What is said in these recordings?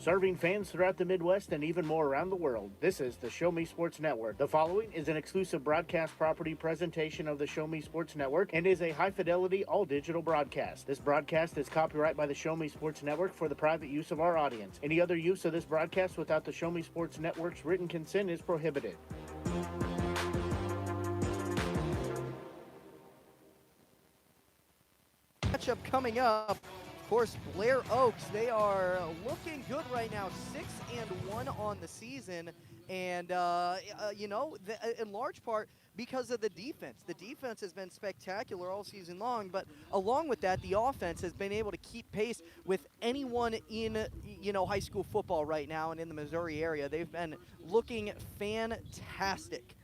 Serving fans throughout the Midwest and even more around the world, this is the Show Me Sports Network. The following is an exclusive broadcast property presentation of the Show Me Sports Network and is a high-fidelity, all-digital broadcast. This broadcast is copyright by the Show Me Sports Network for the private use of our audience. Any other use of this broadcast without the Show Me Sports Network's written consent is prohibited. Matchup coming up. Of course, Blair Oaks, they are looking good right now, 6-1 on the season, and in large part because of the defense. The defense has been spectacular all season long, but along with that, the offense has been able to keep pace with anyone in high school football right now and in the Missouri area. They've been looking fantastic.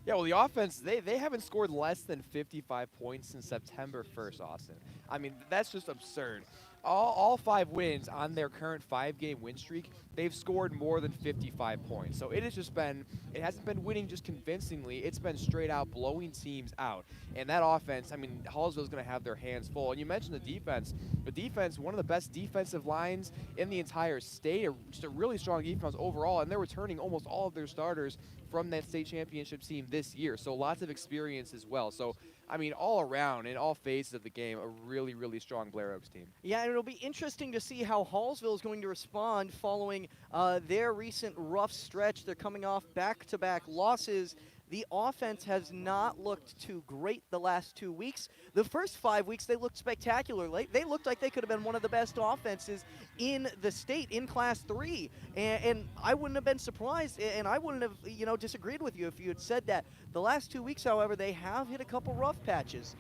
Yeah, well, the offense, they haven't scored less than 55 points since September 1st, Austin. I mean, that's just absurd. All 5 wins on their current 5-game win streak, they've scored more than 55 points. So it hasn't been winning just convincingly. It's been straight out blowing teams out. And that offense, I mean, Hallsville's going to have their hands full. And you mentioned the defense. The defense, one of the best defensive lines in the entire state, just a really strong defense overall. And they're returning almost all of their starters from that state championship team this year. So lots of experience as well. So, I mean, all around, in all phases of the game, a really, really strong Blair Oaks team. Yeah, and it'll be interesting to see how Hallsville is going to respond following their recent rough stretch. They're coming off back-to-back losses. The offense has not looked too great the last 2 weeks. The first 5 weeks, they looked spectacular. They looked like they could have been one of the best offenses in the state in Class 3. And I wouldn't have been surprised, and I wouldn't have disagreed with you if you had said that. The last 2 weeks, however, they have hit a couple rough patches.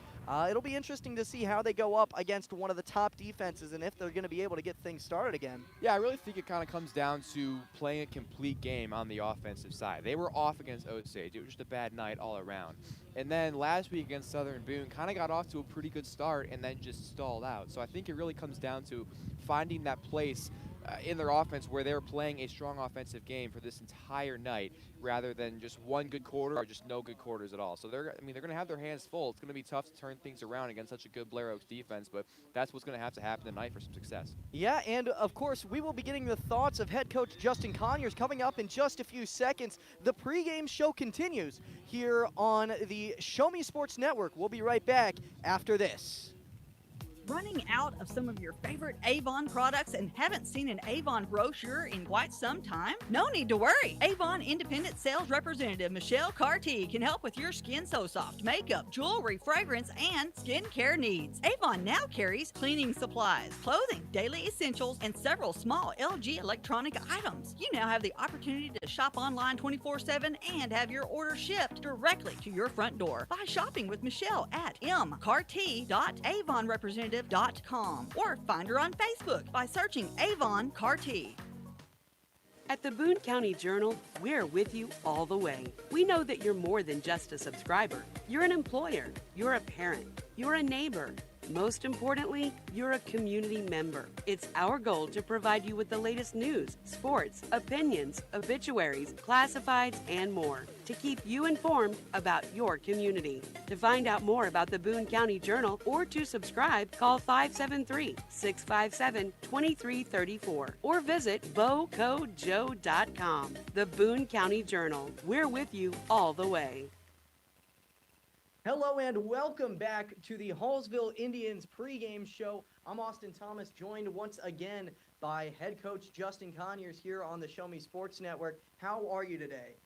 It'll be interesting to see how they go up against one of the top defenses and if they're going to be able to get things started again. Yeah, I really think it kind of comes down to playing a complete game on the offensive side. They were off against Osage. It was just a bad night all around. And then last week against Southern Boone, kind of got off to a pretty good start and then just stalled out. So I think it really comes down to finding that place in their offense where they're playing a strong offensive game for this entire night rather than just one good quarter or just no good quarters at all. So they're going to have their hands full. It's going to be tough to turn things around against such a good Blair Oaks defense, but that's what's going to happen tonight for some success. Yeah, and of course, we will be getting the thoughts of head coach Justin Conyers coming up in just a few seconds. The pregame show continues here on the Show Me Sports Network. We'll be right back after this. Running out of some of your favorite Avon products and haven't seen an Avon brochure in quite some time? No need to worry. Avon Independent Sales Representative Michelle Carty can help with your Skin So Soft makeup, jewelry, fragrance, and skincare needs. Avon now carries cleaning supplies, clothing, daily essentials, and several small LG electronic items. You now have the opportunity to shop online 24/7 and have your order shipped directly to your front door by shopping with Michelle at mcarty.avonrepresentative.com or find her on Facebook by searching Avon Carty. At the Boone County Journal, we're with you all the way. We know that you're more than just a subscriber. You're an employer, you're a parent, you're a neighbor. Most importantly, you're a community member. It's our goal to provide you with the latest news, sports, opinions, obituaries, classifieds, and more to keep you informed about your community. To find out more about the Boone County Journal or to subscribe, call 573-657-2334 or visit bocojoe.com. The Boone County Journal. We're with you all the way. Hello and welcome back to the Hallsville Indians pregame show. I'm Austin Thomas, joined once again by head coach Justin Conyers here on the Show Me Sports Network. How are you today?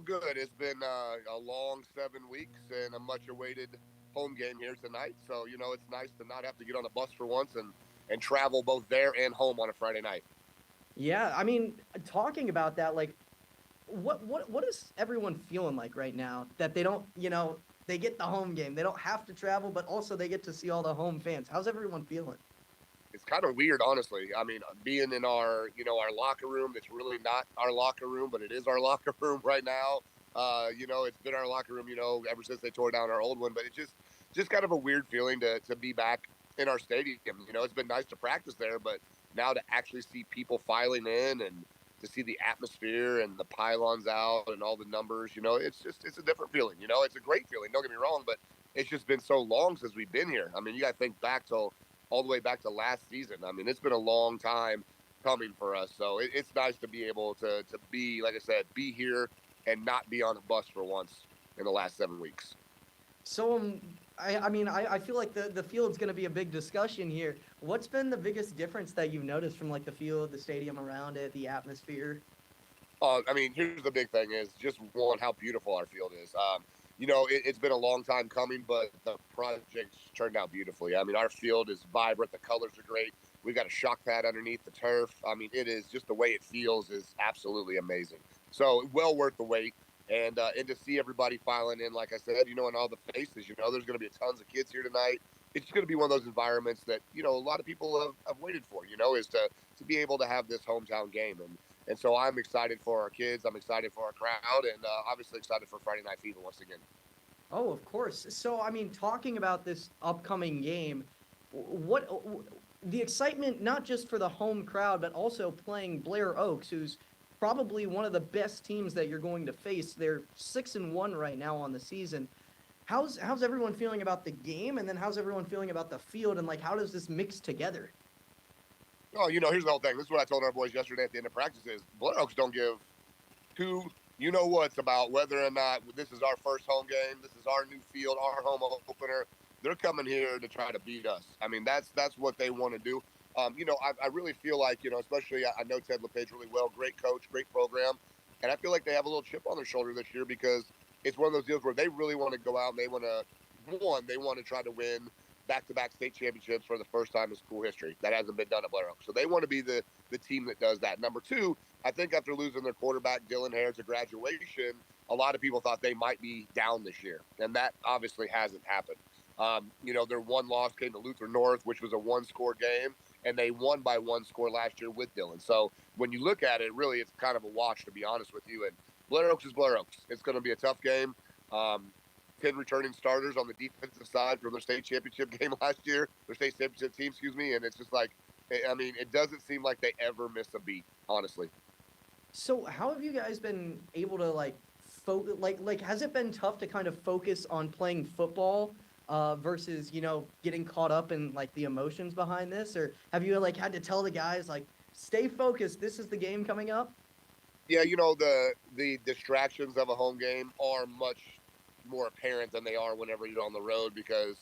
Good. It's been a long 7 weeks and a much-awaited home game here tonight. So, it's nice to not have to get on a bus for once and travel both there and home on a Friday night. Yeah, I mean, talking about that, like, what is everyone feeling like right now that they don't, they get the home game. They don't have to travel, but also they get to see all the home fans. How's everyone feeling? It's kind of weird, honestly. I mean, being in our locker room, it's really not our locker room, but it is our locker room right now. It's been our locker room, ever since they tore down our old one, but it's just kind of a weird feeling to be back in our stadium. It's been nice to practice there, but now to actually see people filing in and to see the atmosphere and the pylons out and all the numbers, it's a different feeling. It's a great feeling. Don't get me wrong, but it's just been so long since we've been here. I mean, you got to think back all the way back to last season. I mean, it's been a long time coming for us. So it's nice to be able to be, like I said, be here and not be on a bus for once in the last 7 weeks. So I feel like the field's going to be a big discussion here. What's been the biggest difference that you've noticed from like the field, the stadium around it, the atmosphere? I mean, here's the big thing is just one, how beautiful our field is. It's been a long time coming, but the project's turned out beautifully. I mean, our field is vibrant. The colors are great. We've got a shock pad underneath the turf. I mean, it is just the way it feels is absolutely amazing. So well worth the wait. And to see everybody filing in, like I said, and all the faces, there's going to be tons of kids here tonight. It's just going to be one of those environments that, a lot of people have waited for, is to be able to have this hometown game. And so I'm excited for our kids. I'm excited for our crowd, and obviously excited for Friday Night Fever once again. Oh, of course. So, I mean, talking about this upcoming game, what the excitement, not just for the home crowd, but also playing Blair Oaks, who's probably one of the best teams that you're going to face. They're 6-1 right now on the season. How's everyone feeling about the game, and then how's everyone feeling about the field, and like how does this mix together? Oh, here's the whole thing. This is what I told our boys yesterday at the end of practice is Blair Oaks don't give two what's about whether or not this is our first home game, this is our new field, our home opener. They're coming here to try to beat us. I mean, that's what they want to do. I really feel like, especially I know Ted LePage really well, great coach, great program. And I feel like they have a little chip on their shoulder this year because it's one of those deals where they really want to go out and they want to try to win back-to-back state championships for the first time in school history. That hasn't been done at Blair Oaks. So they want to be the team that does that. Number two, I think after losing their quarterback, Dylan Hare, to graduation, a lot of people thought they might be down this year. And that obviously hasn't happened. Their one loss came to Luther North, which was a one-score game, and they won by one score last year with Dylan. So when you look at it, really it's kind of a wash, to be honest with you. And Blair Oaks is Blair Oaks. It's going to be a tough game. 10 returning starters on the defensive side from their state championship game last year, their state championship team, and it's just like, I mean, it doesn't seem like they ever miss a beat, honestly. So how have you guys been able to has it been tough to kind of focus on playing football versus, getting caught up in like the emotions behind this? Or have you had to tell the guys like, stay focused, this is the game coming up? Yeah, the distractions of a home game are much more apparent than they are whenever you're on the road because,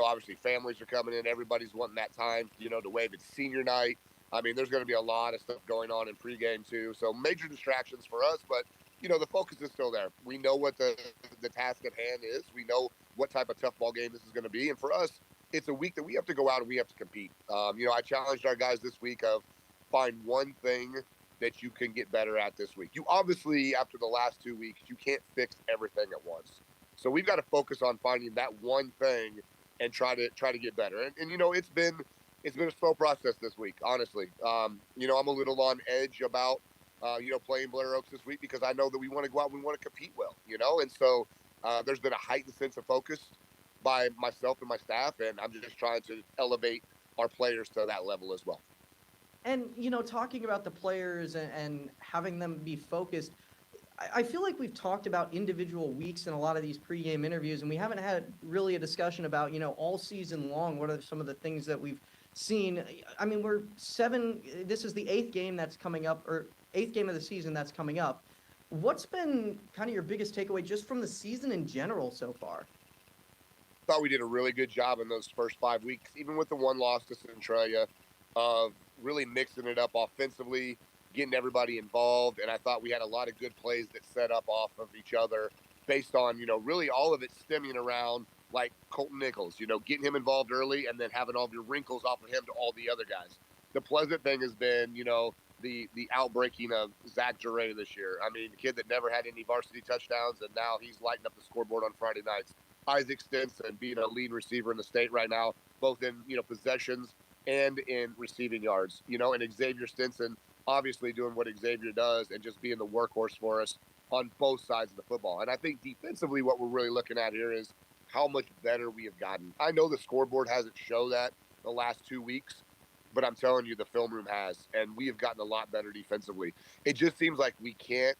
obviously families are coming in. Everybody's wanting that time, to wave. It's senior night. I mean, there's going to be a lot of stuff going on in pregame too. So major distractions for us, but, the focus is still there. We know what the task at hand is. We know what type of tough ball game this is going to be. And for us, it's a week that we have to go out and we have to compete. I challenged our guys this week of find one thing that you can get better at this week. You obviously, after the last 2 weeks, you can't fix everything at once. So we've got to focus on finding that one thing and try to get better. And it's been a slow process this week, honestly. I'm a little on edge about playing Blair Oaks this week because I know that we want to go out and we want to compete well, and so there's been a heightened sense of focus by myself and my staff, and I'm just trying to elevate our players to that level as well. And, talking about the players and having them be focused, I feel like we've talked about individual weeks in a lot of these pregame interviews, and we haven't had really a discussion about, all season long, what are some of the things that we've seen. I mean, this is the eighth game that's coming up, or eighth game of the season that's coming up. What's been kind of your biggest takeaway just from the season in general so far? Thought we did a really good job in those first 5 weeks, even with the one loss to Centralia, of really mixing it up offensively, getting everybody involved. And I thought we had a lot of good plays that set up off of each other based on, really all of it stemming around like Colton Nichols, getting him involved early and then having all of your wrinkles off of him to all the other guys. The pleasant thing has been, the outbreaking of Zach Duray this year. I mean, the kid that never had any varsity touchdowns, and now he's lighting up the scoreboard on Friday nights. Isaac Stinson being a lead receiver in the state right now, both in, possessions and in receiving yards, and Xavier Stinson obviously doing what Xavier does and just being the workhorse for us on both sides of the football. And I think defensively what we're really looking at here is how much better we have gotten. I know the scoreboard hasn't shown that the last 2 weeks, but I'm telling you the film room has, and we have gotten a lot better defensively. It just seems like we can't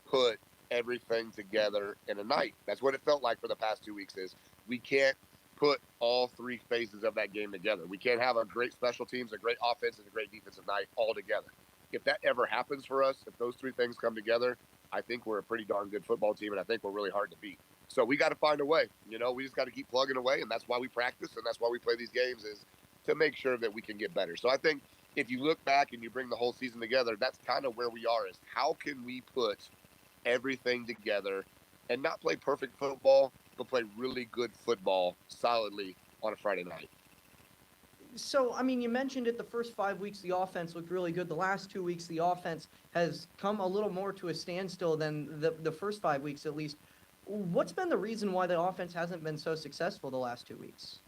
put everything together in a night. That's what it felt like for the past 2 weeks is we can't put all three phases of that game together. We can't have a great special teams, a great offense, and a great defensive night all together. If that ever happens for us, if those three things come together, I think we're a pretty darn good football team, and I think we're really hard to beat. So we got to find a way. We just got to keep plugging away, and that's why we practice, and that's why we play these games, is to make sure that we can get better. So I think if you look back and you bring the whole season together, that's kind of where we are, is how can we put everything together and not play perfect football, but play really good football solidly on a Friday night. So, I mean, you mentioned it, the first 5 weeks, the offense looked really good. The last 2 weeks, the offense has come a little more to a standstill than the first 5 weeks, at least. What's been the reason why the offense hasn't been so successful the last 2 weeks?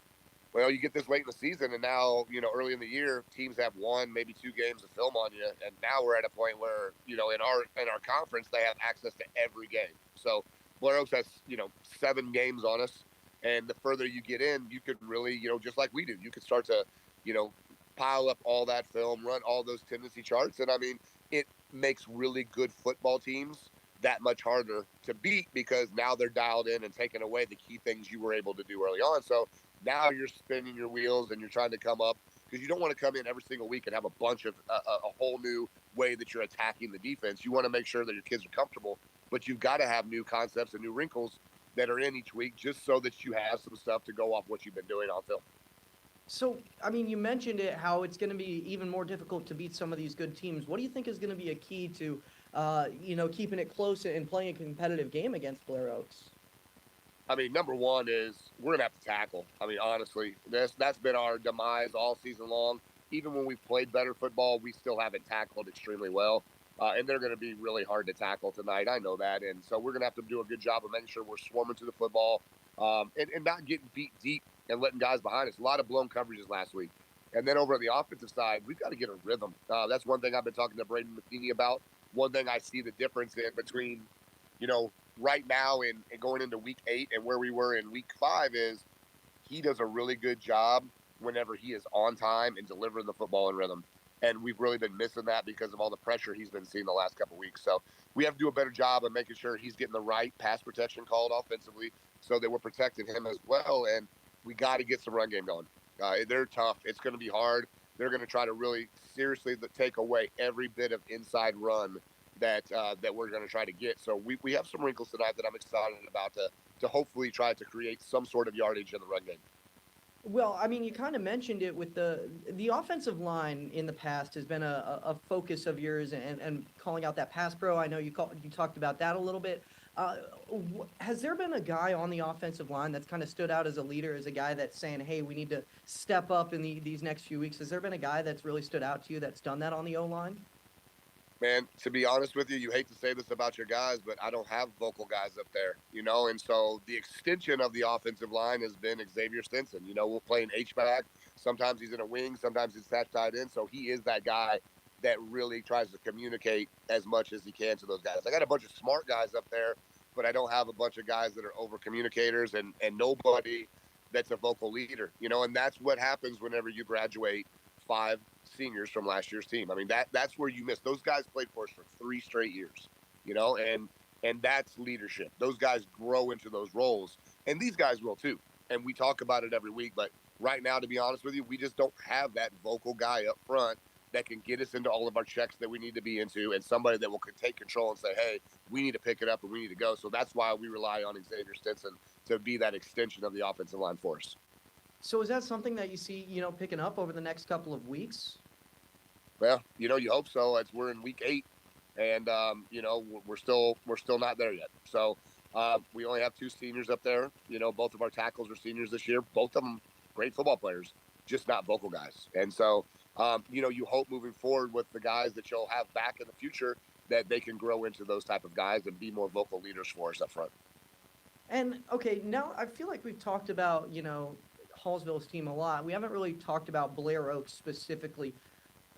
Well, you get this late in the season, and now, early in the year, teams have one, maybe two games of film on you, and now we're at a point where, in our conference, they have access to every game. So Blair Oaks has, 7 games on us, and the further you get in, you could really, just like we do, you could start to, pile up all that film, run all those tendency charts, and I mean, it makes really good football teams that much harder to beat, because now they're dialed in and taking away the key things you were able to do early on. So now you're spinning your wheels and you're trying to come up, because you don't want to come in every single week and have a bunch of a whole new way that you're attacking the defense. You want to make sure that your kids are comfortable, but you've got to have new concepts and new wrinkles that are in each week, just so that you have some stuff to go off what you've been doing on film. So, I mean, you mentioned it, how it's going to be even more difficult to beat some of these good teams. What do you think is going to be a key to, keeping it close and playing a competitive game against Blair Oaks? I mean, number one is we're going to have to tackle. I mean, honestly, that's been our demise all season long. Even when we've played better football, we still haven't tackled extremely well. And they're going to be really hard to tackle tonight. I know that. And so we're going to have to do a good job of making sure we're swarming to the football, and not getting beat deep and letting guys behind us. A lot of blown coverages last week. And then over on the offensive side, we've got to get a rhythm. That's one thing I've been talking to Braden Matheny about. One thing I see the difference in between, right now and going into week 8 and where we were in week 5 is he does a really good job whenever he is on time and delivering the football in rhythm. And we've really been missing that because of all the pressure he's been seeing the last couple of weeks. So we have to do a better job of making sure he's getting the right pass protection called offensively so that we're protecting him as well. And we got to get some run game going. They're tough. It's going to be hard. They're going to try to really seriously take away every bit of inside run that we're going to try to get. So we have some wrinkles tonight that I'm excited about to hopefully try to create some sort of yardage in the run game. Well, I mean, you kind of mentioned it with the offensive line in the past has been a focus of yours, and calling out that pass pro. I know you talked about that a little bit. Has there been a guy on the offensive line that's kind of stood out as a leader, as a guy that's saying, hey, we need to step up in these next few weeks? Has there been a guy that's really stood out to you that's done that on the O-line? Man, to be honest with you, you hate to say this about your guys, but I don't have vocal guys up there, and so the extension of the offensive line has been Xavier Stinson. We'll play an H-back. Sometimes he's in a wing, sometimes he's attached tight end, so he is that guy that really tries to communicate as much as he can to those guys. I got a bunch of smart guys up there, but I don't have a bunch of guys that are over communicators and nobody that's a vocal leader, and that's what happens whenever you graduate 5 seniors from last year's team. I mean, that's where you miss. Those guys played for us for 3 straight years, and that's leadership. Those guys grow into those roles, and these guys will too. And we talk about it every week, but right now, to be honest with you, we just don't have that vocal guy up front that can get us into all of our checks that we need to be into, and somebody that will take control and say, hey, we need to pick it up and we need to go. So that's why we rely on Xavier Stinson to be that extension of the offensive line for us. So is that something that you see, picking up over the next couple of weeks? Well, you hope so. We're in week 8, and we're still not there yet. So we only have 2 seniors up there. Both of our tackles are seniors this year. Both of them great football players, just not vocal guys. And so you hope moving forward with the guys that you'll have back in the future that they can grow into those type of guys and be more vocal leaders for us up front. And okay, now I feel like we've talked about Hallsville's team a lot. We haven't really talked about Blair Oaks specifically.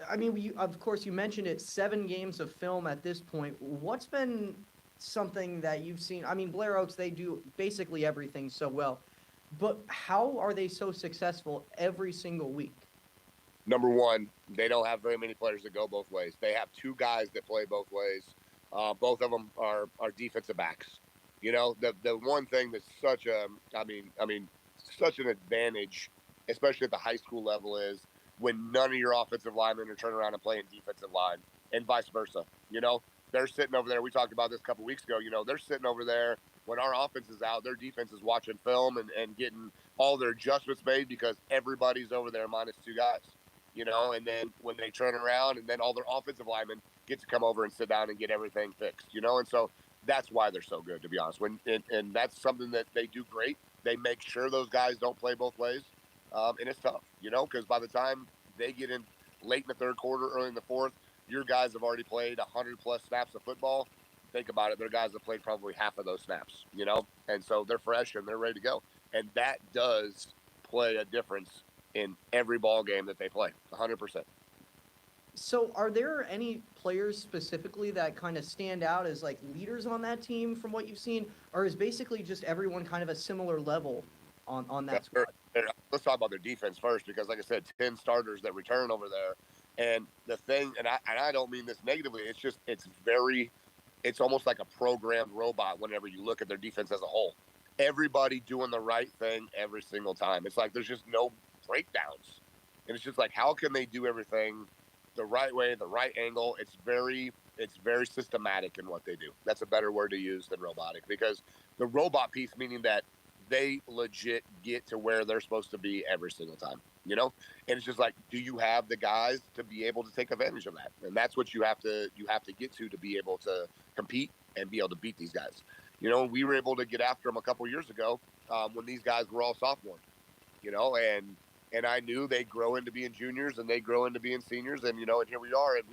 I mean, of course, you mentioned it, 7 games of film at this point. What's been something that you've seen? I mean, Blair Oaks, they do basically everything so well. But how are they so successful every single week? Number one, they don't have very many players that go both ways. They have 2 guys that play both ways. Both of them are defensive backs. The one thing that's such a, such an advantage, especially at the high school level, is when none of your offensive linemen are turning around and playing defensive line, and vice versa. They're sitting over there. We talked about this a couple weeks ago. They're sitting over there when our offense is out. Their defense is watching film and getting all their adjustments made because everybody's over there minus two guys. And then when they turn around, and then all their offensive linemen get to come over and sit down and get everything fixed. And so that's why they're so good, to be honest. And that's something that they do great. They make sure those guys don't play both ways. And it's tough, because by the time they get in late in the third quarter, early in the fourth, your guys have already played 100-plus snaps of football. Think about it. Their guys have played probably half of those snaps, and so they're fresh and they're ready to go. And that does play a difference in every ball game that they play, 100%. So are there any players specifically that kind of stand out as like leaders on that team from what you've seen, or is basically just everyone kind of a similar level on that squad? Let's talk about their defense first, because like I said, 10 starters that return over there. And the thing, and I don't mean this negatively, it's almost like a programmed robot whenever you look at their defense as a whole. Everybody doing the right thing every single time. It's like there's just no breakdowns. And it's just like, how can they do everything the right way, the right angle? It's very systematic in what they do. That's a better word to use than robotic, because the robot piece, meaning that they legit get to where they're supposed to be every single time, and it's just like, do you have the guys to be able to take advantage of that? And that's what you have to get to be able to compete and be able to beat these guys. We were able to get after them a couple years ago when these guys were all sophomores, and I knew they'd grow into being juniors and they grow into being seniors, and and here we are, and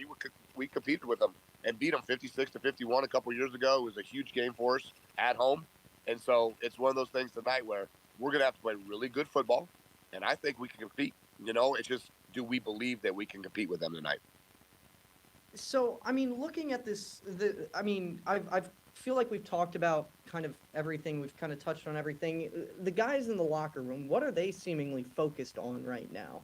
we competed with them and beat them 56-51 a couple years ago. It was a huge game for us at home. And so it's one of those things tonight where we're going to have to play really good football, and I think we can compete. It's just, do we believe that we can compete with them tonight? So, looking at this, I feel like we've talked about kind of everything. We've kind of touched on everything. The guys in the locker room, what are they seemingly focused on right now?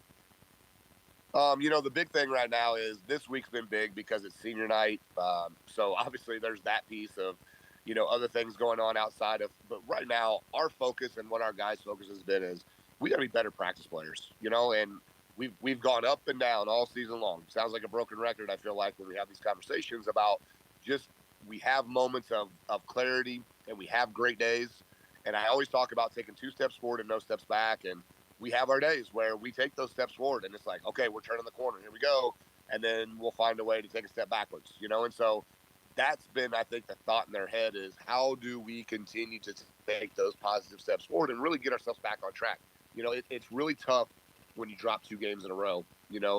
The big thing right now is this week's been big because it's senior night. So obviously there's that piece of, other things going on outside of, but right now our focus and what our guys' focus has been is we got to be better practice players, and we've gone up and down all season long. Sounds like a broken record, I feel like, when we have these conversations about just, we have moments of clarity and we have great days. And I always talk about taking 2 steps forward and no steps back. And we have our days where we take those steps forward and it's like, okay, we're turning the corner. Here we go. And then we'll find a way to take a step backwards, and so that's been, I think, the thought in their head is, how do we continue to take those positive steps forward and really get ourselves back on track? It's really tough when you drop 2 games in a row,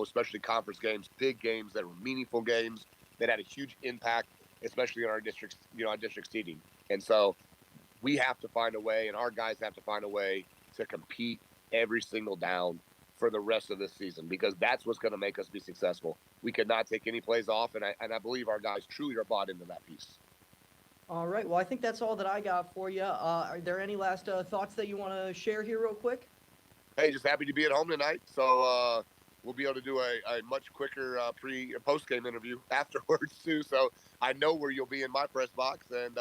especially conference games, big games that were meaningful games that had a huge impact, especially in our districts, our district seeding. And so we have to find a way, and our guys have to find a way to compete every single down for the rest of this season, because that's what's going to make us be successful. We could not take any plays off, and I believe our guys truly are bought into that piece. All right. Well, I think that's all that I got for you. Are there any last thoughts that you want to share here real quick? Hey, just happy to be at home tonight. So we'll be able to do a much quicker post-game interview afterwards, too. So I know where you'll be in my press box, and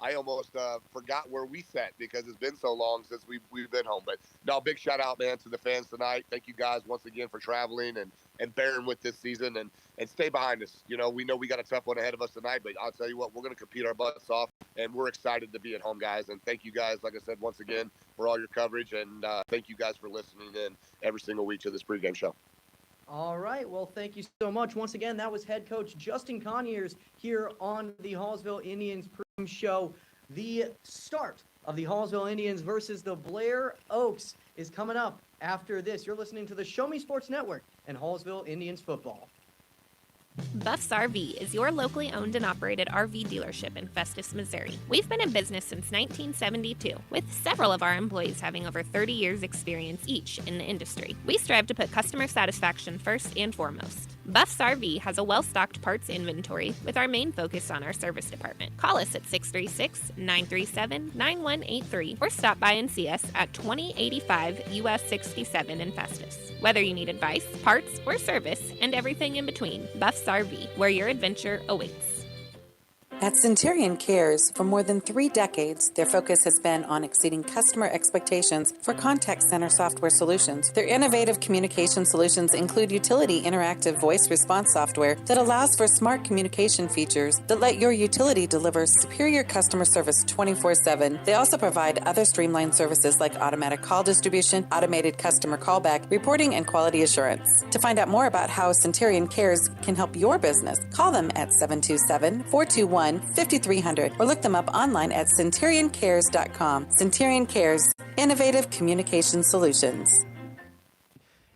I almost forgot where we sat because it's been so long since we've been home. But no, big shout out, man, to the fans tonight. Thank you guys once again for traveling and bearing with this season and stay behind us. We know we got a tough one ahead of us tonight, but I'll tell you what, we're going to compete our butts off, and we're excited to be at home, guys. And thank you guys, like I said, once again, for all your coverage, and thank you guys for listening in every single week to this pregame show. All right. Well, thank you so much. Once again, that was head coach Justin Conyers here on the Hallsville Indians pregame show. The start of the Hallsville Indians versus the Blair Oaks is coming up after this. You're listening to the Show Me Sports Network and Hallsville Indians football. Buffs RV is your locally owned and operated RV dealership in Festus, Missouri. We've been in business since 1972, with several of our employees having over 30 years experience each in the industry. We strive to put customer satisfaction first and foremost. Buffs RV has a well-stocked parts inventory with our main focus on our service department. Call us at 636-937-9183 or stop by and see us at 2085 US 67 in Festus. Whether you need advice, parts, or service, and everything in between, Buffs RV, where your adventure awaits. At Centurion Cares, for more than 3 decades, their focus has been on exceeding customer expectations for contact center software solutions. Their innovative communication solutions include utility interactive voice response software that allows for smart communication features that let your utility deliver superior customer service 24/7. They also provide other streamlined services like automatic call distribution, automated customer callback, reporting, and quality assurance. To find out more about how Centurion Cares can help your business, call them at 727-421-5300 or look them up online at centurioncares.com. Centurion Cares, innovative communication solutions.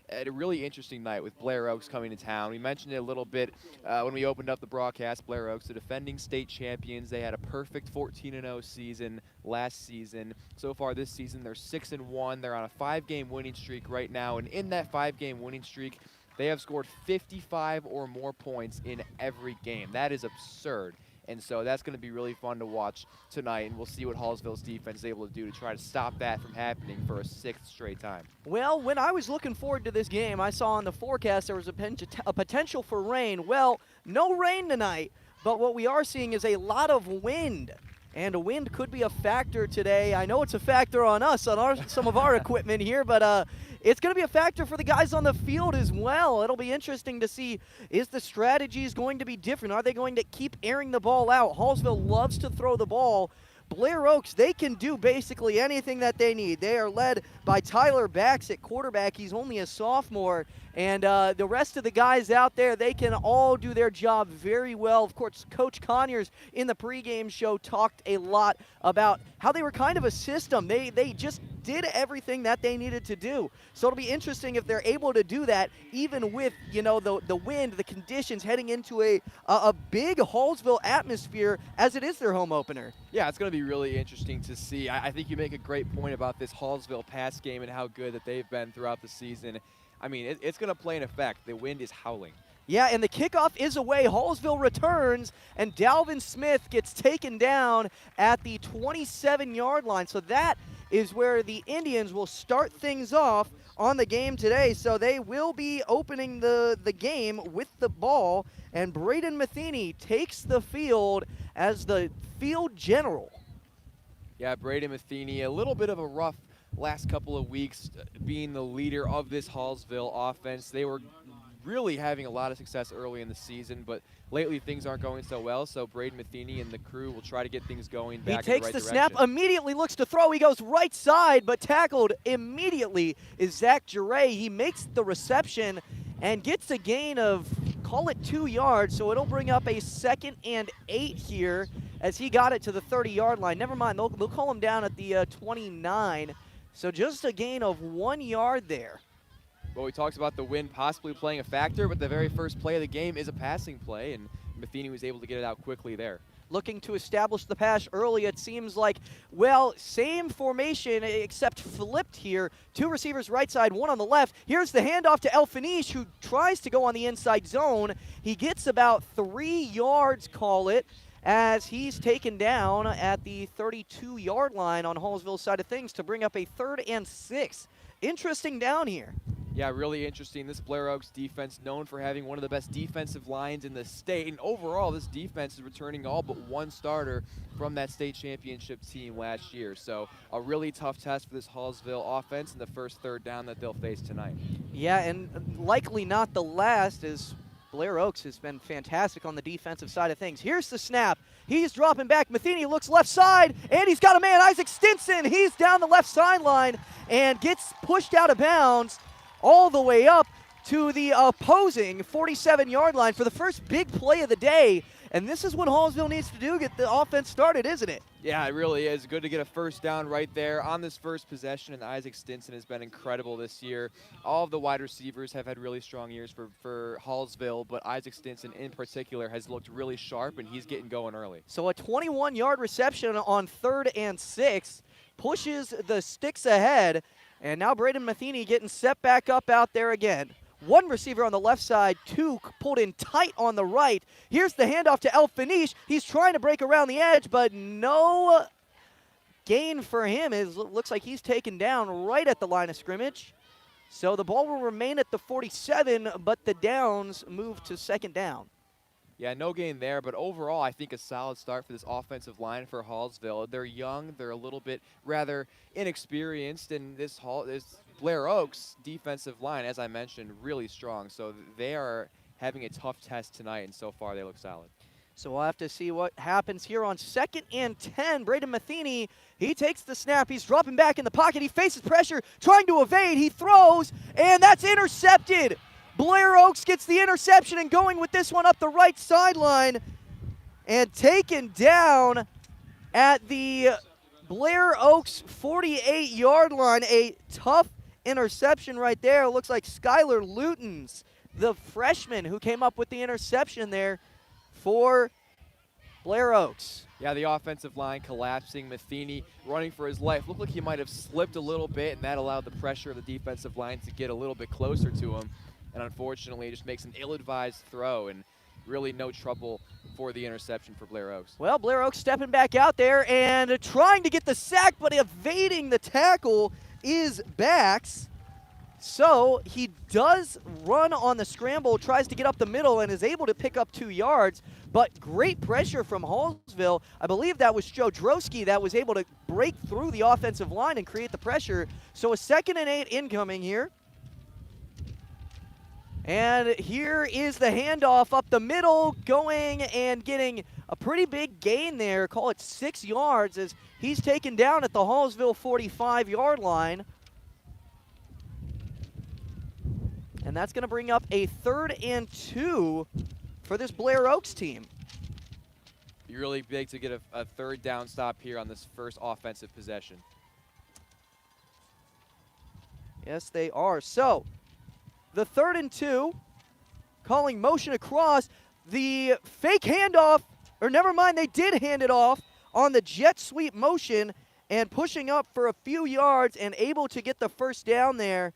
At a really interesting night with Blair Oaks coming to town. We mentioned it a little bit when we opened up the broadcast. Blair Oaks, the defending state champions. They had a perfect 14-0 season last season. So far this season, they're 6-1. They're on a 5-game winning streak right now, and in that 5-game winning streak, they have scored 55 or more points in every game. That is absurd. And so that's going to be really fun to watch tonight, and we'll see what Hallsville's defense is able to do to try to stop that from happening for a 6th straight time. Well, when I was looking forward to this game, I saw on the forecast there was a potential for rain. Well, no rain tonight, but what we are seeing is a lot of wind. And a wind could be a factor today. I know it's a factor on us, on some of our equipment here, but it's going to be a factor for the guys on the field as well. It'll be interesting to see, is the strategies going to be different? Are they going to keep airing the ball out? Hallsville loves to throw the ball. Blair Oaks, they can do basically anything that they need. They are led by Tyler Bax at quarterback. He's only a sophomore. And the rest of the guys out there, they can all do their job very well. Of course, Coach Conyers in the pregame show talked a lot about how they were kind of a system. They just did everything that they needed to do. So it'll be interesting if they're able to do that, even with, you know, the wind, the conditions, heading into a big Hallsville atmosphere as it is their home opener. Yeah, it's going to be really interesting to see. I think you make a great point about this Hallsville pass game and how good that they've been throughout the season. I mean, it's going to play an effect. The wind is howling. Yeah, and the kickoff is away. Hallsville returns, and Dalvin Smith gets taken down at the 27-yard line. So that is where the Indians will start things off on the game today. So they will be opening the game with the ball, and Braden Matheny takes the field as the field general. Yeah, Braden Matheny, a little bit of a rough last couple of weeks being the leader of this Hallsville offense. They were really having a lot of success early in the season, but lately things aren't going so well, so Braden Matheny and the crew will try to get things going back in the right direction. He takes the snap, immediately looks to throw. He goes right side, but tackled immediately is Zach Giray. He makes the reception and gets a gain of, call it 2 yards, so it'll bring up a 2nd and 8 here as he got it to the 30-yard line. Never mind, they'll call him down at the 29. So just a gain of 1 yard there. Well, we talked about the wind possibly playing a factor, but the very first play of the game is a passing play, and Matheny was able to get it out quickly there. Looking to establish the pass early, it seems like, well, same formation except flipped here. 2 receivers right side, 1 on the left. Here's the handoff to El Fanish, who tries to go on the inside zone. He gets about 3 yards, call it, as he's taken down at the 32-yard line on Hallsville's side of things to bring up a 3rd and 6. Interesting down here. Yeah, really interesting. This Blair Oaks defense, known for having one of the best defensive lines in the state, and overall this defense is returning all but 1 starter from that state championship team last year. So a really tough test for this Hallsville offense in the first 3rd down that they'll face tonight. Yeah, and likely not the last, as Blair Oaks has been fantastic on the defensive side of things. Here's the snap. He's dropping back. Matheny looks left side, and he's got a man, Isaac Stinson. He's down the left sideline and gets pushed out of bounds all the way up to the opposing 47-yard line for the first big play of the day. And this is what Hallsville needs to do, get the offense started, isn't it? Yeah, it really is. Good to get a first down right there on this first possession, and Isaac Stinson has been incredible this year. All of the wide receivers have had really strong years for Hallsville, but Isaac Stinson in particular has looked really sharp, and he's getting going early. So a 21-yard reception on 3rd and 6 pushes the sticks ahead, and now Braden Matheny getting set back up out there again. 1 receiver on the left side, 2 pulled in tight on the right. Here's the handoff to El Fanish. He's trying to break around the edge, but no gain for him. It looks like he's taken down right at the line of scrimmage. So the ball will remain at the 47, but the downs move to 2nd down. Yeah, no gain there, but overall, I think a solid start for this offensive line for Hallsville. They're young, they're a little bit rather inexperienced, and this Blair Oaks defensive line, as I mentioned, really strong. So they are having a tough test tonight, and so far they look solid. So we'll have to see what happens here on 2nd and 10. Braden Matheny, he takes the snap. He's dropping back in the pocket. He faces pressure, trying to evade. He throws, and that's intercepted. Blair Oaks gets the interception and going with this one up the right sideline and taken down at the Blair Oaks 48-yard line. A tough interception right there. It looks like Skylar Luton's the freshman who came up with the interception there for Blair Oaks. Yeah, the offensive line collapsing. Matheny running for his life. Looked like he might have slipped a little bit, and that allowed the pressure of the defensive line to get a little bit closer to him. And unfortunately, it just makes an ill-advised throw, and really no trouble for the interception for Blair Oaks. Well, Blair Oaks stepping back out there and trying to get the sack, but evading the tackle is Bax. So he does run on the scramble, tries to get up the middle, and is able to pick up 2 yards. But great pressure from Hallsville. I believe that was Joe Drosky that was able to break through the offensive line and create the pressure. So a 2nd and 8 incoming here. And here is the handoff up the middle, going and getting a pretty big gain there. Call it 6 yards as he's taken down at the Hallsville 45-yard line. And that's going to bring up a 3rd and 2 for this Blair Oaks team. Be really big to get a 3rd down stop here on this first offensive possession. Yes, they are. So the 3rd and 2, calling motion across. The fake handoff, or never mind, they did hand it off on the jet sweep motion and pushing up for a few yards and able to get the 1st down there.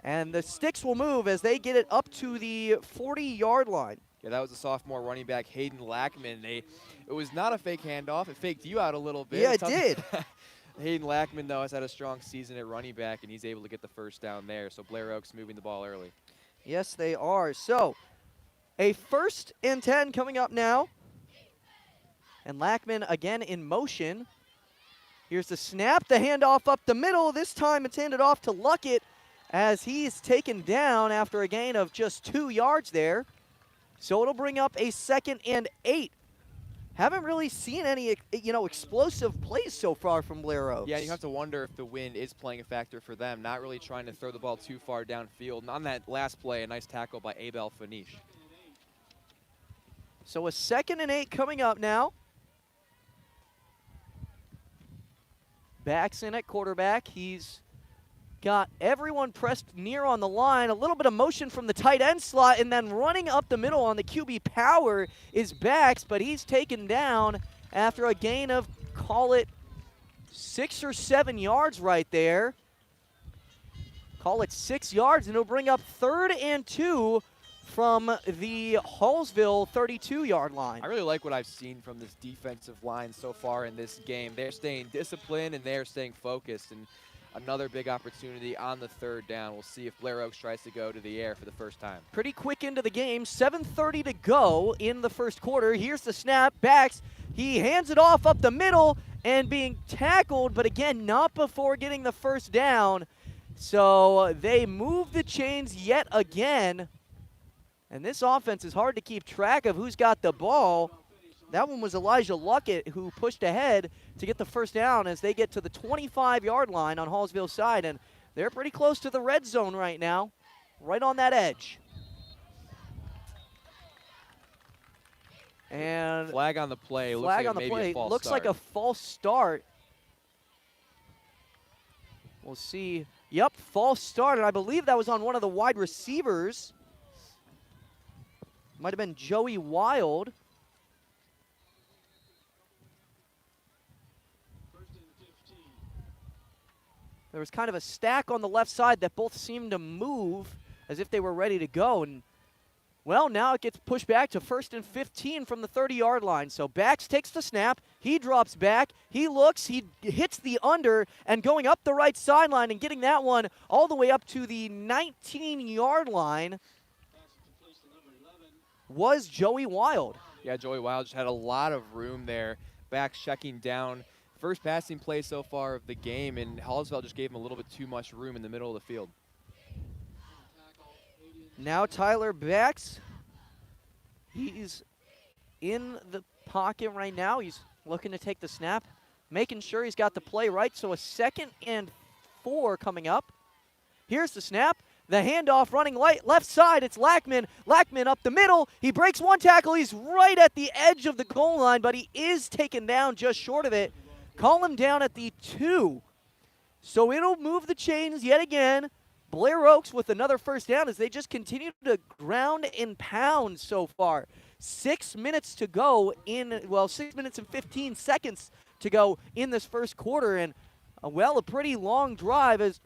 And the sticks will move as they get it up to the 40-yard line. Yeah, that was a sophomore running back, Hayden Lackman. It was not a fake handoff. It faked you out a little bit. Yeah, it did. Hayden Lackman, though, has had a strong season at running back, and he's able to get the 1st down there. So Blair Oaks moving the ball early. Yes, they are. So a 1st and 10 coming up now. And Lackman again in motion. Here's the snap, the handoff up the middle. This time it's handed off to Luckett as he's taken down after a gain of just 2 yards there. So it'll bring up a 2nd and 8. Haven't really seen any, explosive plays so far from Blair Oaks. Yeah, you have to wonder if the wind is playing a factor for them, not really trying to throw the ball too far downfield. And on that last play, a nice tackle by Abel Fanish. So a 2nd and 8 coming up now. Backs in at quarterback. He's got everyone pressed near on the line. A little bit of motion from the tight end slot, and then running up the middle on the QB power is Bax, but he's taken down after a gain of, call it, 6 or 7 yards right there. Call it 6 yards, and it'll bring up 3rd and 2 from the Hallsville 32-yard line. I really like what I've seen from this defensive line so far in this game. They're staying disciplined, and they're staying focused, and another big opportunity on the 3rd down. We'll see if Blair Oaks tries to go to the air for the 1st time. Pretty quick into the game. 7:30 to go in the 1st quarter. Here's the snap. Bax. He hands it off up the middle and being tackled, but again, not before getting the 1st down. So they move the chains yet again. And this offense is hard to keep track of who's got the ball. That one was Elijah Luckett who pushed ahead to get the 1st down as they get to the 25-yard line on Hallsville's side. And they're pretty close to the red zone right now, right on that edge. And flag on the play. Flag on the play. Looks like a false start. We'll see. Yep, false start. And I believe that was on one of the wide receivers. Might have been Joey Wild. There was kind of a stack on the left side that both seemed to move as if they were ready to go. And, well, now it gets pushed back to 1st and 15 from the 30-yard line. So Bax takes the snap. He drops back. He looks. He hits the under and going up the right sideline and getting that one all the way up to the 19-yard line. was Joey Wild. Yeah, Joey Wild just had a lot of room there. Backs checking down. First passing play so far of the game, and Hallsville just gave him a little bit too much room in the middle of the field. Now Tyler Backs, he's in the pocket right now. He's looking to take the snap, making sure he's got the play right. So a 2nd and 4 coming up. Here's the snap. The handoff running left side. It's Lackman. Lackman up the middle. He breaks one tackle. He's right at the edge of the goal line, but he is taken down just short of it. Call him down at the 2. So it'll move the chains yet again. Blair Oaks with another first down as they just continue to ground and pound so far. 6 minutes to go 6 minutes and 15 seconds to go in this first quarter. And, a pretty long drive as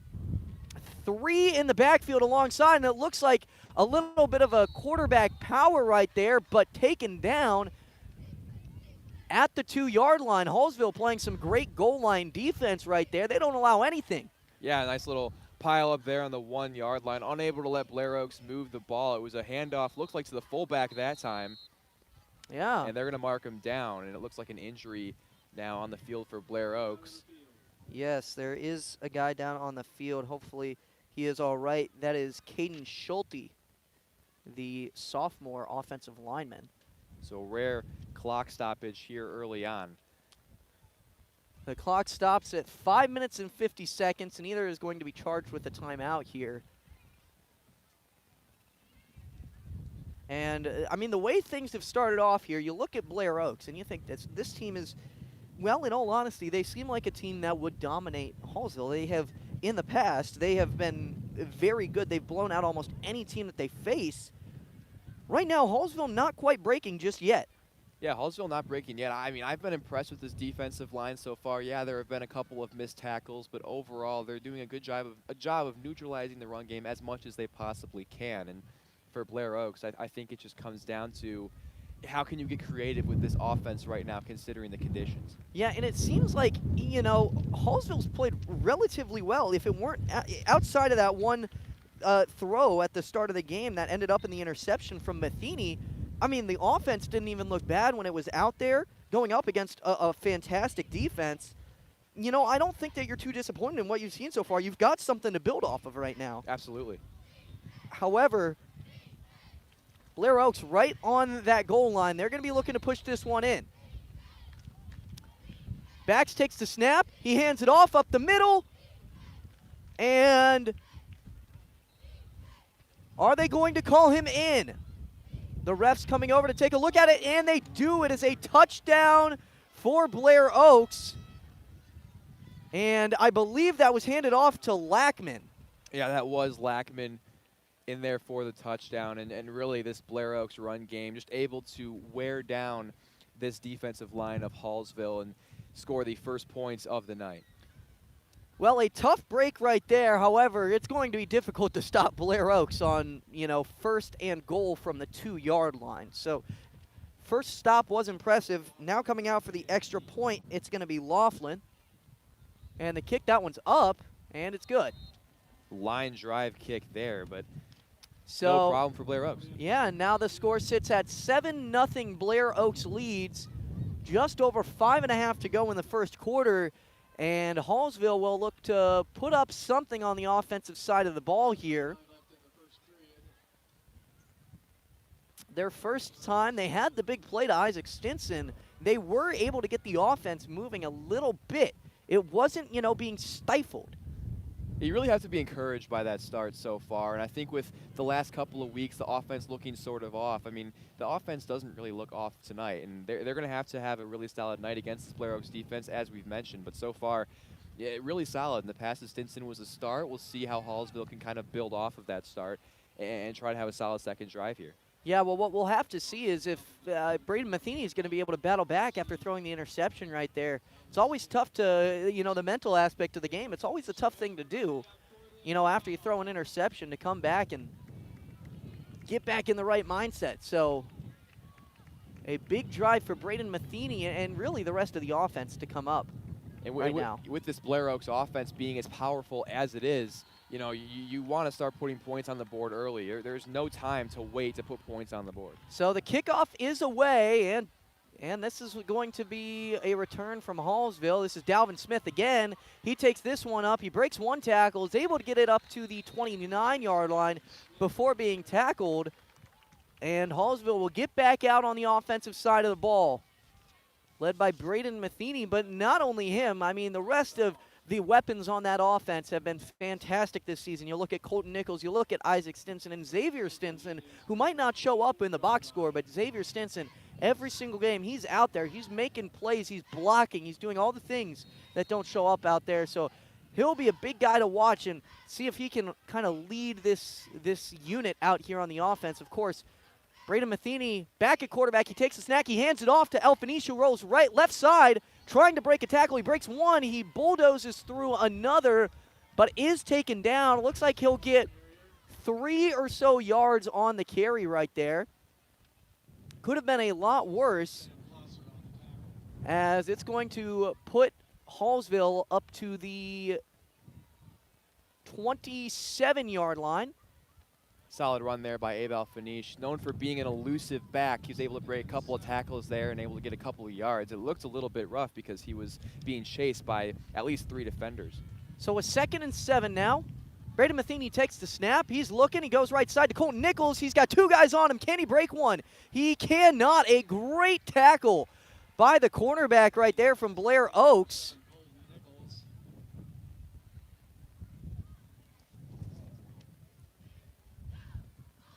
3 in the backfield alongside. And it looks like a little bit of a quarterback power right there, but taken down at the 2-yard line. Hallsville playing some great goal line defense right there. They don't allow anything. Yeah, nice little pile up there on the 1-yard line. Unable to let Blair Oaks move the ball. It was a handoff, looks like to the fullback that time. Yeah. And they're going to mark him down, and it looks like an injury now on the field for Blair Oaks. Yes, there is a guy down on the field. Hopefully he is all right. That is Caden Schulte, the sophomore offensive lineman. So rare clock stoppage here early on. The clock stops at 5 minutes and 50 seconds, and either is going to be charged with a timeout here. And, the way things have started off here, you look at Blair Oaks, and you think this team is, well, in all honesty, they seem like a team that would dominate Hallsville. They have, in the past, they have been very good. They've blown out almost any team that they face. Right now, Hallsville not quite breaking just yet. Yeah, Hallsville not breaking yet. I've been impressed with this defensive line so far. Yeah, there have been a couple of missed tackles, but overall they're doing a good job of neutralizing the run game as much as they possibly can. And for Blair Oaks, I think it just comes down to how can you get creative with this offense right now considering the conditions. Yeah, and it seems like, Hallsville's played relatively well. If it weren't outside of that one throw at the start of the game that ended up in the interception from Matheny, the offense didn't even look bad when it was out there going up against a fantastic defense. I don't think that you're too disappointed in what you've seen so far. You've got something to build off of right now. Absolutely. However, Blair Oaks right on that goal line. They're going to be looking to push this one in. Bax takes the snap. He hands it off up the middle. And are they going to call him in? The refs coming over to take a look at it, and they do. It is a touchdown for Blair Oaks. And I believe that was handed off to Lackman. Yeah, that was Lackman in there for the touchdown. And really this Blair Oaks run game just able to wear down this defensive line of Hallsville and score the first points of the night. Well, a tough break right there. However, it's going to be difficult to stop Blair Oaks on, first and goal from the 2-yard line. So first stop was impressive. Now coming out for the extra point, it's going to be Laughlin. And the kick, that one's up, and it's good. Line drive kick there, but so, no problem for Blair Oaks. Yeah, and now the score sits at 7-0. Blair Oaks leads. Just over 5.5 to go in the first quarter. And Hallsville will look to put up something on the offensive side of the ball here. Their first time, they had the big play to Isaac Stinson. They were able to get the offense moving a little bit. It wasn't, being stifled. You really have to be encouraged by that start so far. And I think with the last couple of weeks, the offense looking sort of off. The offense doesn't really look off tonight. And they're going to have a really solid night against this Blair Oaks defense, as we've mentioned. But so far, yeah, really solid. And the pass to Stinson was a start. We'll see how Hallsville can kind of build off of that start and try to have a solid second drive here. Yeah, well, what we'll have to see is if Braden Matheny is going to be able to battle back after throwing the interception right there. It's always tough to, the mental aspect of the game. It's always a tough thing to do, after you throw an interception to come back and get back in the right mindset. So a big drive for Braden Matheny and really the rest of the offense to come up and right now. With this Blair Oaks offense being as powerful as it is, you know, you want to start putting points on the board early. There's no time to wait to put points on the board. So the kickoff is away, and this is going to be a return from Hallsville. This is Dalvin Smith again. He takes this one up. He breaks one tackle, is able to get it up to the 29-yard line before being tackled. And Hallsville will get back out on the offensive side of the ball, led by Braden Matheny. But not only him, I mean, the rest of the weapons on that offense have been fantastic this season. You look at Colton Nichols, you look at Isaac Stinson and Xavier Stinson, who might not show up in the box score, but Xavier Stinson, every single game, he's out there. He's making plays. He's blocking. He's doing all the things that don't show up out there. So he'll be a big guy to watch and see if he can kind of lead this unit out here on the offense. Of course, Braden Matheny back at quarterback. He takes the snap. He hands it off to Elfanish, who rolls left side, trying to break a tackle. He breaks one. He bulldozes through another, but is taken down. Looks like he'll get 3 or so yards on the carry right there. Could have been a lot worse, as it's going to put Hallsville up to the 27-yard line. Solid run there by Abe Alfanish. Known for being an elusive back, he was able to break a couple of tackles there and able to get a couple of yards. It looked a little bit rough because he was being chased by at least 3 defenders. So a 2nd and 7 now. Braden Matheny takes the snap. He's looking. He goes right side to Colton Nichols. He's got 2 guys on him. Can he break one? He cannot. A great tackle by the cornerback right there from Blair Oaks.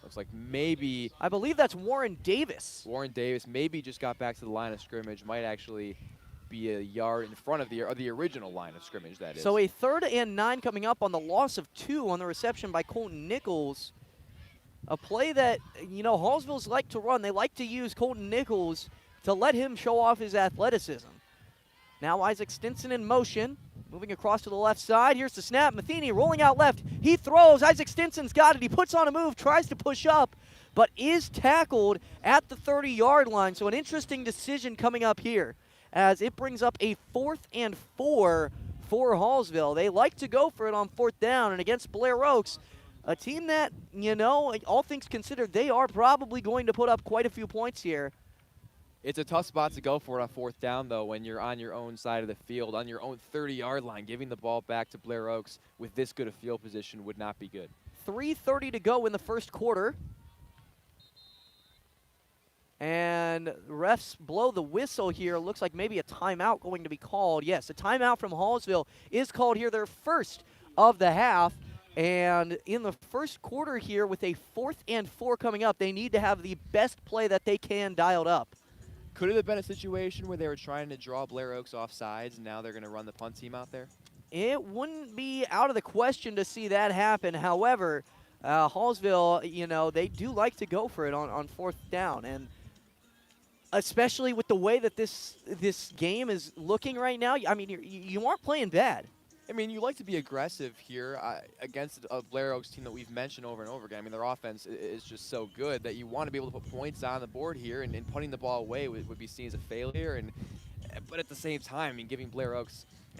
Looks like maybe... I believe that's Warren Davis. Warren Davis maybe just got back to the line of scrimmage. Might actually be a yard in front of the original line of scrimmage, that is. So a 3rd and 9 coming up on the loss of 2 on the reception by Colton Nichols. A play that, you know, Hallsville's like to run. They like to use Colton Nichols to let him show off his athleticism. Now Isaac Stinson in motion, moving across to the left side. Here's the snap. Matheny rolling out left. He throws. Isaac Stinson's got it. He puts on a move, tries to push up, but is tackled at the 30-yard line. So an interesting decision coming up here, as it brings up a 4th and 4 for Hallsville. They like to go for it on 4th down, and against Blair Oaks, a team that, you know, all things considered, they are probably going to put up quite a few points here. It's a tough spot to go for it on 4th down, though, when you're on your own side of the field, on your own 30-yard line. Giving the ball back to Blair Oaks with this good a field position would not be good. 3:30 to go in the first quarter. And refs blow the whistle here. Looks like maybe a timeout going to be called. Yes, a timeout from Hallsville is called here, their first of the half. And in the first quarter here, with a 4th and 4 coming up, they need to have the best play that they can dialed up. Could it have been a situation where they were trying to draw Blair Oaks off sides and now they're going to run the punt team out there? It wouldn't be out of the question to see that happen. However, Hallsville, you know, they do like to go for it on 4th down. And especially with the way that this game is looking right now, I mean, you aren't playing bad. I mean, you like to be aggressive here against a Blair Oaks team that we've mentioned over and over again. I mean, their offense is just so good that you want to be able to put points on the board here, and putting the ball away would be seen as a failure. But at the same time, I mean,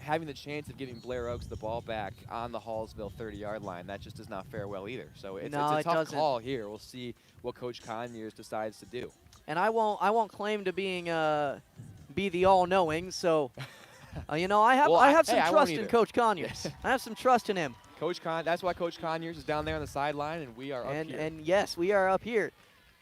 having the chance of giving Blair Oaks the ball back on the Hallsville 30-yard line, that just does not fare well either. So it's a tough call here. We'll see what Coach Conyers decides to do. And I won't claim to be the all-knowing, so. You know, I have some trust in Coach Conyers. I have some trust in him. That's why Coach Conyers is down there on the sideline, and we are up here. And yes, we are up here.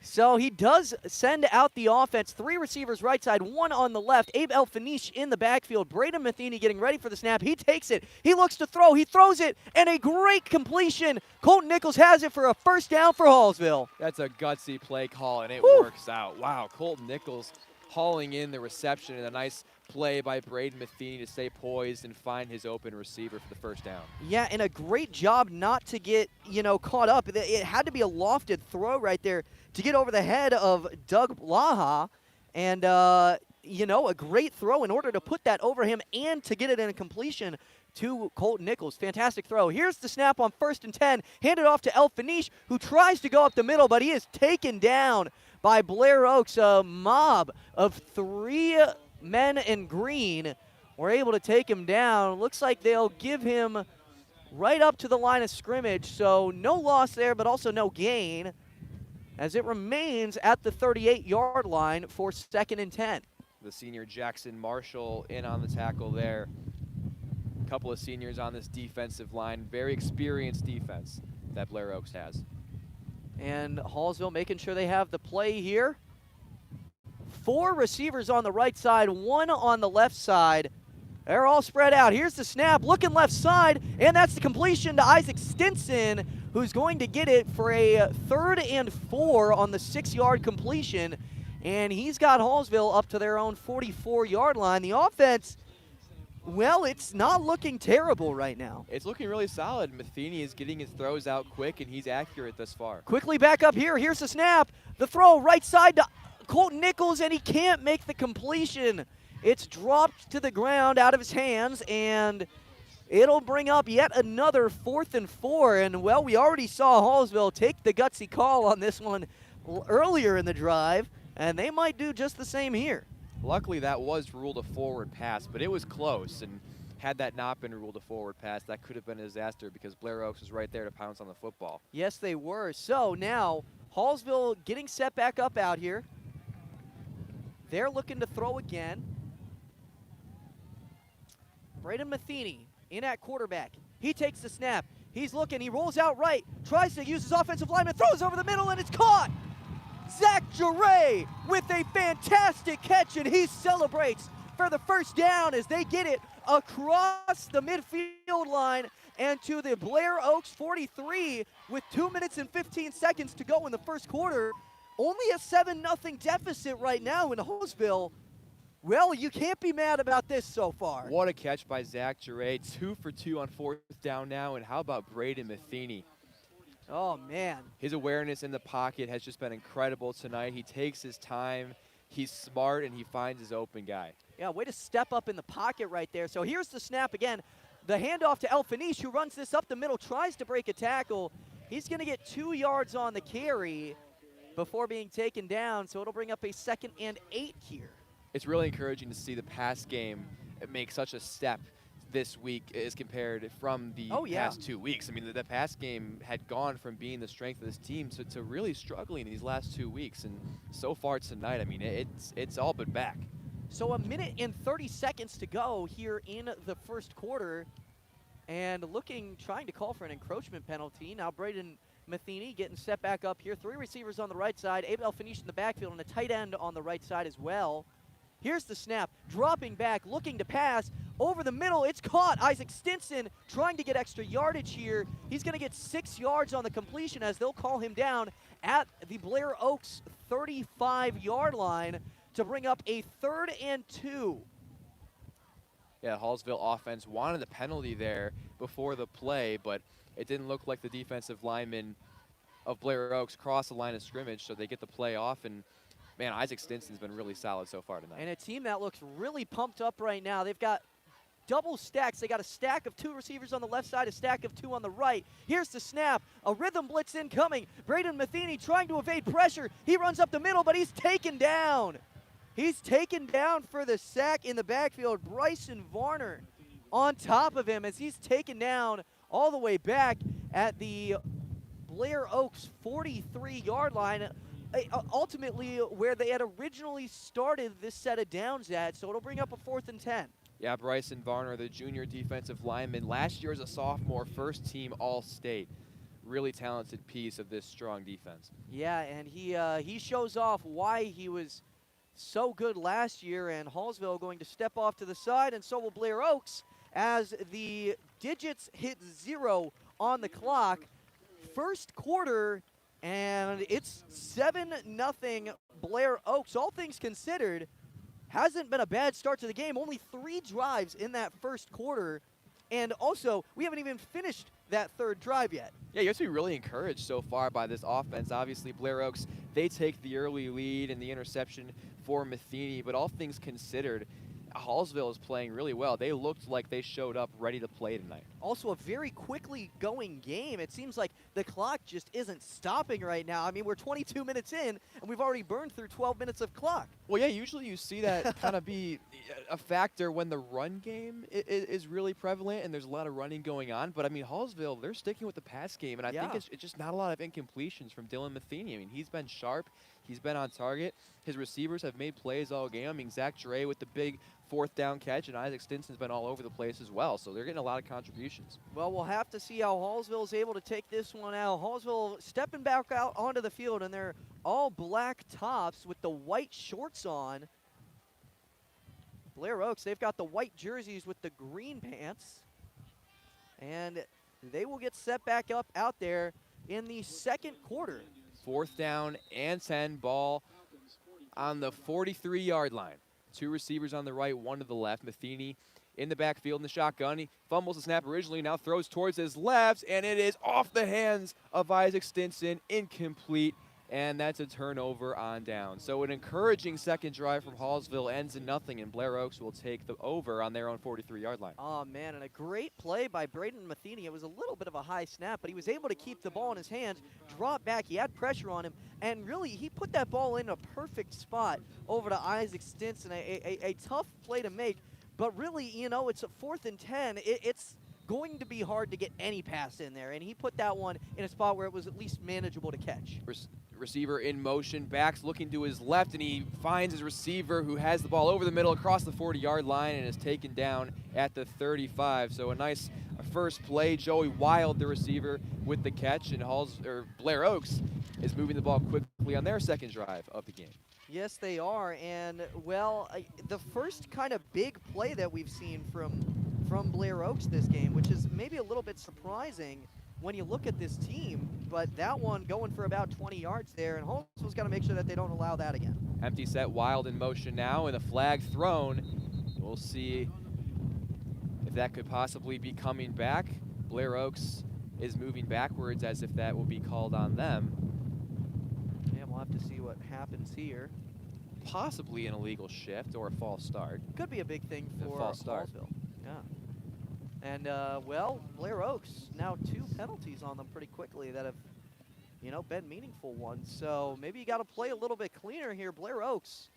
So he does send out the offense. 3 receivers right side, 1 on the left. Abe Elfanish in the backfield. Braden Matheny getting ready for the snap. He takes it. He looks to throw. He throws it, and a great completion. Colton Nichols has it for a 1st down for Hallsville. That's a gutsy play call, and it works out. Wow, Colton Nichols hauling in the reception, and a nice play by Braden Matheny to stay poised and find his open receiver for the 1st down. Yeah, and a great job not to get, you know, caught up. It had to be a lofted throw right there to get over the head of Doug Blaha, and, you know, a great throw in order to put that over him and to get it in a completion to Colton Nichols. Fantastic throw. Here's the snap on 1st and 10, handed off to Elfanish, who tries to go up the middle, but he is taken down by Blair Oaks. A mob of 3 men in green were able to take him down. Looks like they'll give him right up to the line of scrimmage. So no loss there, but also no gain, as it remains at the 38-yard line for 2nd and 10. The senior Jackson Marshall in on the tackle there. A couple of seniors on this defensive line. Very experienced defense that Blair Oaks has. And Hallsville making sure they have the play here. 4 receivers on the right side, 1 on the left side. They're all spread out. Here's the snap, looking left side, and that's the completion to Isaac Stinson, who's going to get it for a 3rd and 4 on the 6-yard completion. And he's got Hallsville up to their own 44-yard line. The offense, well, it's not looking terrible right now. It's looking really solid. Matheny is getting his throws out quick, and he's accurate thus far. Quickly back up here. Here's the snap. The throw right side to Colton Nichols, and he can't make the completion. It's dropped to the ground out of his hands, and it'll bring up yet another 4th and 4. And, well, we already saw Hallsville take the gutsy call on this one earlier in the drive, and they might do just the same here. Luckily, that was ruled a forward pass, but it was close, and had that not been ruled a forward pass, that could have been a disaster because Blair Oaks was right there to pounce on the football. Yes, they were. So now Hallsville getting set back up out here. They're looking to throw again. Braden Matheny in at quarterback. He takes the snap. He's looking. He rolls out right. Tries to use his offensive lineman. Throws over the middle, and it's caught. Zach Jarre with a fantastic catch, and he celebrates for the first down as they get it across the midfield line and to the Blair Oaks 43 with 2 minutes and 15 seconds to go in the first quarter. Only a 7-0 deficit right now in Hallsville. Well, you can't be mad about this so far. What a catch by Zach Jarre. 2 for 2 on 4th down now, and how about Braden Matheny? Oh, man. His awareness in the pocket has just been incredible tonight. He takes his time, he's smart, and he finds his open guy. Yeah, way to step up in the pocket right there. So here's the snap again. The handoff to El Fanish, who runs this up the middle, tries to break a tackle. He's going to get 2 yards on the carry before being taken down, so it'll bring up a 2nd and 8 here. It's really encouraging to see the pass game make such a step this week as compared from the past 2 weeks. I mean, the pass game had gone from being the strength of this team to really struggling in these last 2 weeks. And so far tonight, I mean, it's all but back. So 1 minute and 30 seconds to go here in the first quarter. And trying to call for an encroachment penalty. Now Braden Matheny getting set back up here. 3 receivers on the right side. Abel Fanish in the backfield and a tight end on the right side as well. Here's the snap, dropping back, looking to pass. Over the middle, it's caught. Isaac Stinson trying to get extra yardage here. He's going to get 6 yards on the completion as they'll call him down at the Blair Oaks 35-yard line to bring up a 3rd and 2. Yeah, Hallsville offense wanted the penalty there before the play, but it didn't look like the defensive lineman of Blair Oaks crossed the line of scrimmage, so they get the play off. And man, Isaac Stinson's been really solid so far tonight. And a team that looks really pumped up right now. They've got double stacks. They got a stack of 2 receivers on the left side, a stack of 2 on the right. Here's the snap. A rhythm blitz incoming. Braden Matheny trying to evade pressure. He runs up the middle, but he's taken down. He's taken down for the sack in the backfield. Bryson Varner on top of him as he's taken down all the way back at the Blair Oaks 43-yard line. Ultimately where they had originally started this set of downs at, so it'll bring up a 4th and 10. Yeah, Bryson Varner, the junior defensive lineman, last year as a sophomore, first team All-State. Really talented piece of this strong defense. Yeah, and he shows off why he was so good last year, and Hallsville going to step off to the side, and so will Blair Oaks as the digits hit 0 on the clock. First quarter, and it's 7-0 Blair Oaks. All things considered, hasn't been a bad start to the game. Only 3 drives in that first quarter. And also, we haven't even finished that 3rd drive yet. Yeah, you have to be really encouraged so far by this offense. Obviously, Blair Oaks, they take the early lead and the interception for Matheny. But all things considered, Hallsville is playing really well. They looked like they showed up ready to play tonight. Also a very quickly going game. It seems like the clock just isn't stopping right now. I mean, we're 22 minutes in, and we've already burned through 12 minutes of clock. Well, yeah, usually you see that kind of be a factor when the run game is really prevalent and there's a lot of running going on. But, I mean, Hallsville, they're sticking with the pass game, and I think it's just not a lot of incompletions from Dylan Matheny. I mean, he's been sharp. He's been on target. His receivers have made plays all game. I mean, Zach Dre with the big 4th down catch, and Isaac Stinson's been all over the place as well. So they're getting a lot of contributions. Well, we'll have to see how Hallsville is able to take this one out. Hallsville stepping back out onto the field, and they're all black tops with the white shorts on. Blair Oaks, they've got the white jerseys with the green pants. And they will get set back up out there in the second quarter. 4th down and 10, ball on the 43-yard line. 2 receivers on the right, 1 to the left. Matheny in the backfield in the shotgun. He fumbles the snap originally, now throws towards his left, and it is off the hands of Isaac Stinson, incomplete, and that's a turnover on down. So an encouraging second drive from Hallsville ends in nothing, and Blair Oaks will take the over on their own 43-yard line. Oh, man, and a great play by Braden Matheny. It was a little bit of a high snap, but he was able to keep the ball in his hands, drop back. He had pressure on him, and really he put that ball in a perfect spot over to Isaac Stinson. A tough play to make, but really, you know, it's a 4th and 10. It's going to be hard to get any pass in there, and he put that one in a spot where it was at least manageable to catch. Receiver in motion, backs looking to his left, and he finds his receiver who has the ball over the middle across the 40-yard line and is taken down at the 35. So a nice first play. Joey Wild, the receiver, with the catch, and Blair Oaks is moving the ball quickly on their second drive of the game. Yes, they are, and well, the first kind of big play that we've seen from Blair Oaks this game, which is maybe a little bit surprising when you look at this team, but that one going for about 20 yards there, and Hallsville's got to make sure that they don't allow that again. Empty set, Wild in motion now, and a flag thrown. We'll see if that could possibly be coming back. Blair Oaks is moving backwards as if that will be called on them. Yeah, we'll have to see what happens here. Possibly an illegal shift or a false start. Could be a big thing for Hallsville. Yeah. And, well, Blair Oaks, now 2 penalties on them pretty quickly that have, you know, been meaningful ones. So maybe you got to play a little bit cleaner here. Blair Oaks,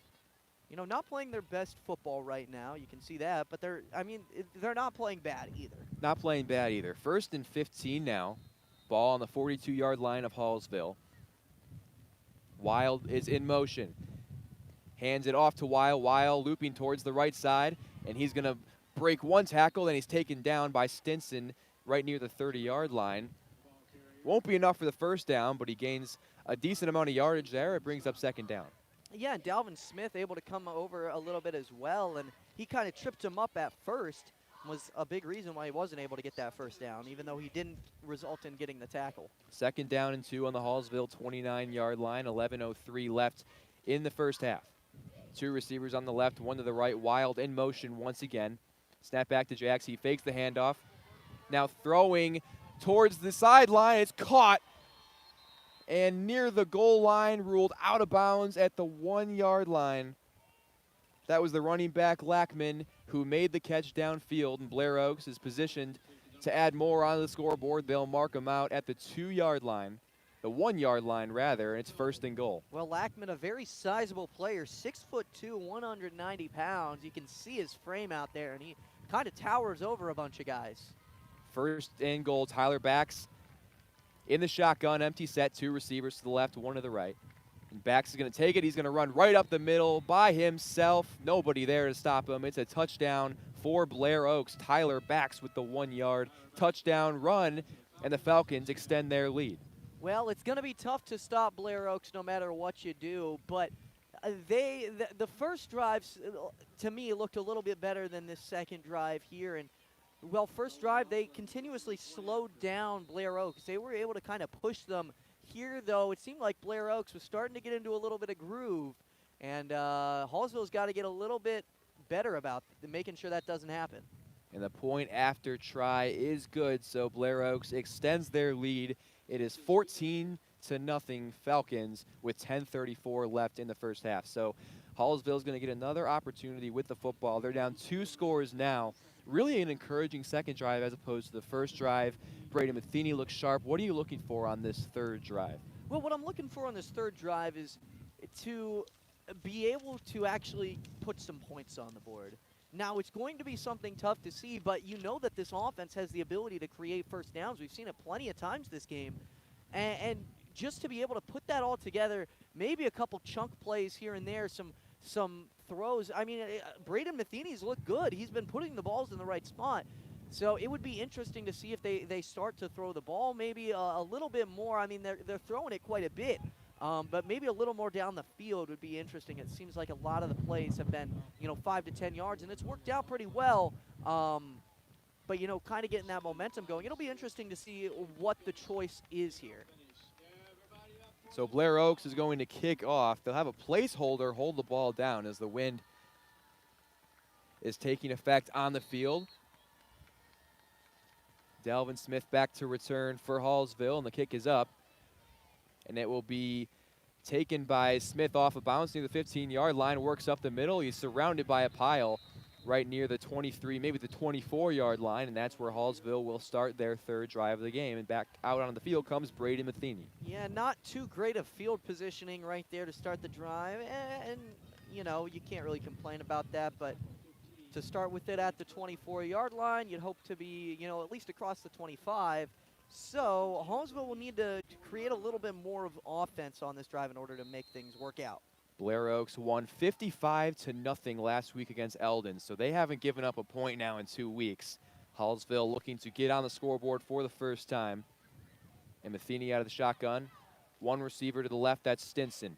you know, not playing their best football right now. You can see that. But they're not playing bad either. Not playing bad either. 1st and 15 now. Ball on the 42-yard line of Hallsville. Wild is in motion. Hands it off to Wild. Wild looping towards the right side. And he's going to break 1 tackle, then he's taken down by Stinson right near the 30-yard line. Won't be enough for the first down, but he gains a decent amount of yardage there. It brings up 2nd down. Yeah, and Dalvin Smith able to come over a little bit as well, and he kind of tripped him up at first. Was a big reason why he wasn't able to get that first down, even though he didn't result in getting the tackle. 2nd down and 2 on the Hallsville 29-yard line. 11:03 left in the first half. 2 receivers on the left, 1 to the right. Wild in motion once again. Snap back to Jax. He fakes the handoff. Now throwing towards the sideline. It's caught. And near the goal line, ruled out of bounds at the 1-yard line. That was the running back, Lackman, who made the catch downfield. And Blair Oaks is positioned to add more on the scoreboard. They'll mark him out at the 2-yard line. The 1-yard line, rather, and it's 1st and goal. Well, Lackman, a very sizable player, 6'2", 190 pounds. You can see his frame out there, and he kind of towers over a bunch of guys. 1st and goal. Tyler backs in the shotgun, empty set, 2 receivers to the left, 1 to the right. And Backs is going to take it. He's going to run right up the middle by himself. Nobody there to stop him. It's a touchdown for Blair Oaks. Tyler Backs with the 1-yard touchdown run, and the Falcons extend their lead. Well, it's going to be tough to stop Blair Oaks no matter what you do, but the first drives, to me, looked a little bit better than this second drive here. And, well, first drive, they continuously slowed down Blair Oaks. They were able to kind of push them. Here, though, it seemed like Blair Oaks was starting to get into a little bit of groove, and Hallsville's got to get a little bit better about making sure that doesn't happen. And the point after try is good, so Blair Oaks extends their lead. It is 14-0 Falcons with 10:34 left in the first half. So Hallsville's going to get another opportunity with the football. They're down 2 scores now. Really an encouraging second drive as opposed to the first drive. Braden Matheny looks sharp. What are you looking for on this third drive? Well, what I'm looking for on this third drive is to be able to actually put some points on the board. Now, it's going to be something tough to see, but you know that this offense has the ability to create first downs. We've seen it plenty of times this game. And just to be able to put that all together, maybe a couple chunk plays here and there, some throws. I mean, Braden Matheny's looked good. He's been putting the balls in the right spot. So it would be interesting to see if they start to throw the ball maybe a little bit more. I mean, they're throwing it quite a bit. But maybe a little more down the field would be interesting. It seems like a lot of the plays have been, 5 to 10 yards, and it's worked out pretty well. But, kind of getting that momentum going. It'll be interesting to see what the choice is here. So Blair Oaks is going to kick off. They'll have a placeholder hold the ball down as the wind is taking effect on the field. Delvin Smith back to return for Hallsville, and the kick is up. And it will be taken by Smith off of bounds near the 15-yard line, works up the middle. He's surrounded by a pile right near the 23, maybe the 24-yard line, and that's where Hallsville will start their third drive of the game. And back out on the field comes Braden Matheny. Yeah, not too great of field positioning right there to start the drive. And you can't really complain about that, but to start with it at the 24-yard line, you'd hope to be, at least across the 25. So Hallsville will need to create a little bit more of offense on this drive in order to make things work out. Blair Oaks won 55-0 last week against Eldon, so they haven't given up a point now in 2 weeks. Hallsville looking to get on the scoreboard for the first time. And Matheny out of the shotgun. One receiver to the left, that's Stinson.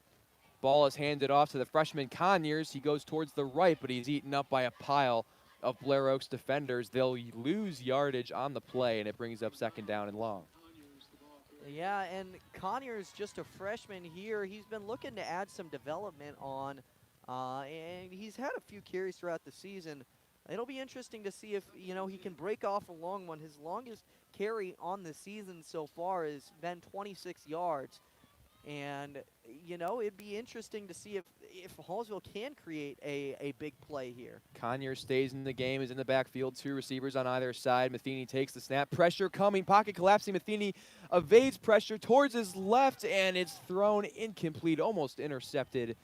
Ball is handed off to the freshman Conyers. He goes towards the right, but he's eaten up by a pile of Blair Oaks defenders. They'll lose yardage on the play, and it brings up second down and long. Yeah, and Conyers, just a freshman here. He's been looking to add some development on, and he's had a few carries throughout the season. It'll be interesting to see if, he can break off a long one. His longest carry on the season so far has been 26 yards. And, it'd be interesting to see if Hallsville can create a big play here. Conyers stays in the game, is in the backfield, 2 receivers on either side. Matheny takes the snap. Pressure coming, pocket collapsing. Matheny evades pressure towards his left, and it's thrown incomplete, almost intercepted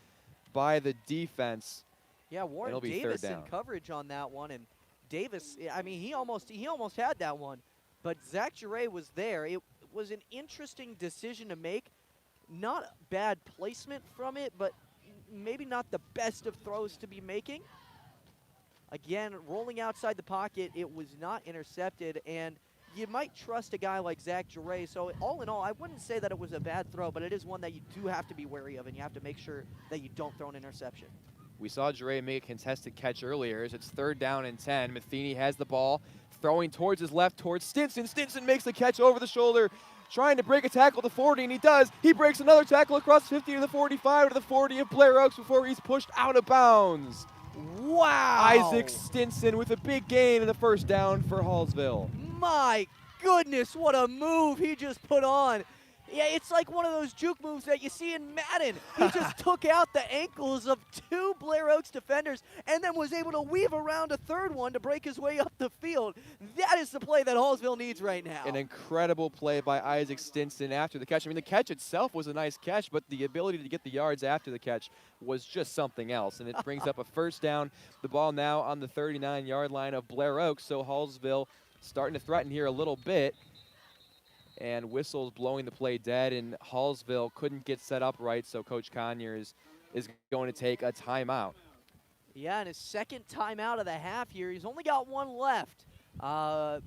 by the defense. Yeah, Warren Davis in coverage on that one. And Davis, he almost had that one. But Zach Giray was there. It was an interesting decision to make. Not bad placement from it, but maybe not the best of throws to be making. Again, rolling outside the pocket, it was not intercepted, and you might trust a guy like Zach Giray. So all in all, I wouldn't say that it was a bad throw, but it is one that you do have to be wary of, and you have to make sure that you don't throw an interception. We saw Giray make a contested catch earlier as it's 3rd down and 10. Matheny has the ball, throwing towards his left, towards Stinson. Stinson makes the catch over the shoulder, trying to break a tackle to 40, and he does. He breaks another tackle across 50 to the 45 to the 40 of Blair Oaks before he's pushed out of bounds. Wow! Isaac Stinson with a big gain in the first down for Hallsville. My goodness, what a move he just put on. Yeah, it's like one of those juke moves that you see in Madden. He just took out the ankles of 2 Blair Oaks defenders and then was able to weave around a third one to break his way up the field. That is the play that Hallsville needs right now. An incredible play by Isaac Stinson after the catch. I mean, the catch itself was a nice catch, but the ability to get the yards after the catch was just something else, and it brings up a first down. The ball now on the 39-yard line of Blair Oaks, so Hallsville starting to threaten here a little bit. And whistles blowing the play dead, and Hallsville couldn't get set up right, so Coach Conyers is going to take a timeout. Yeah, and his second timeout of the half here. He's only got one left. And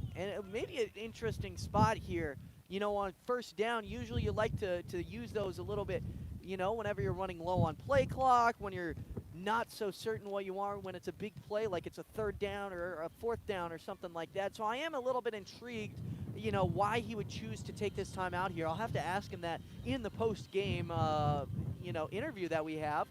maybe an interesting spot here. On first down, usually you like to use those a little bit, whenever you're running low on play clock, when you're not so certain what you are, when it's a big play, like it's a 3rd down or a 4th down or something like that. So I am a little bit intrigued, why he would choose to take this time out here. I'll have to ask him that in the post-game, interview that we have.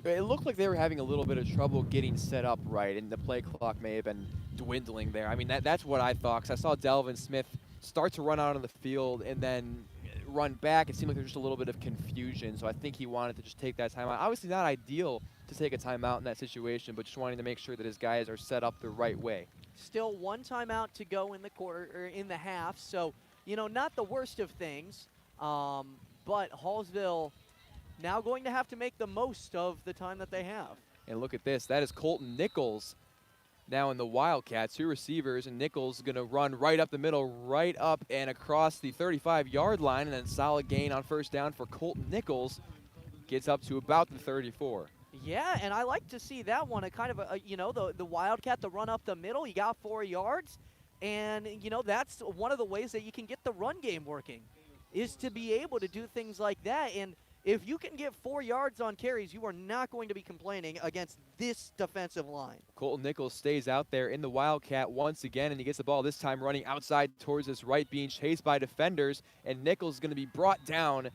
It looked like they were having a little bit of trouble getting set up right, and the play clock may have been dwindling there. I mean, that's what I thought, because I saw Delvin Smith start to run out on the field and then run back. It seemed like there was just a little bit of confusion, so I think he wanted to just take that timeout. Obviously not ideal to take a timeout in that situation, but just wanting to make sure that his guys are set up the right way. Still one timeout to go in the quarter or in the half, so not the worst of things. But Hallsville now going to have to make the most of the time that they have. And look at this. That is Colton Nichols now in the Wildcats. 2 receivers, and Nichols going to run right up the middle, right up and across the 35-yard line, and then solid gain on first down for Colton Nichols. Gets up to about the 34. Yeah, and I like to see that one. A kind of the Wildcat, the run up the middle. He got 4 yards, and that's one of the ways that you can get the run game working, is to be able to do things like that. And if you can get 4 yards on carries, you are not going to be complaining against this defensive line. Colton Nichols stays out there in the Wildcat once again, and he gets the ball this time running outside towards his right, being chased by defenders, and Nichols is going to be brought down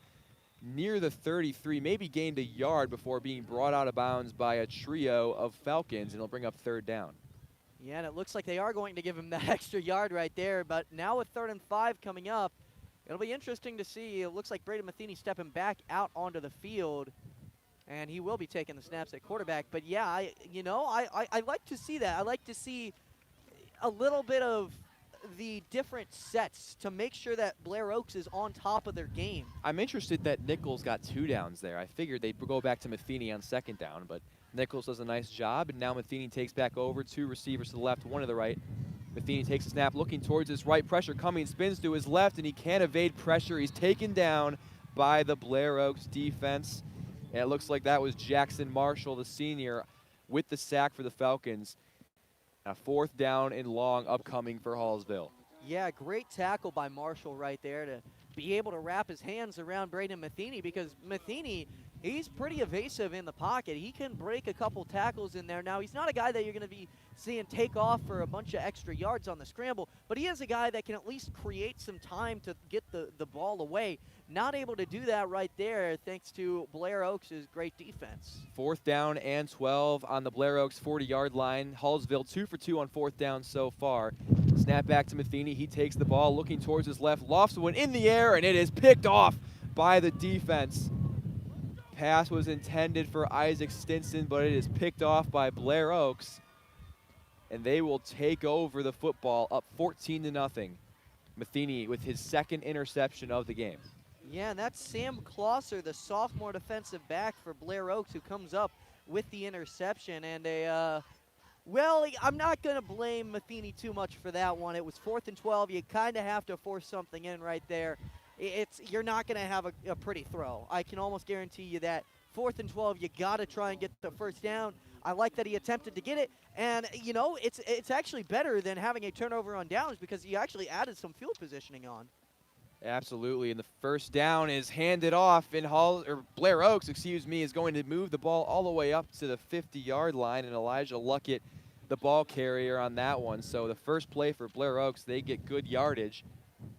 near the 33, maybe gained a yard before being brought out of bounds by a trio of Falcons, and it'll bring up third down. Yeah, and it looks like they are going to give him that extra yard right there, but now with 3rd and 5 coming up, it'll be interesting to see. It looks like Braden Matheny stepping back out onto the field, and he will be taking the snaps at quarterback. But yeah, I like to see that. I like to see a little bit of the different sets to make sure that Blair Oaks is on top of their game. I'm interested that Nichols got 2 downs there. I figured they'd go back to Matheny on 2nd down, but Nichols does a nice job, and now Matheny takes back over. 2 receivers to the left, 1 to the right. Matheny takes a snap, looking towards his right. Pressure coming, spins to his left, and he can't evade pressure. He's taken down by the Blair Oaks defense. And it looks like that was Jackson Marshall, the senior, with the sack for the Falcons. A 4th down and long upcoming for Hallsville. Yeah, great tackle by Marshall right there to be able to wrap his hands around Braden Matheny, because Matheny, he's pretty evasive in the pocket. He can break a couple tackles in there. Now, he's not a guy that you're going to be seeing take off for a bunch of extra yards on the scramble, but he is a guy that can at least create some time to get the ball away. Not able to do that right there thanks to Blair Oaks' great defense. 4th down and 12 on the Blair Oaks 40-yard line. Hallsville 2 for 2 on 4th down so far. Snap back to Matheny. He takes the ball, looking towards his left, lofts one in the air, and it is picked off by the defense. Pass was intended for Isaac Stinson, but it is picked off by Blair Oaks, and they will take over the football up 14-0. Matheny with his 2nd interception of the game. Yeah, and that's Sam Klosser, the sophomore defensive back for Blair Oaks, who comes up with the interception. And well, I'm not going to blame Matheny too much for that one. It was 4th and 12. You kind of have to force something in right there. You're not going to have a pretty throw. I can almost guarantee you that. 4th and 12, you got to try and get the first down. I like that he attempted to get it, and it's actually better than having a turnover on downs, because he actually added some field positioning on. Absolutely, and the first down is handed off, and Blair Oaks, is going to move the ball all the way up to the 50-yard line, and Elijah Luckett, the ball carrier on that one. So the first play for Blair Oaks, they get good yardage.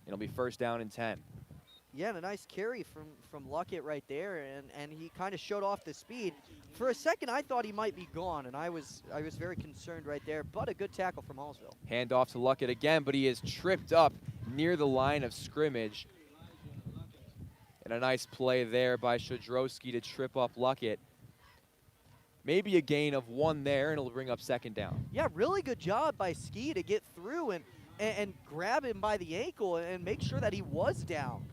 It'll be 1st down and 10. Yeah, and a nice carry from Luckett right there, and he kind of showed off the speed. For a second, I thought he might be gone, and I was very concerned right there, but a good tackle from Hallsville. Hand off to Luckett again, but he is tripped up near the line of scrimmage. And a nice play there by Shadrowski to trip up Luckett. Maybe a gain of 1 there, and it'll bring up 2nd down. Yeah, really good job by Ski to get through and grab him by the ankle and make sure that he was down.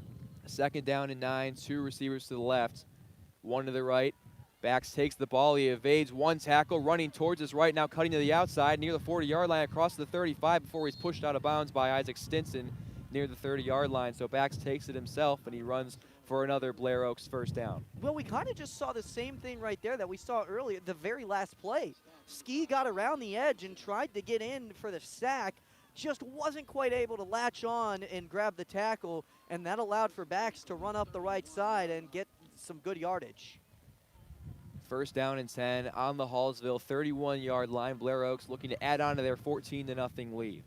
2nd down and 9, 2 receivers to the left, 1 to the right. Bax takes the ball, he evades 1 tackle, running towards his right, now cutting to the outside near the 40-yard line across the 35 before he's pushed out of bounds by Isaac Stinson near the 30-yard line. So Bax takes it himself, and he runs for another Blair Oaks 1st down. Well, we kind of just saw the same thing right there that we saw earlier, the very last play. Ski got around the edge and tried to get in for the sack, just wasn't quite able to latch on and grab the tackle, and that allowed for Bax to run up the right side and get some good yardage. 1st down and 10 on the Hallsville 31-yard line. Blair Oaks looking to add on to their 14-0 lead.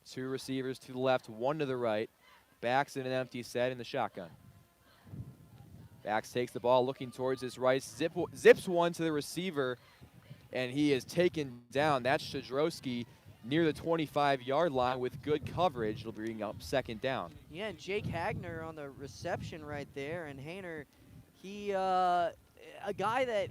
2 receivers to the left, 1 to the right. Bax in an empty set in the shotgun. Bax takes the ball, looking towards his right, zips 1 to the receiver, and he is taken down. That's Shadrowski. near the 25-yard line with good coverage. It'll bring up 2nd down. Yeah, and Jake Hagner on the reception right there, and Hayner, he a guy that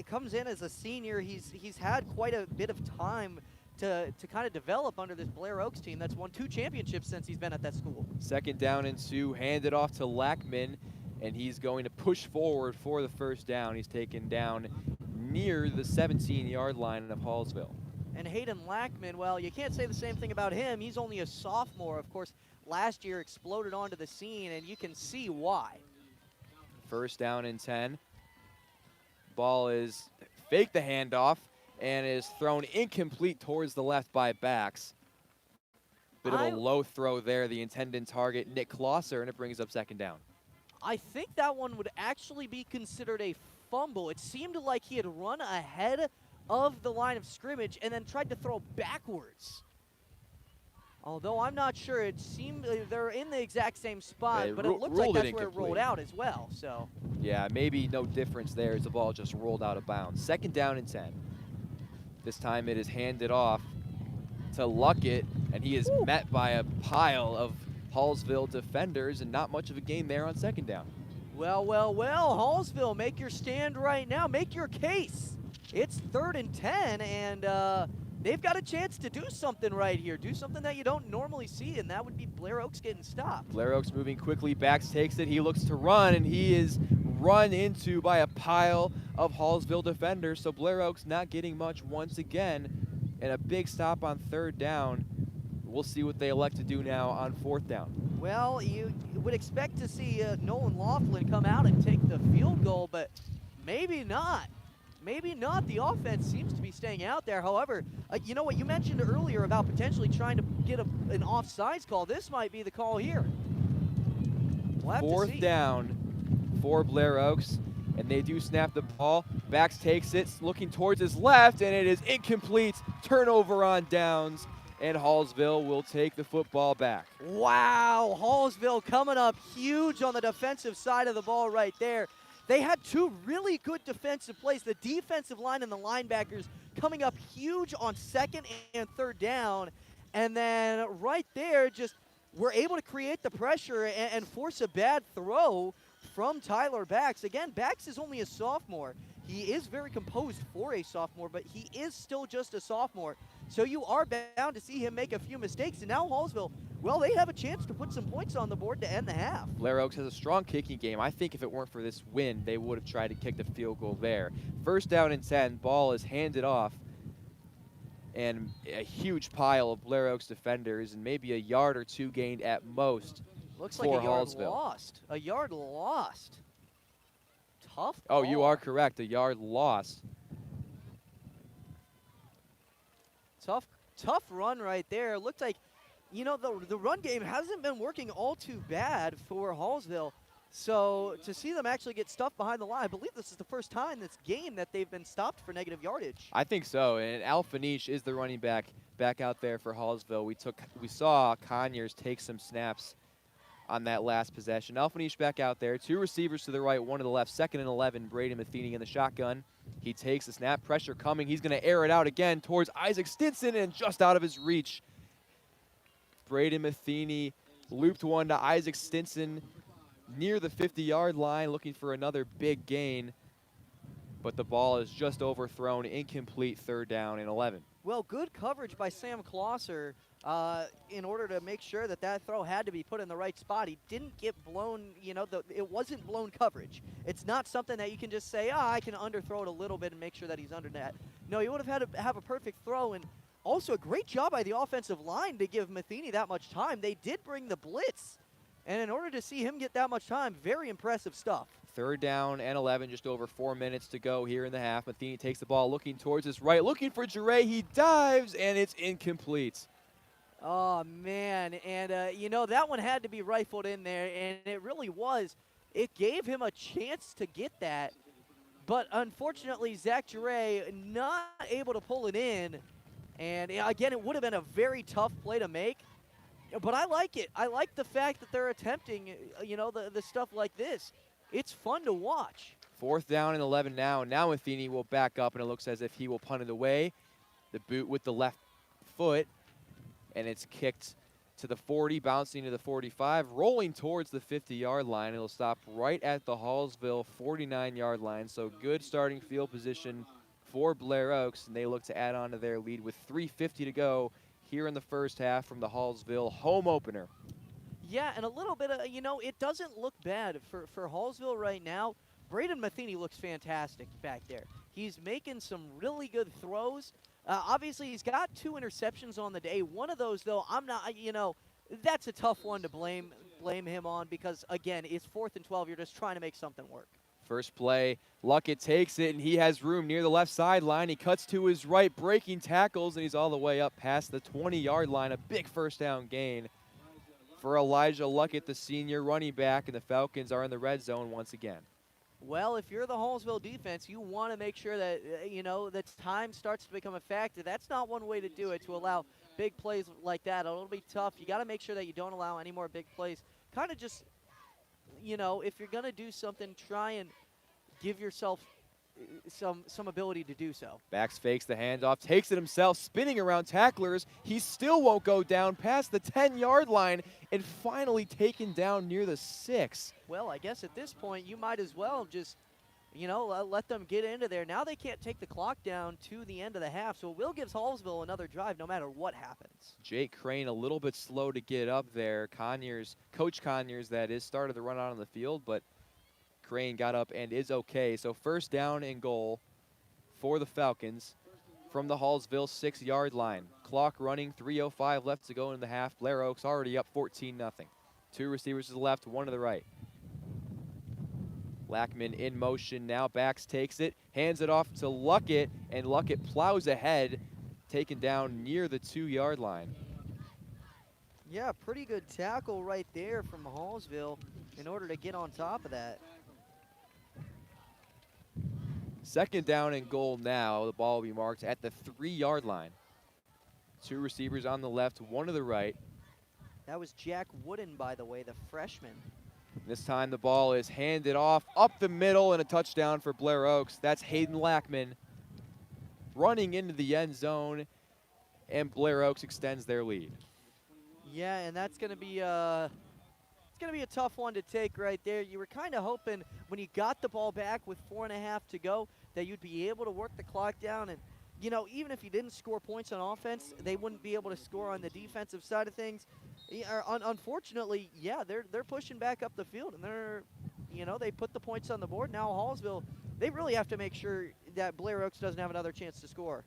comes in as a senior. He's had quite a bit of time to kind of develop under this Blair Oaks team that's won 2 championships since he's been at that school. 2nd down and 2, hand it off to Lackman, and he's going to push forward for the 1st down. He's taken down near the 17-yard line of Hallsville. And Hayden Lackman, well, you can't say the same thing about him. He's only a sophomore. Of course, last year exploded onto the scene, and you can see why. 1st down and 10. Ball is fake the handoff and is thrown incomplete towards the left by backs. Bit of a low throw there. The intended target, Nick Klosser, and it brings up 2nd down. I think that one would actually be considered a fumble. It seemed like he had run ahead of the line of scrimmage and then tried to throw backwards. Although I'm not sure, it seemed they're in the exact same spot, but it looked like that's where it rolled out as well. So yeah, maybe no difference there as the ball just rolled out of bounds. 2nd down and 10. This time it is handed off to Luckett, and he is met by a pile of Hallsville defenders, and not much of a gain there on 2nd down. Well, Hallsville, make your stand right now. Make your case. It's 3rd and 10, and they've got a chance to do something right here. Do something that you don't normally see, and that would be Blair Oaks getting stopped. Blair Oaks moving quickly. Backs takes it. He looks to run, and he is run into by a pile of Hallsville defenders. So Blair Oaks not getting much once again, and a big stop on 3rd down. We'll see what they elect to do now on 4th down. Well, you would expect to see Nolan Laughlin come out and take the field goal, but maybe not. Maybe not. The offense seems to be staying out there. However, you know what you mentioned earlier about potentially trying to get an offsides call. This might be the call here. We'll have to see. 4th down for Blair Oaks, and they do snap the ball. Backs takes it, looking towards his left, and it is incomplete. Turnover on downs, and Hallsville will take the football back. Wow, Hallsville coming up huge on the defensive side of the ball right there. They had 2 really good defensive plays. The defensive line and the linebackers coming up huge on 2nd and 3rd down. And then right there, just were able to create the pressure and force a bad throw from Tyler Bax. Again, Bax is only a sophomore. He is very composed for a sophomore, but he is still just a sophomore. So you are bound to see him make a few mistakes. And now Hallsville, well, they have a chance to put some points on the board to end the half. Blair Oaks has a strong kicking game. I think if it weren't for this win, they would have tried to kick the field goal there. 1st down and 10, ball is handed off. And a huge pile of Blair Oaks defenders, and maybe a yard or 2 gained at most. Looks for like a yard Hallsville. lost. A yard lost. Tough Oh, call. you are correct. A yard lost. Tough run right there. Looked like, you know, the run game hasn't been working all too bad for Hallsville. So to see them actually get stuffed behind the line, I believe this is the first time this game that they've been stopped for negative yardage. I think so. And Al Fanish is the running back out there for Hallsville. We saw Conyers take some snaps on that last possession. Al Fanish back out there. 2 receivers to the right, 1 to the left. 2nd and 11. Brady Matheny in the shotgun. He takes the snap. Pressure coming. He's going to air it out again towards Isaac Stinson, and just out of his reach. Brady Matheny looped one to Isaac Stinson near the 50-yard line, looking for another big gain. But the ball is just overthrown. Incomplete. 3rd down and 11. Well, good coverage by Sam Klosser in order to make sure that throw had to be put in the right spot. He didn't get blown, you know, it wasn't blown coverage. It's not something that you can just say, I can underthrow it a little bit and make sure that he's under net. No, he would have had to have a perfect throw, and also a great job by the offensive line to give Matheny that much time. They did bring the blitz, and in order to see him get that much time, very impressive stuff. 3rd down and 11, just over 4 minutes to go here in the half. Matheny takes the ball, looking towards his right, looking for Jure. He dives, and it's incomplete. Oh, man, and, you know, that one had to be rifled in there, and it really was. It gave him a chance to get that, but unfortunately, Zach Jure not able to pull it in, and, again, it would have been a very tough play to make, but I like it. I like the fact that they're attempting, you know, the stuff like this. It's fun to watch. 4th down and 11 now. Now Matheny will back up, and it looks as if he will punt it away. The boot with the left foot, and it's kicked to the 40, bouncing to the 45, rolling towards the 50-yard line. It'll stop right at the Hallsville 49-yard line, so good starting field position for Blair Oaks, and they look to add on to their lead with 3:50 to go here in the first half from the Hallsville home opener. Yeah, and a little bit of, it doesn't look bad for Hallsville right now. Braden Matheny looks fantastic back there. He's making some really good throws. Obviously, he's got 2 interceptions on the day. One of those, though, that's a tough one to blame him on because, again, it's 4th and 12. You're just trying to make something work. First play, Luckett takes it, and he has room near the left sideline. He cuts to his right, breaking tackles, and he's all the way up past the 20-yard line. A big first down gain for Elijah Luckett, the senior running back, and the Falcons are in the red zone once again. Well, if you're the Hallsville defense, you want to make sure that, that time starts to become a factor. That's not one way to do it, to allow big plays like that. It'll be tough. You got to make sure that you don't allow any more big plays. Kind of just, if you're going to do something, try and give yourself some ability to do so. Backs fakes the handoff, takes it himself, spinning around tacklers. He still won't go down past the 10-yard line and finally taken down near the 6. Well, I guess at this point you might as well just, let them get into there. Now they can't take the clock down to the end of the half, so it will give Hallsville another drive no matter what happens. Jake Crane a little bit slow to get up there. Coach Conyers, that is, started the run out on the field, but Crane got up and is okay. So first down and goal for the Falcons from the Hallsville 6-yard line. Clock running, 3:05 left to go in the half. Blair Oaks already up 14-0. 2 receivers to the left, 1 to the right. Lackman in motion now, backs takes it, hands it off to Luckett, and Luckett plows ahead, taken down near the 2-yard line. Yeah, pretty good tackle right there from Hallsville in order to get on top of that. Second down and goal now. The ball will be marked at the 3-yard line. 2 receivers on the left, 1 to the right. That was Jack Wooden, by the way, the freshman. This time the ball is handed off up the middle and a touchdown for Blair Oaks. That's Hayden Lackman running into the end zone, and Blair Oaks extends their lead. Yeah, and that's going to be a tough one to take right there. You were kind of hoping when you got the ball back with 4.5 to go that you'd be able to work the clock down. And, even if you didn't score points on offense, they wouldn't be able to score on the defensive side of things. Unfortunately, yeah, they're pushing back up the field, and they put the points on the board. Now Hallsville, they really have to make sure that Blair Oaks doesn't have another chance to score.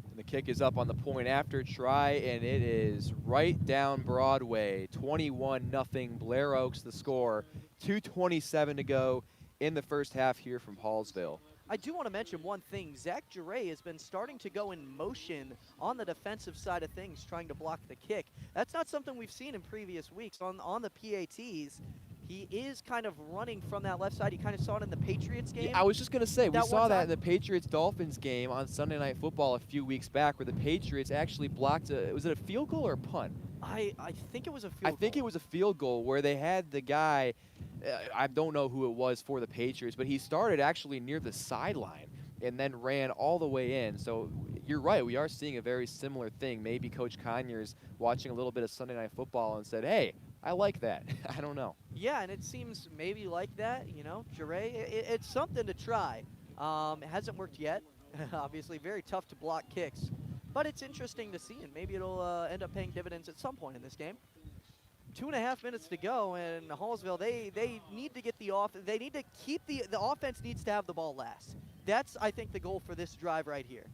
And the kick is up on the point after try, and it is right down Broadway. 21-0, Blair Oaks the score. 2:27 to go in the first half here from Hallsville. I do want to mention one thing. Zach Giray has been starting to go in motion on the defensive side of things, trying to block the kick. That's not something we've seen in previous weeks. On the PATs, he is kind of running from that left side. You kind of saw it in the Patriots game. Yeah, I was just going to say, we saw that in the time. Patriots-Dolphins game on Sunday Night Football a few weeks back where the Patriots actually blocked was it a field goal or a punt? I think it was a field goal. I think it was a field goal where they had the guy, I don't know who it was for the Patriots, but he started actually near the sideline and then ran all the way in. So you're right, we are seeing a very similar thing. Maybe Coach Conyers watching a little bit of Sunday Night Football and said, hey, I like that. I don't know. Yeah, and it seems maybe like that, Giray, it's something to try. It hasn't worked yet. Obviously, very tough to block kicks. But it's interesting to see, and maybe it'll end up paying dividends at some point in this game. 2.5 minutes to go, and Hallsville, they need to get they need to keep the offense needs to have the ball last. That's, I think, the goal for this drive right here.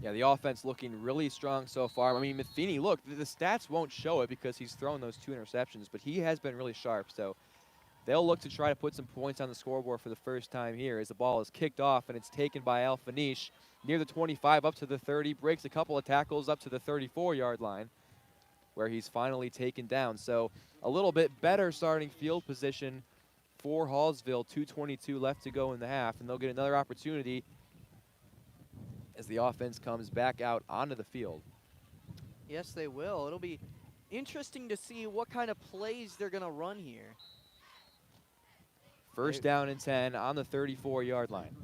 Yeah, the offense looking really strong so far. I mean, Matheny, look, the stats won't show it because he's thrown those 2 interceptions, but he has been really sharp. So they'll look to try to put some points on the scoreboard for the first time here as the ball is kicked off, and it's taken by Alfanish near the 25 up to the 30, breaks a couple of tackles up to the 34-yard line where he's finally taken down. So a little bit better starting field position for Hallsville. 2:22 left to go in the half, and they'll get another opportunity as the offense comes back out onto the field. Yes, they will. It'll be interesting to see what kind of plays they're going to run here. First down and 10 on the 34-yard line.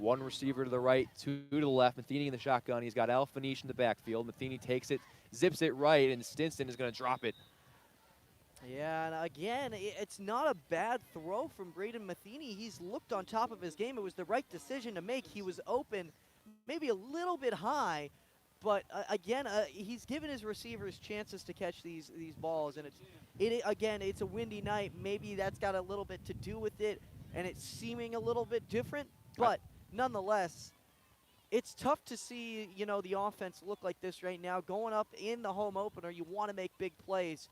One receiver to the right, two to the left. Matheny in the shotgun. He's got Alfanish in the backfield. Matheny takes it, zips it right, and Stinson is going to drop it. Yeah, and again, it's not a bad throw from Braden Matheny. He's looked on top of his game. It was the right decision to make. He was open, maybe a little bit high, but again, he's given his receivers chances to catch these balls. And it's a windy night. Maybe that's got a little bit to do with it, and it's seeming a little bit different. But nonetheless, it's tough to see, the offense look like this right now. Going up in the home opener, you want to make big plays.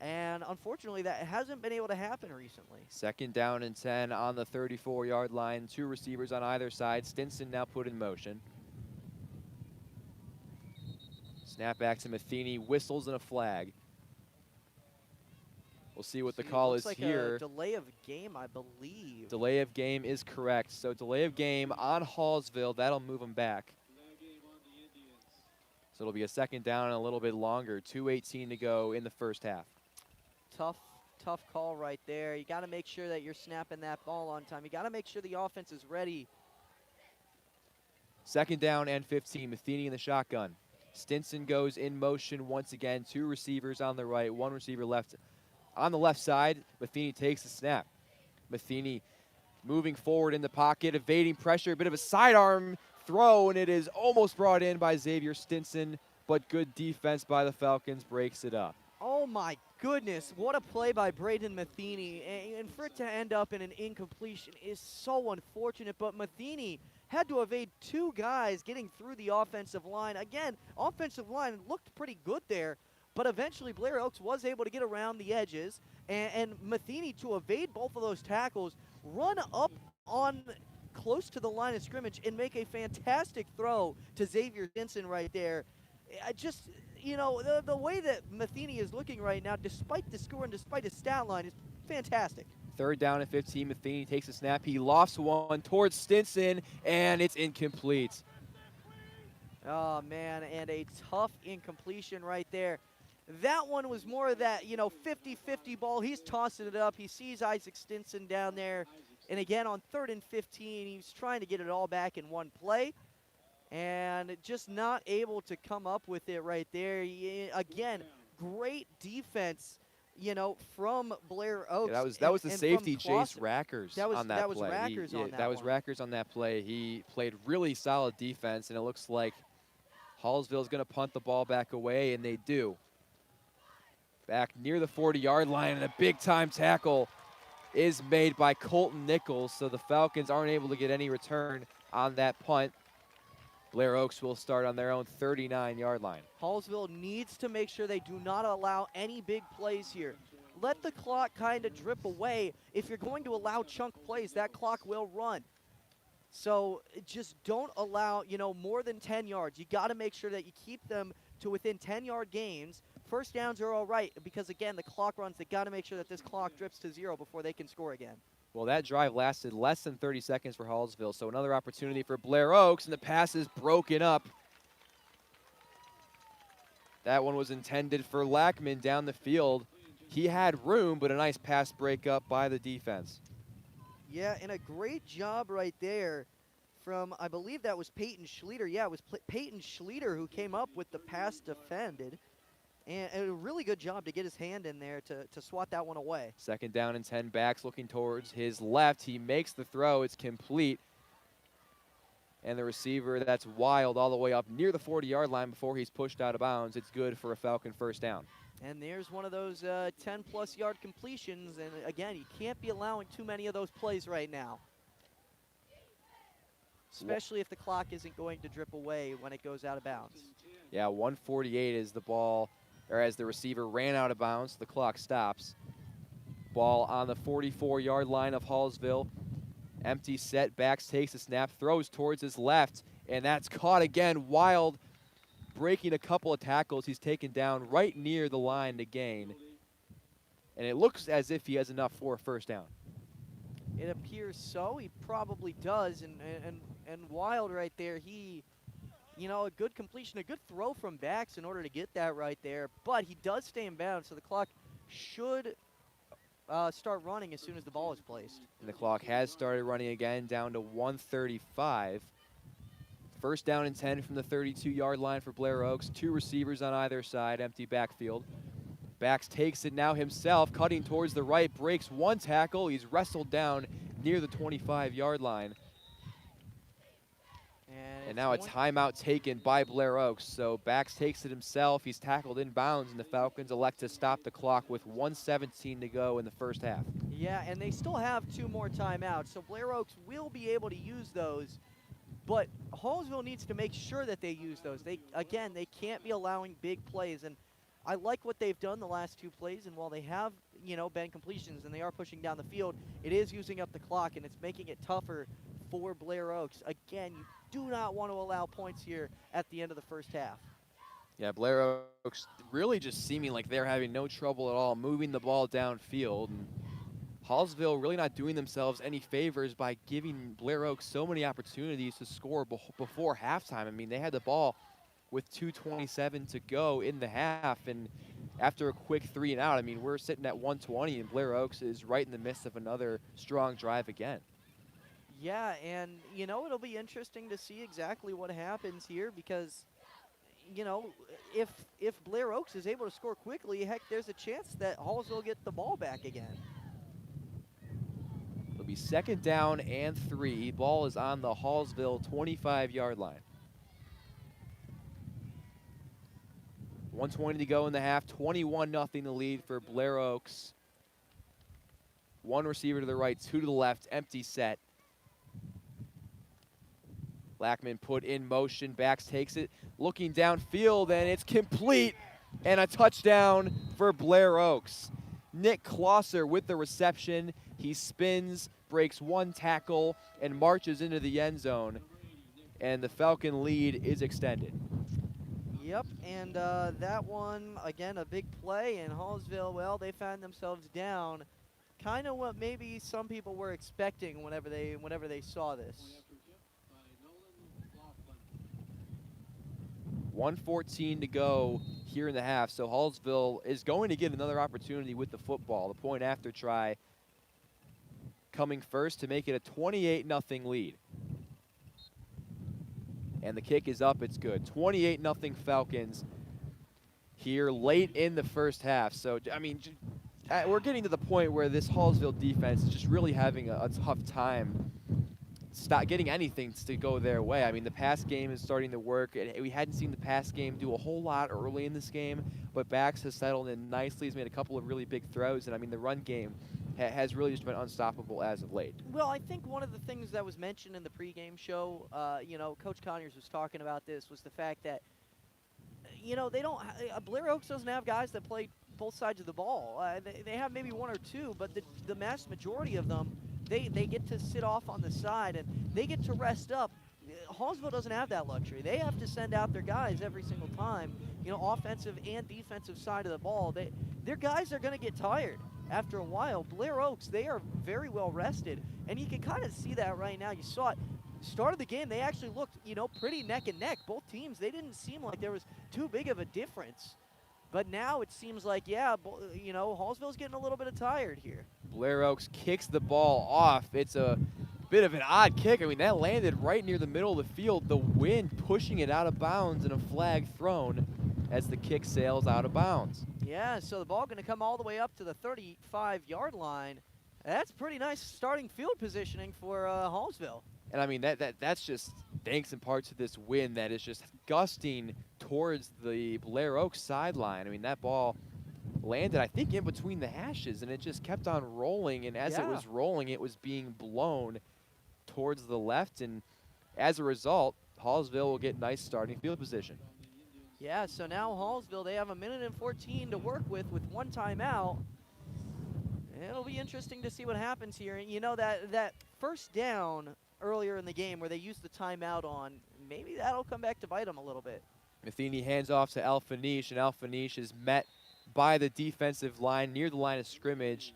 And unfortunately, that hasn't been able to happen recently. 2nd down and 10 on the 34-yard line. 2 receivers on either side. Stinson now put in motion. Snap back to Matheny. Whistles and a flag. We'll see what the call is like here. A delay of game, I believe. Delay of game is correct. So delay of game on Hallsville. That'll move them back. So it'll be a 2nd down and a little bit longer. 2:18 to go in the first half. Tough call right there. You got to make sure that you're snapping that ball on time. You got to make sure the offense is ready. 2nd down and 15. Matheny in the shotgun. Stinson goes in motion once again. 2 receivers on the right, 1 receiver left. On the left side, Matheny takes the snap. Matheny moving forward in the pocket, evading pressure. A bit of a sidearm throw, and it is almost brought in by Xavier Stinson, but good defense by the Falcons breaks it up. Oh my goodness, what a play by Braden Matheny. And for it to end up in an incompletion is so unfortunate, but Matheny had to evade 2 guys getting through the offensive line. Again, offensive line looked pretty good there, but eventually Blair Oaks was able to get around the edges, and Matheny, to evade both of those tackles, run up on close to the line of scrimmage and make a fantastic throw to Xavier Stinson right there. The way that Matheny is looking right now, despite the score and despite his stat line, is fantastic. 3rd down and 15. Matheny takes a snap. He lofts one towards Stinson, and it's incomplete. Oh, man, and a tough incompletion right there. That one was more of that, 50-50 ball. He's tossing it up. He sees Isaac Stinson down there. And again, on 3rd and 15, he's trying to get it all back in one play. And just not able to come up with it right there. Again, great defense, from Blair Oaks. Yeah, that was the safety, Jace Rackers, on that play. That was Rackers on that one. That was Rackers on that play. He played really solid defense, and it looks like Hallsville's going to punt the ball back away, and they do. Back near the 40-yard line, and a big-time tackle is made by Colton Nichols, so the Falcons aren't able to get any return on that punt. Blair Oaks will start on their own 39-yard line. Hallsville needs to make sure they do not allow any big plays here. Let the clock kind of drip away. If you're going to allow chunk plays, that clock will run. So just don't allow, more than 10 yards. You got to make sure that you keep them to within 10-yard gains. First downs are all right because, again, the clock runs. They got to make sure that this clock drips to 0 before they can score again. Well, that drive lasted less than 30 seconds for Hallsville, so another opportunity for Blair Oaks, and the pass is broken up. That one was intended for Lackman down the field. He had room, but a nice pass breakup by the defense. Yeah, and a great job right there from, I believe that was Peyton Schleter. Yeah, it was Peyton Schleter who came up with the pass defended. And a really good job to get his hand in there to swat that one away. 2nd down and 10, backs looking towards his left. He makes the throw. It's complete. And the receiver, that's Wild, all the way up near the 40-yard line before he's pushed out of bounds. It's good for a Falcon first down. And there's one of those 10-plus yard completions. And, again, you can't be allowing too many of those plays right now, especially if the clock isn't going to drip away when it goes out of bounds. Yeah, 1:48 is the ball, or as the receiver ran out of bounds, the clock stops. Ball on the 44-yard line of Hallsville. Empty set, backs, takes a snap, throws towards his left, and that's caught again. Wild breaking a couple of tackles. He's taken down right near the line to gain. And it looks as if he has enough for a first down. It appears so. He probably does. And Wild right there, he, a good completion, a good throw from backs in order to get that right there. But he does stay in bounds, so the clock should start running as soon as the ball is placed. And the clock has started running again, down to 1:35. First down and 10 from the 32-yard line for Blair Oaks. 2 receivers on either side, empty backfield. Backs takes it now himself, cutting towards the right, breaks 1 tackle. He's wrestled down near the 25-yard line. And now a timeout taken by Blair Oaks. So Backs takes it himself. He's tackled inbounds, and the Falcons elect to stop the clock with 1:17 to go in the first half. Yeah, and they still have 2 more timeouts, so Blair Oaks will be able to use those. But Hallsville needs to make sure that they use those. They can't be allowing big plays. And I like what they've done the last 2 plays. And while they have, been completions and they are pushing down the field, it is using up the clock, and it's making it tougher for Blair Oaks. Again, you do not want to allow points here at the end of the first half. Yeah, Blair Oaks really just seeming like they're having no trouble at all moving the ball downfield. And Hallsville really not doing themselves any favors by giving Blair Oaks so many opportunities to score before halftime. I mean, they had the ball with 2:27 to go in the half, and after a quick 3 and out, I mean, we're sitting at 120, and Blair Oaks is right in the midst of another strong drive again. Yeah, and, it'll be interesting to see exactly what happens here because, if Blair Oaks is able to score quickly, heck, there's a chance that Hallsville will get the ball back again. It'll be 2nd down and 3. Ball is on the Hallsville 25-yard line. 1:20 to go in the half. 21-0 the lead for Blair Oaks. 1 receiver to the right, 2 to the left. Empty set. Lackman put in motion. Backs takes it. Looking downfield, and it's complete. And a touchdown for Blair Oaks. Nick Klosser with the reception. He spins, breaks 1 tackle, and marches into the end zone. And the Falcon lead is extended. Yep, and that one, again, a big play, and Hallsville, well, they found themselves down. Kind of what maybe some people were expecting whenever they saw this. 1:14 to go here in the half, so Hallsville is going to get another opportunity with the football. The point after try coming first to make it a 28-0 lead. And the kick is up, it's good. 28-0 Falcons here late in the first half. So, I mean, we're getting to the point where this Hallsville defense is just really having a tough time getting anything to go their way. I mean, the pass game is starting to work. We hadn't seen the pass game do a whole lot early in this game, but Backs has settled in nicely. He's made a couple of really big throws, and I mean, the run game has really just been unstoppable as of late. Well, I think one of the things that was mentioned in the pregame show, Coach Conyers was talking about this, was the fact that, they don't, Blair Oaks doesn't have guys that play both sides of the ball. They have maybe 1 or 2, but the vast majority of them, they get to sit off on the side and they get to rest up. Hallsville doesn't have that luxury. They have to send out their guys every single time, offensive and defensive side of the ball. Their guys are going to get tired after a while. Blair Oaks, they are very well rested, and you can kind of see that right now. You saw it. Start of the game, they actually looked, pretty neck and neck. Both teams, they didn't seem like there was too big of a difference. But now it seems like, yeah, Hallsville's getting a little bit tired here. Blair Oaks kicks the ball off. It's a bit of an odd kick. I mean, that landed right near the middle of the field. The wind pushing it out of bounds and a flag thrown as the kick sails out of bounds. Yeah, so the ball going to come all the way up to the 35-yard line. That's pretty nice starting field positioning for Hallsville. And I mean, that's just thanks in part to this wind that is just gusting towards the Blair Oaks sideline. I mean, that ball landed, I think, in between the hashes, and it just kept on rolling. And as it was rolling, it was being blown towards the left. And as a result, Hallsville will get nice starting field position. Yeah, so now Hallsville, they have 1:14 to work with 1 timeout. It'll be interesting to see what happens here. That first down earlier in the game where they used the timeout on, maybe that'll come back to bite them a little bit. Matheny hands off to Alfanish, and Alfanish is met by the defensive line near the line of scrimmage.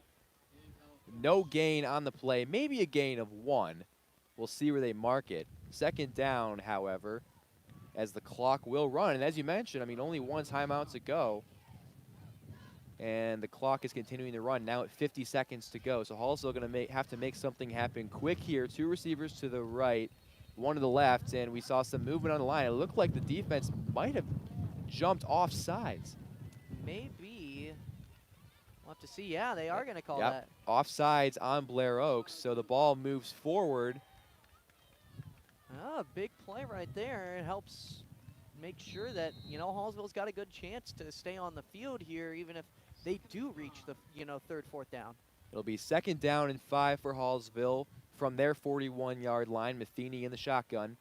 No gain on the play, maybe a gain of 1. We'll see where they mark it. 2nd down, however, as the clock will run. And as you mentioned, I mean, only 1 timeout to go. And the clock is continuing to run now at 50 seconds to go. So Hallsville going to have to make something happen quick here. 2 receivers to the right, 1 to the left, and we saw some movement on the line. It looked like the defense might have jumped off sides. Maybe. We'll have to see. Yeah, they are going to call that. Offsides on Blair Oaks, so the ball moves forward. Oh, big play right there. It helps make sure that, Hallsville's got a good chance to stay on the field here, even if they do reach the, 3rd, 4th down. It'll be 2nd down and 5 for Hallsville from their 41-yard line. Matheny in the shotgun.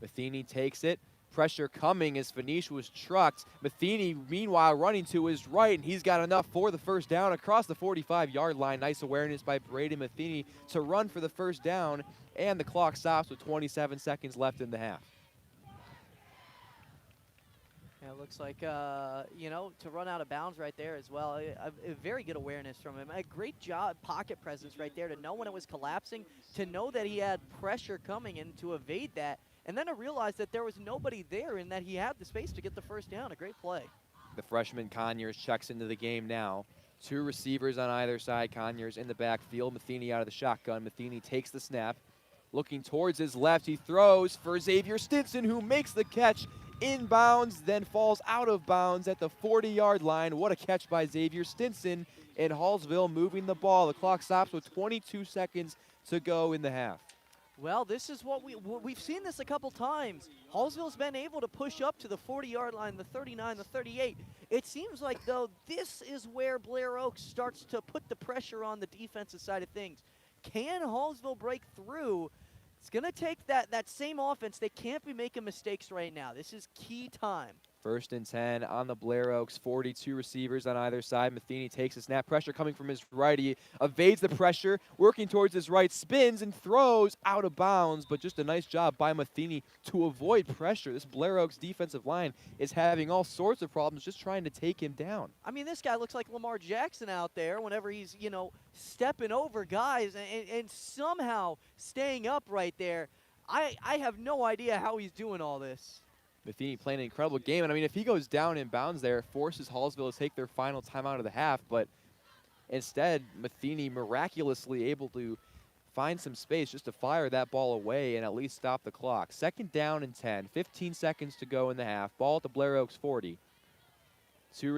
Matheny takes it. Pressure coming as Fanish was trucked. Matheny, meanwhile, running to his right, and he's got enough for the 1st down across the 45-yard line. Nice awareness by Braden Matheny to run for the 1st down, and the clock stops with 27 seconds left in the half. Yeah, it looks like, to run out of bounds right there as well. A very good awareness from him. A great job, pocket presence right there to know when it was collapsing, to know that he had pressure coming and to evade that, and then to realize that there was nobody there and that he had the space to get the 1st down. A great play. The freshman Conyers checks into the game now. 2 receivers on either side. Conyers in the backfield. Matheny out of the shotgun. Matheny takes the snap. Looking towards his left, he throws for Xavier Stinson, who makes the catch inbounds, then falls out of bounds at the 40-yard line. What a catch by Xavier Stinson, and Hallsville moving the ball. The clock stops with 22 seconds to go in the half. Well, this is what we've seen this a couple times. Hallsville's been able to push up to the 40-yard line, the 39, the 38. It seems like, though, this is where Blair Oaks starts to put the pressure on the defensive side of things. Can Hallsville break through? It's going to take that same offense. They can't be making mistakes right now. This is key time. 1st and 10 on the Blair Oaks, 42 receivers on either side. Matheny takes a snap, pressure coming from his right. He evades the pressure, working towards his right, spins and throws out of bounds, but just a nice job by Matheny to avoid pressure. This Blair Oaks defensive line is having all sorts of problems just trying to take him down. I mean, this guy looks like Lamar Jackson out there whenever he's, stepping over guys and somehow staying up right there. I have no idea how he's doing all this. Matheny playing an incredible game, and I mean, if he goes down in bounds there, it forces Hallsville to take their final timeout of the half, but instead, Matheny miraculously able to find some space just to fire that ball away and at least stop the clock. 2nd down and 10, 15 seconds to go in the half. Ball at the Blair Oaks 40. Two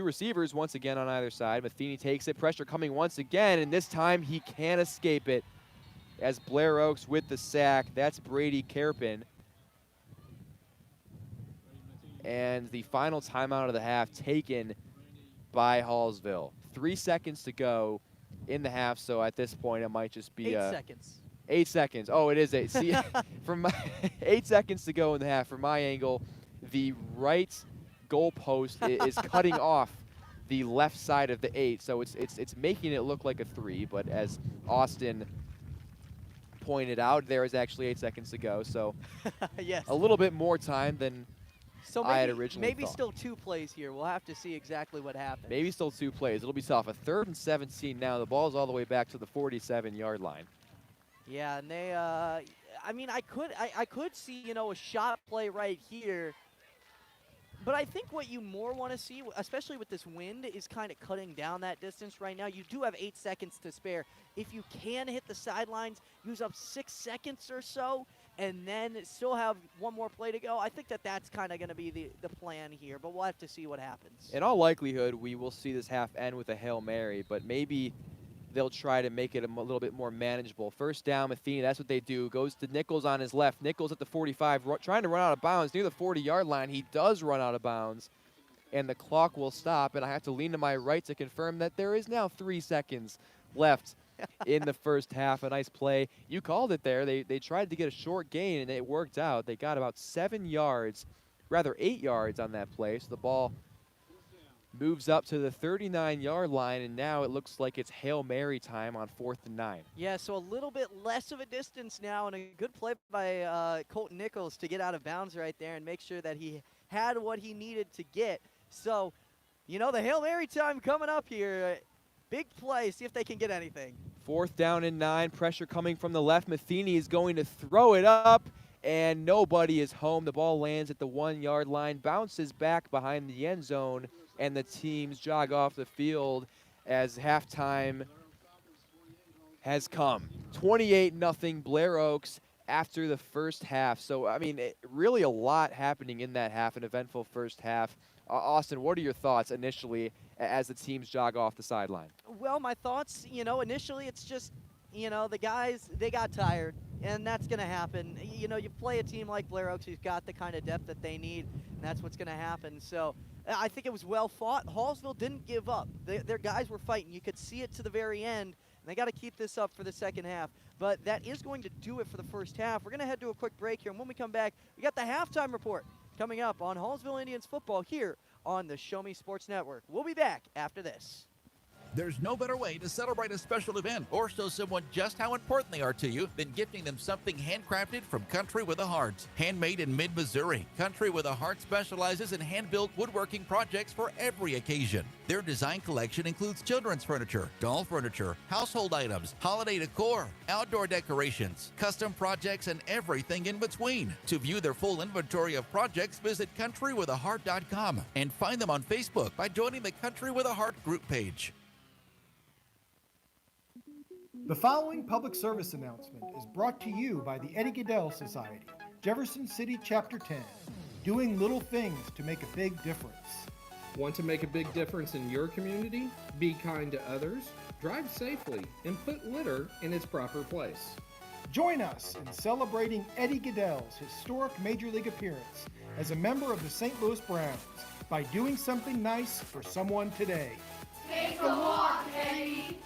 receivers once again on either side. Matheny takes it, pressure coming once again, and this time he can't escape it as Blair Oaks with the sack. That's Brady Kerpen. And the final timeout of the half taken by Hallsville. 3 seconds to go in the half, so at this point it might just be 8 seconds. 8 seconds. Oh, it is 8. See, from 8 seconds to go in the half. From my angle, the right goalpost is cutting off the left side of the 8, so it's making it look like a 3. But as Austin pointed out, there is actually 8 seconds to go, so yes, a little bit more time than I had originally thought. Still 2 plays here. We'll have to see exactly what happens. Maybe still 2 plays. It'll be tough. A 3rd and 17 now. The ball's all the way back to the 47-yard line. Yeah, and they, I mean, I could see, a shot play right here. But I think what you more want to see, especially with this wind, is kind of cutting down that distance right now. You do have 8 seconds to spare. If you can hit the sidelines, use up 6 seconds or so, and then still have 1 more play to go, I think that's kind of going to be the plan here. But we'll have to see what happens. In all likelihood, we will see this half end with a Hail Mary, but maybe they'll try to make it a little bit more manageable. 1st down, Matheny, that's what they do. Goes to Nichols on his left. Nichols at the 45, trying to run out of bounds near the 40-yard line. He does run out of bounds, and the clock will stop, and I have to lean to my right to confirm that there is now 3 seconds left in the 1st half. A nice play. You called it there. They tried to get a short gain, and it worked out. They got about 8 yards on that play, so the ball moves up to the 39-yard line, and now it looks like it's Hail Mary time on 4th and 9. Yeah, so a little bit less of a distance now, and a good play by Colton Nichols to get out of bounds right there and make sure that he had what he needed to get. So, the Hail Mary time coming up here. Big play. See if they can get anything. 4th down and 9. Pressure coming from the left. Matheny is going to throw it up, and nobody is home. The ball lands at the 1-yard line, bounces back behind the end zone, and the teams jog off the field as halftime has come. 28-0 Blair Oaks after the first half. So, I mean, really a lot happening in that half, an eventful first half. Austin, what are your thoughts initially as the teams jog off the sideline? Well, my thoughts, initially it's just, the guys, they got tired, and that's going to happen. You play a team like Blair Oaks who's got the kind of depth that they need, and that's what's going to happen. So I think it was well fought. Hallsville didn't give up. Their guys were fighting. You could see it to the very end. And they got to keep this up for the second half. But that is going to do it for the first half. We're going to head to a quick break here. And when we come back, we got the halftime report coming up on Hallsville Indians football here on the Show Me Sports Network. We'll be back after this. There's no better way to celebrate a special event or show someone just how important they are to you than gifting them something handcrafted from Country with a Heart. Handmade in mid-Missouri, Country with a Heart specializes in hand-built woodworking projects for every occasion. Their design collection includes children's furniture, doll furniture, household items, holiday decor, outdoor decorations, custom projects, and everything in between. To view their full inventory of projects, visit countrywithaheart.com and find them on Facebook by joining the Country with a Heart group page. The following public service announcement is brought to you by the Eddie Gaedel Society, Jefferson City Chapter 10, doing little things to make a big difference. Want to make a big difference in your community? Be kind to others, drive safely, and put litter in its proper place. Join us in celebrating Eddie Gaedel's historic Major League appearance as a member of the St. Louis Browns by doing something nice for someone today. Take a walk, Eddie!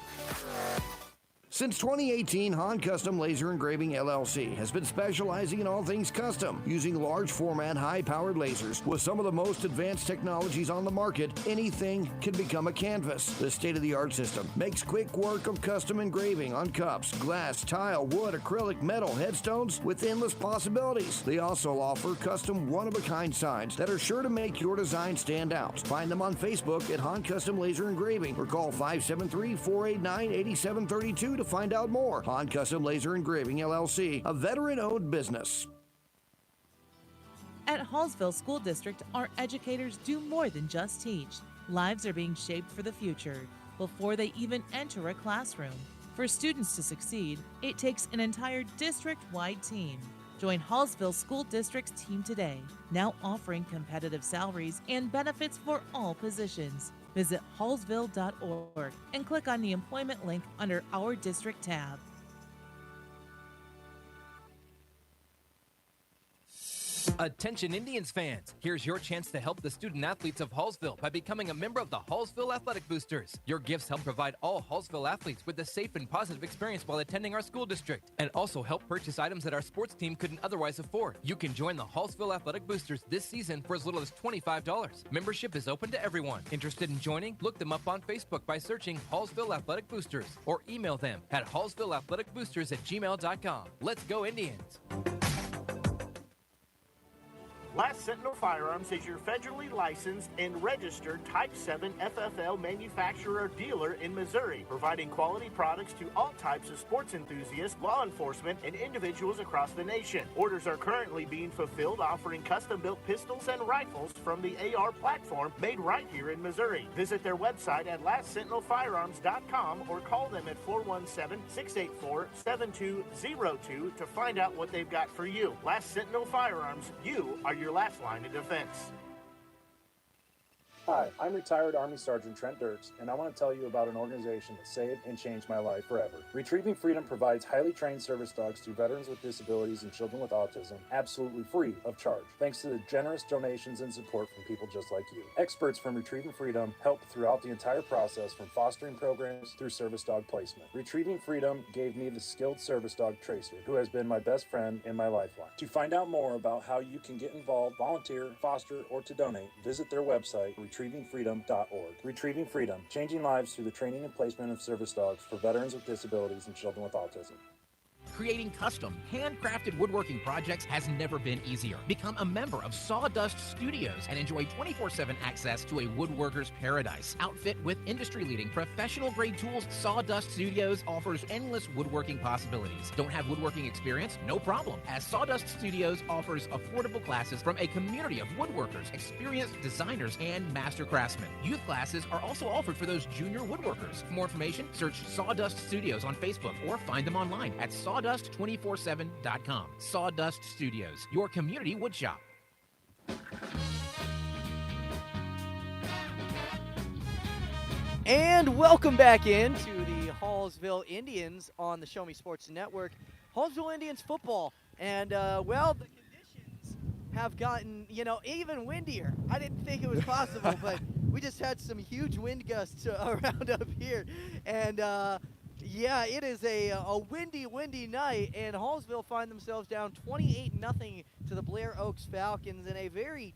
Since 2018, Han Custom Laser Engraving LLC has been specializing in all things custom, using large format, high-powered lasers. With some of the most advanced technologies on the market, anything can become a canvas. This state-of-the-art system makes quick work of custom engraving on cups, glass, tile, wood, acrylic, metal, headstones with endless possibilities. They also offer custom one-of-a-kind signs that are sure to make your design stand out. Find them on Facebook at Han Custom Laser Engraving or call 573-489-8732 to find out more. Han Custom Laser Engraving LLC, a veteran-owned business. At Hallsville School District, our educators do more than just teach. Lives are being shaped for the future before they even enter a classroom. For students to succeed, it takes an entire district-wide team. Join Hallsville School District's team today, now offering competitive salaries and benefits for all positions. Visit hallsville.org and click on the employment link under our district tab. Attention Indians fans, here's your chance to help the student athletes of Hallsville by becoming a member of the Hallsville Athletic Boosters. Your gifts help provide all Hallsville athletes with a safe and positive experience while attending our school district, and also help purchase items that our sports team couldn't otherwise afford. You can join the Hallsville Athletic Boosters this season for as little as $25. Membership is open to everyone. Interested in joining? Look them up on Facebook by searching Hallsville Athletic Boosters or email them at hallsvilleathleticboosters@gmail.com. Let's go Indians! Last Sentinel Firearms is your federally licensed and registered Type 7 FFL manufacturer dealer in Missouri, providing quality products to all types of sports enthusiasts, law enforcement, and individuals across the nation. Orders are currently being fulfilled, offering custom-built pistols and rifles from the AR platform made right here in Missouri. Visit their website at lastsentinelfirearms.com or call them at 417-684-7202 to find out what they've got for you. Last Sentinel Firearms, you are your last line of defense. Hi, I'm retired Army Sergeant Trent Dirks, and I want to tell you about an organization that saved and changed my life forever. Retrieving Freedom provides highly trained service dogs to veterans with disabilities and children with autism, absolutely free of charge, thanks to the generous donations and support from people just like you. Experts from Retrieving Freedom help throughout the entire process, from fostering programs through service dog placement. Retrieving Freedom gave me the skilled service dog Tracer, who has been my best friend and my lifeline. To find out more about how you can get involved, volunteer, foster, or to donate, visit their website, retrievingfreedom.org. Retrieving Freedom, changing lives through the training and placement of service dogs for veterans with disabilities and children with autism. Creating custom, handcrafted woodworking projects has never been easier. Become a member of Sawdust Studios and enjoy 24/7 access to a woodworker's paradise. Outfit with industry-leading professional-grade tools, Sawdust Studios offers endless woodworking possibilities. Don't have woodworking experience? No problem, as Sawdust Studios offers affordable classes from a community of woodworkers, experienced designers, and master craftsmen. Youth classes are also offered for those junior woodworkers. For more information, search Sawdust Studios on Facebook or find them online at sawdust247.com. Sawdust Studios, your community woodshop. And welcome back in to the Hallsville Indians on the Show Me Sports Network. Hallsville Indians football. And, well, the conditions have gotten, even windier. I didn't think it was possible, but we just had some huge wind gusts around up here. And, yeah, it is a windy night, and Hallsville find themselves down 28-0 to the Blair Oaks Falcons in a very,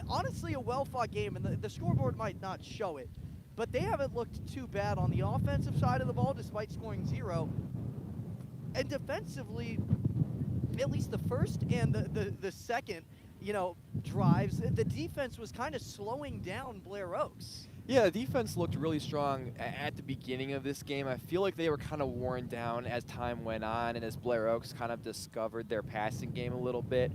honestly a well-fought game. And the scoreboard might not show it, but they haven't looked too bad on the offensive side of the ball despite scoring 0. And defensively, at least the first and the second, drives, the defense was kind of slowing down Blair Oaks. Yeah, the defense looked really strong at the beginning of this game. I feel like they were kind of worn down as time went on and as Blair Oaks kind of discovered their passing game a little bit.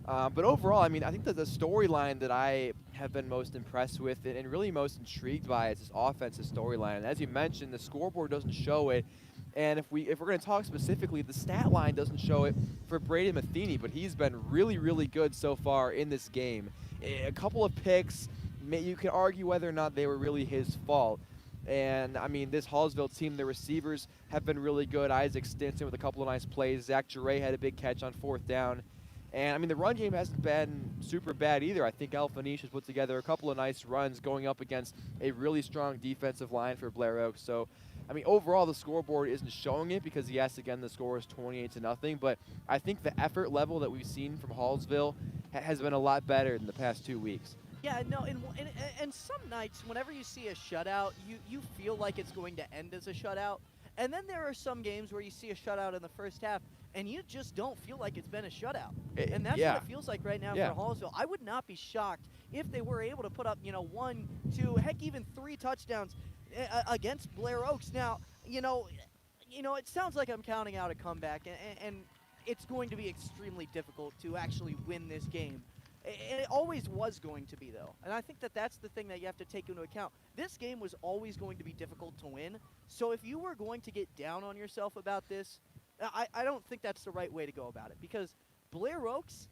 But overall, I think that the storyline that I have been most impressed with and really most intrigued by is this offensive storyline. And as you mentioned, the scoreboard doesn't show it. And if we're going to talk specifically, the stat line doesn't show it for Brady Matheny, but he's been really, really good so far in this game. A couple of picks, you can argue whether or not they were really his fault. And, this Hallsville team, the receivers have been really good. Isaac Stinson with a couple of nice plays. Zach Jure had a big catch on 4th down. And, the run game hasn't been super bad either. I think Alphanish has put together a couple of nice runs going up against a really strong defensive line for Blair Oaks. So, overall, the scoreboard isn't showing it because, yes, again, the score is 28-0. But I think the effort level that we've seen from Hallsville has been a lot better in the past 2 weeks. Yeah, no, and some nights, whenever you see a shutout, you feel like it's going to end as a shutout. And then there are some games where you see a shutout in the first half, and you just don't feel like it's been a shutout. And that's what it feels like right now for Hallsville. I would not be shocked if they were able to put up, 1, 2, heck, even 3 touchdowns against Blair Oaks. Now, it sounds like I'm counting out a comeback, and it's going to be extremely difficult to actually win this game. And it always was going to be, though. And I think that that's the thing that you have to take into account. This game was always going to be difficult to win. So if you were going to get down on yourself about this, I don't think that's the right way to go about it. Because Blair Oaks,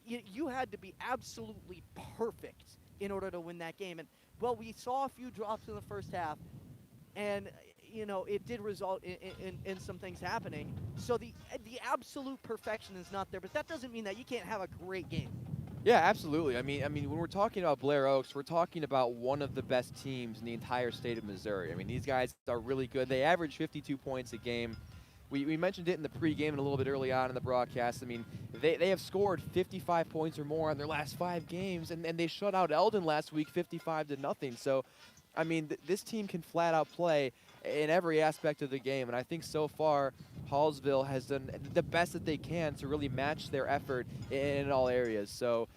you had to be absolutely perfect in order to win that game. And, well, we saw a few drops in the first half. And, it did result in some things happening. So the absolute perfection is not there. But that doesn't mean that you can't have a great game. Yeah, absolutely. When we're talking about Blair Oaks, we're talking about one of the best teams in the entire state of Missouri. These guys are really good. They average 52 points a game. We mentioned it in the pregame and a little bit early on in the broadcast. They have scored 55 points or more in their last 5 games, and they shut out Eldon last week 55-0. So, this team can flat out play in every aspect of the game, and I think so far Hallsville has done the best that they can to really match their effort in all areas. So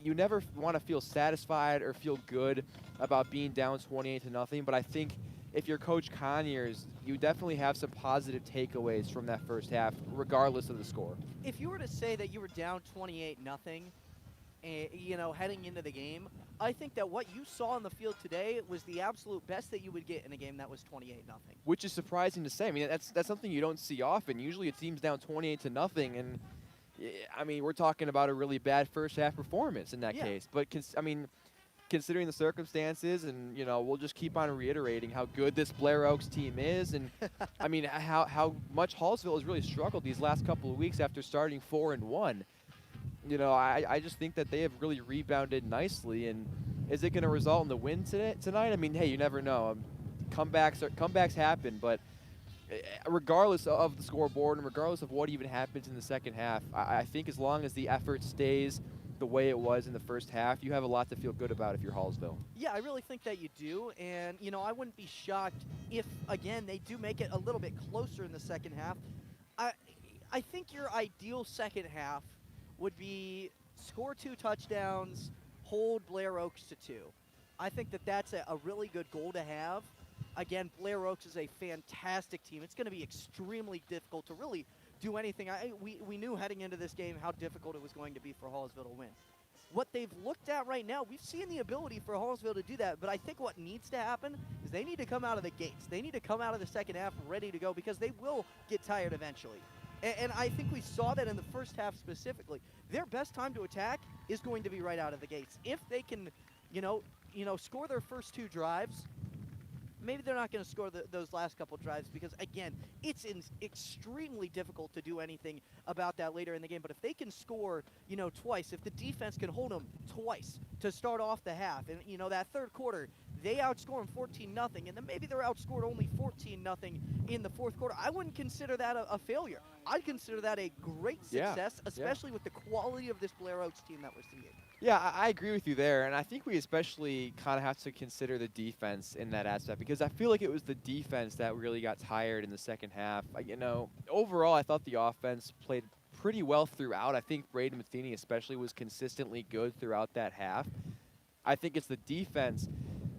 you never want to feel satisfied or feel good about being down 28-0, but I think if you're Coach Conyers, you definitely have some positive takeaways from that first half, regardless of the score. If you were to say that you were down 28-0, heading into the game, I think that what you saw on the field today was the absolute best that you would get in a game that was 28-0. Which is surprising to say. That's something you don't see often. Usually a team's down 28-0, and we're talking about a really bad first half performance in that case. But considering the circumstances, and we'll just keep on reiterating how good this Blair Oaks team is, and how much Hallsville has really struggled these last couple of weeks after starting 4-1. I just think that they have really rebounded nicely. And is it going to result in the win tonight? Hey, you never know. Comebacks happen, but regardless of the scoreboard and regardless of what even happens in the second half, I think as long as the effort stays the way it was in the first half, you have a lot to feel good about if you're Hallsville. Yeah, I really think that you do. And, I wouldn't be shocked if, again, they do make it a little bit closer in the second half. I think your ideal second half would be score 2 touchdowns, hold Blair Oaks to 2. I think that that's a really good goal to have. Again, Blair Oaks is a fantastic team. It's going to be extremely difficult to really do anything. We knew heading into this game how difficult it was going to be for Hallsville to win. What they've looked at right now, we've seen the ability for Hallsville to do that, but I think what needs to happen is they need to come out of the gates. They need to come out of the second half ready to go because they will get tired eventually. And I think we saw that in the first half specifically. Their best time to attack is going to be right out of the gates. If they can, score their first 2 drives, maybe they're not going to score those last couple drives because, again, it's extremely difficult to do anything about that later in the game. But if they can score, twice, if the defense can hold them twice to start off the half, and, that third quarter, they outscore them 14-0, and then maybe they're outscored only 14-0 in the fourth quarter, I wouldn't consider that a failure. I'd consider that a great success, especially with the quality of this Blair Oaks team that we're seeing. Yeah, I agree with you there, and I think we especially kind of have to consider the defense in that aspect because I feel like it was the defense that really got tired in the second half. Overall, I thought the offense played pretty well throughout. I think Braden Matheny especially was consistently good throughout that half. I think it's the defense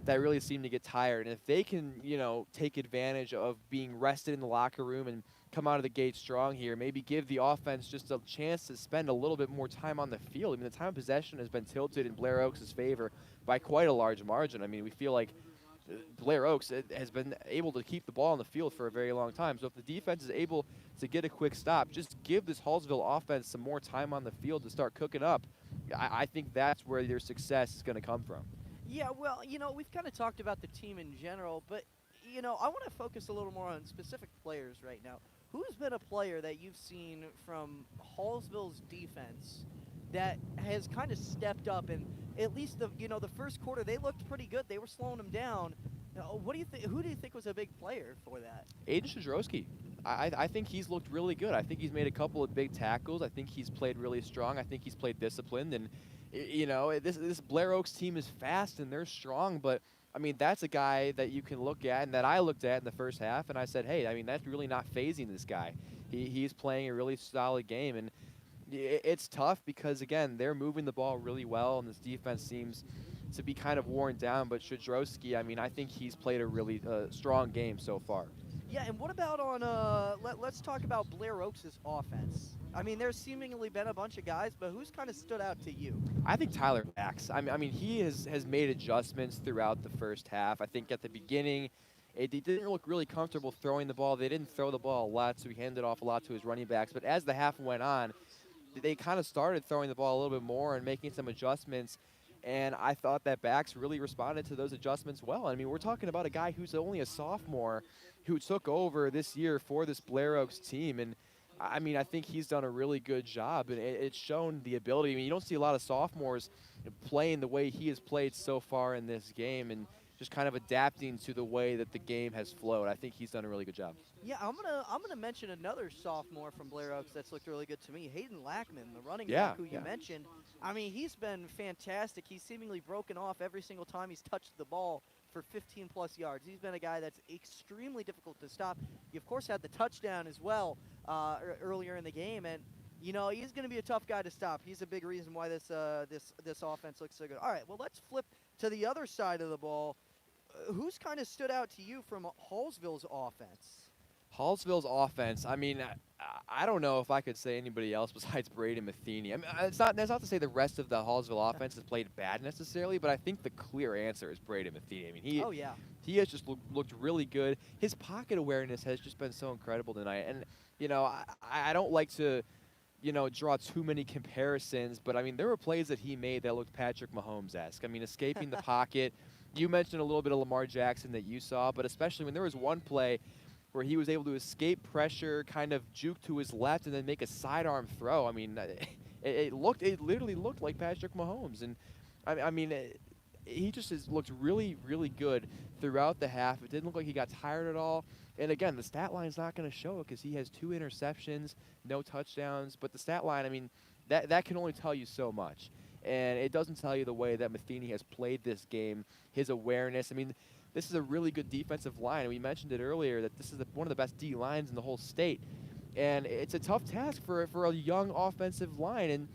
that really seemed to get tired, and if they can, take advantage of being rested in the locker room and come out of the gate strong here, maybe give the offense just a chance to spend a little bit more time on the field. I mean, the time of possession has been tilted in Blair Oaks' favor by quite a large margin. I mean, we feel like Blair Oaks has been able to keep the ball on the field for a very long time. So if the defense is able to get a quick stop, just give this Hallsville offense some more time on the field to start cooking up. I think that's where their success is going to come from. Yeah, well, we've kind of talked about the team in general, but, I want to focus a little more on specific players right now. Who's been a player that you've seen from Hallsville's defense that has kind of stepped up, and at least the first quarter they looked pretty good. They were slowing them down. What do you think? Who do you think was a big player for that? Aiden Shadrowski. I think he's looked really good. I think he's made a couple of big tackles. I think he's played really strong. I think he's played disciplined, and this Blair Oaks team is fast and they're strong, but I mean, that's a guy that you can look at and that I looked at in the first half, and I said, hey, I mean, that's really not phasing this guy. He's playing a really solid game, and it's tough because, again, they're moving the ball really well, and this defense seems to be kind of worn down. But Shadrowski, I mean, I think he's played a really strong game so far. Yeah, and what about on let's talk about Blair Oaks' offense. I mean, there's seemingly been a bunch of guys, but who's kind of stood out to you? I think Tyler Bax. I mean, he has made adjustments throughout the first half. I think at the beginning, he didn't look really comfortable throwing the ball. They didn't throw the ball a lot, so he handed off a lot to his running backs. But as the half went on, they kind of started throwing the ball a little bit more and making some adjustments. And I thought that Bax really responded to those adjustments well. I mean, we're talking about a guy who's only a sophomore who took over this year for this Blair Oaks team. And I mean, I think he's done a really good job, and it's shown the ability. I mean, you don't see a lot of sophomores playing the way he has played so far in this game and just kind of adapting to the way that the game has flowed. I think he's done a really good job. Yeah, I'm gonna mention another sophomore from Blair Oaks that's looked really good to me, Hayden Lackman, the running back who you mentioned. I mean, he's been fantastic. He's seemingly broken off every single time he's touched the ball for 15-plus yards. He's been a guy that's extremely difficult to stop. He, of course, had the touchdown as well earlier in the game, and he's going to be a tough guy to stop. He's a big reason why this offense looks so good. All right, well, let's flip to the other side of the ball. Who's kind of stood out to you from Hallsville's offense? Hallsville's offense, I mean, I don't know if I could say anybody else besides Braden Matheny. I mean, that's not to say the rest of the Hallsville offense has played bad necessarily, but I think the clear answer is Braden Matheny. I mean, he has just looked really good. His pocket awareness has just been so incredible tonight. And, I don't like to, draw too many comparisons, but, I mean, there were plays that he made that looked Patrick Mahomes-esque. I mean, escaping the pocket. You mentioned a little bit of Lamar Jackson that you saw, but especially when there was one play where he was able to escape pressure, kind of juke to his left, and then make a sidearm throw. I mean, it literally looked like Patrick Mahomes. And, I mean, he just looked really, really good throughout the half. It didn't look like he got tired at all. And, again, the stat line's not going to show it because he has 2 interceptions, no touchdowns. But the stat line, I mean, that can only tell you so much. And it doesn't tell you the way that Matheny has played this game, his awareness. I mean, this is a really good defensive line. We mentioned it earlier that this is one of the best D lines in the whole state. And it's a tough task for a young offensive line. And,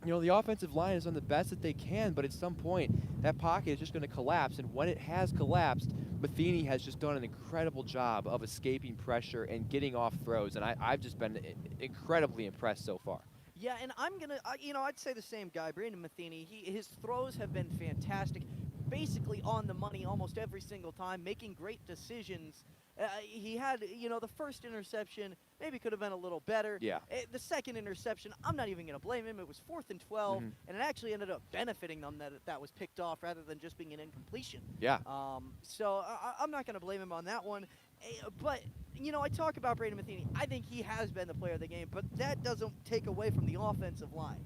the offensive line has done the best that they can, but at some point, that pocket is just going to collapse. And when it has collapsed, Matheny has just done an incredible job of escaping pressure and getting off throws. And I've just been incredibly impressed so far. Yeah, and I'm going to, I'd say the same guy, Brandon Matheny. His throws have been fantastic, basically on the money almost every single time, making great decisions. He had, the first interception maybe could have been a little better. Yeah. The second interception, I'm not even going to blame him. It was 4th and 12, and it actually ended up benefiting them that was picked off rather than just being an incompletion. Yeah. So I'm not going to blame him on that one. But, I talk about Brandon Matheny. I think he has been the player of the game, but that doesn't take away from the offensive line,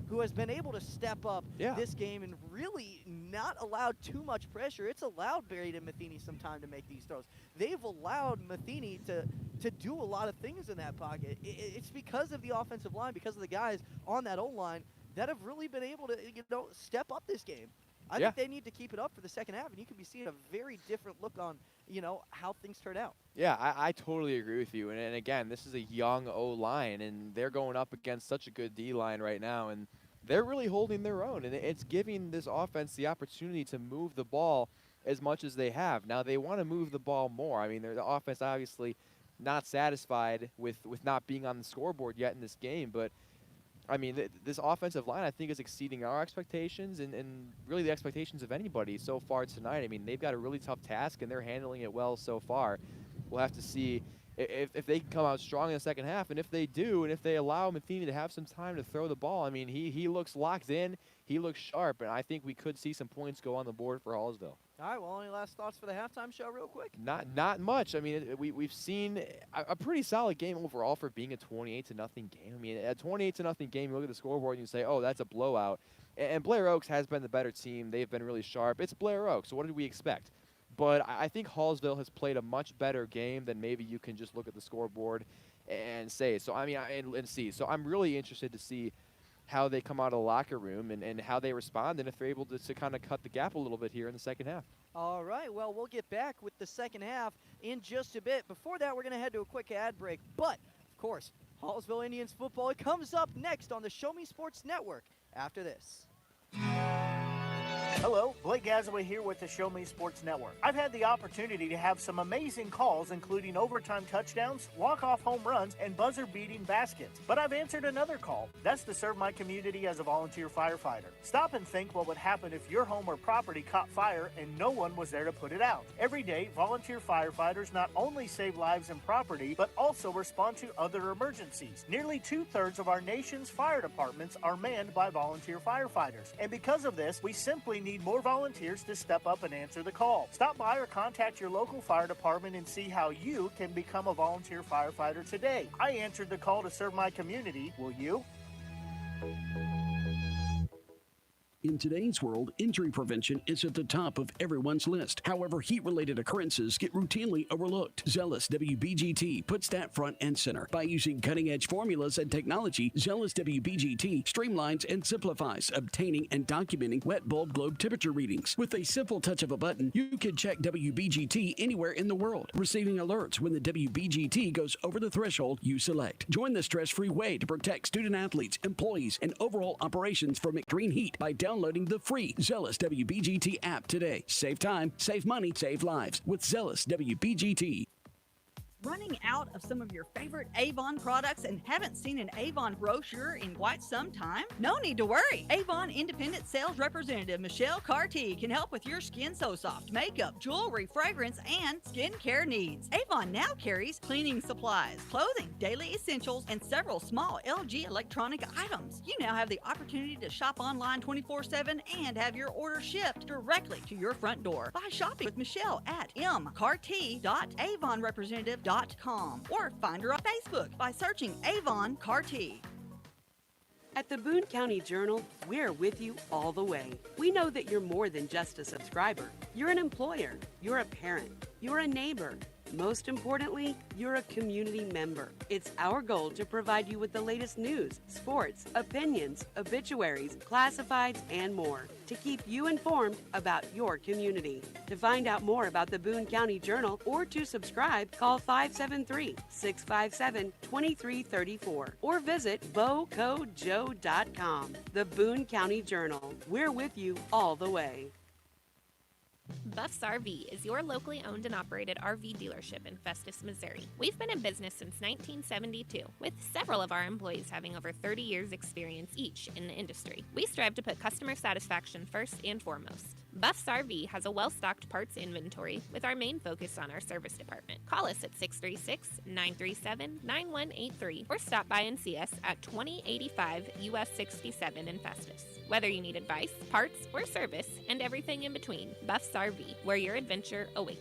who has been able to step up this game and really not allowed too much pressure. It's allowed Brandon Matheny some time to make these throws. They've allowed Matheny to do a lot of things in that pocket. It's because of the offensive line, because of the guys on that O-line that have really been able to step up this game. I think they need to keep it up for the second half, and you could be seeing a very different look on, how things turn out. Yeah, I totally agree with you. And again, this is a young O-line, and they're going up against such a good D-line right now, and they're really holding their own. And it's giving this offense the opportunity to move the ball as much as they have. Now, they want to move the ball more. I mean, the offense obviously not satisfied with not being on the scoreboard yet in this game, but I mean, this offensive line, I think, is exceeding our expectations and really the expectations of anybody so far tonight. I mean, they've got a really tough task, and they're handling it well so far. We'll have to see if they can come out strong in the second half, and if they do, and if they allow Matheny to have some time to throw the ball. I mean, he looks locked in. He looks sharp, and I think we could see some points go on the board for Hallsville. All right, well, any last thoughts for the halftime show real quick? Not much. I mean, we've seen a pretty solid game overall for being a 28-0 game. I mean, a 28-0 game, you look at the scoreboard and you say, oh, that's a blowout. And Blair Oaks has been the better team. They've been really sharp. It's Blair Oaks, so what did we expect? But I think Hallsville has played a much better game than maybe you can just look at the scoreboard and say. So, I mean, and see. So I'm really interested to see how they come out of the locker room and how they respond, and if they're able to kind of cut the gap a little bit here in the second half. All right, well, we'll get back with the second half in just a bit. Before that, we're going to head to a quick ad break. But, of course, Hallsville Indians football, it comes up next on the Show Me Sports Network after this. Hello, Blake Gazaway here with the Show Me Sports Network. I've had the opportunity to have some amazing calls, including overtime touchdowns, walk-off home runs, and buzzer-beating baskets. But I've answered another call. That's to serve my community as a volunteer firefighter. Stop and think what would happen if your home or property caught fire and no one was there to put it out. Every day, volunteer firefighters not only save lives and property, but also respond to other emergencies. Nearly 2/3 of our nation's fire departments are manned by volunteer firefighters. And because of this, we simply need more volunteers to step up and answer the call. Stop by or contact your local fire department and see how you can become a volunteer firefighter today. I answered the call to serve my community. Will you? In today's world, injury prevention is at the top of everyone's list. However, heat-related occurrences get routinely overlooked. Zealous WBGT puts that front and center. By using cutting-edge formulas and technology, Zealous WBGT streamlines and simplifies obtaining and documenting wet bulb globe temperature readings. With a simple touch of a button, you can check WBGT anywhere in the world, receiving alerts when the WBGT goes over the threshold you select. Join the stress-free way to protect student-athletes, employees, and overall operations from extreme heat by downloading the free Zealous WBGT app today. Save time, save money, save lives with Zealous WBGT. Running out of some of your favorite Avon products and haven't seen an Avon brochure in quite some time? No need to worry. Avon Independent Sales Representative Michelle Carty can help with your Skin So Soft makeup, jewelry, fragrance, and skincare needs. Avon now carries cleaning supplies, clothing, daily essentials, and several small LG electronic items. You now have the opportunity to shop online 24/7 and have your order shipped directly to your front door by shopping with Michelle at mcarty.avonrepresentative.com or find her on Facebook by searching Avon Carty. At the Boone County Journal, we're with you all the way. We know that you're more than just a subscriber. You're an employer, you're a parent, you're a neighbor. Most importantly, you're a community member. It's our goal to provide you with the latest news, sports, opinions, obituaries, classifieds, and more. to keep you informed about your community. To find out more about the Boone County Journal or to subscribe, call 573-657-2334 or visit bocojoe.com. The Boone County Journal. We're with you all the way. Buffs RV is your locally owned and operated RV dealership in Festus, Missouri. We've been in business since 1972, with several of our employees having over 30 years experience each in the industry. We strive to put customer satisfaction first and foremost. Buffs RV has a well-stocked parts inventory with our main focus on our service department. Call us at 636-937-9183 or stop by and see us at 2085 US 67 in Festus. Whether you need advice, parts, or service, and everything in between, Buffs RV, where your adventure awaits.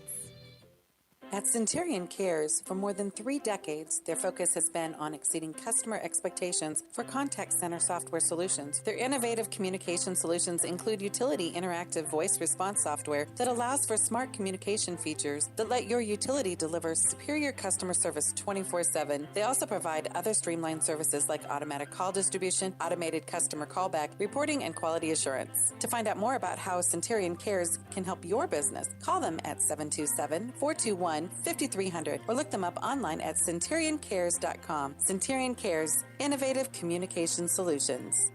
At Centurion Cares, for more than 3 decades, their focus has been on exceeding customer expectations for contact center software solutions. Their innovative communication solutions include utility interactive voice response software that allows for smart communication features that let your utility deliver superior customer service 24/7. They also provide other streamlined services like automatic call distribution, automated customer callback, reporting, and quality assurance. To find out more about how Centurion Cares can help your business, call them at 727-421-5300 or look them up online at centurioncares.com. Centurion Cares, innovative communication solutions.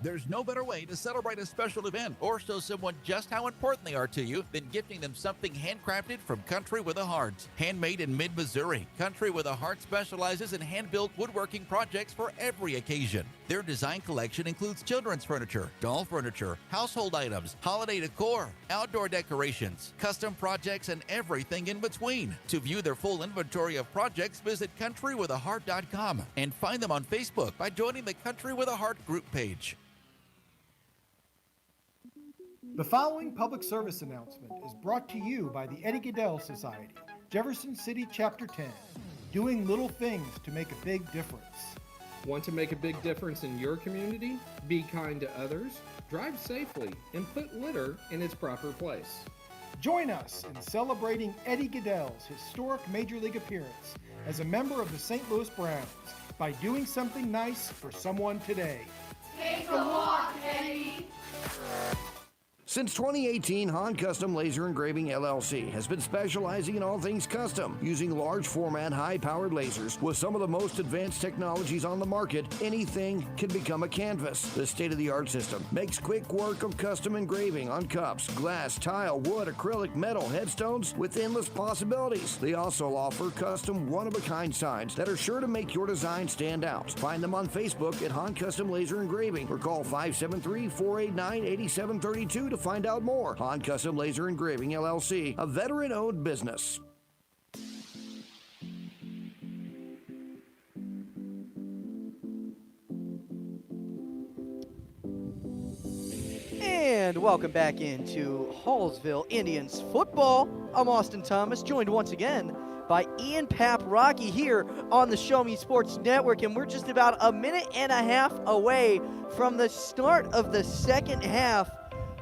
There's no better way to celebrate a special event or show someone just how important they are to you than gifting them something handcrafted from Country with a Heart. Handmade in mid-Missouri, Country with a Heart specializes in hand-built woodworking projects for every occasion. Their design collection includes children's furniture, doll furniture, household items, holiday decor, outdoor decorations, custom projects, and everything in between. To view their full inventory of projects, visit countrywithaheart.com and find them on Facebook by joining the Country with a Heart group page. The following public service announcement is brought to you by the Eddie Gaedel Society, Jefferson City Chapter 10, doing little things to make a big difference. Want to make a big difference in your community? Be kind to others, drive safely, and put litter in its proper place. Join us in celebrating Eddie Gaedel's historic Major League appearance as a member of the St. Louis Browns by doing something nice for someone today. Take a walk, Eddie. Since 2018, Han Custom Laser Engraving LLC has been specializing in all things custom, using large format, high-powered lasers with some of the most advanced technologies on the market. Anything can become a canvas. The state-of-the-art system makes quick work of custom engraving on cups, glass, tile, wood, acrylic, metal, headstones with endless possibilities. They also offer custom one-of-a-kind signs that are sure to make your design stand out. Find them on Facebook at Han Custom Laser Engraving or call 573-489-8732 to find out more. Han Custom Laser Engraving LLC, a veteran-owned business. And welcome back into Hallsville Indians football. I'm Austin Thomas, joined once again by Ian Paprocki here on the Show Me Sports Network, and we're just about a minute and a half away from the start of the second half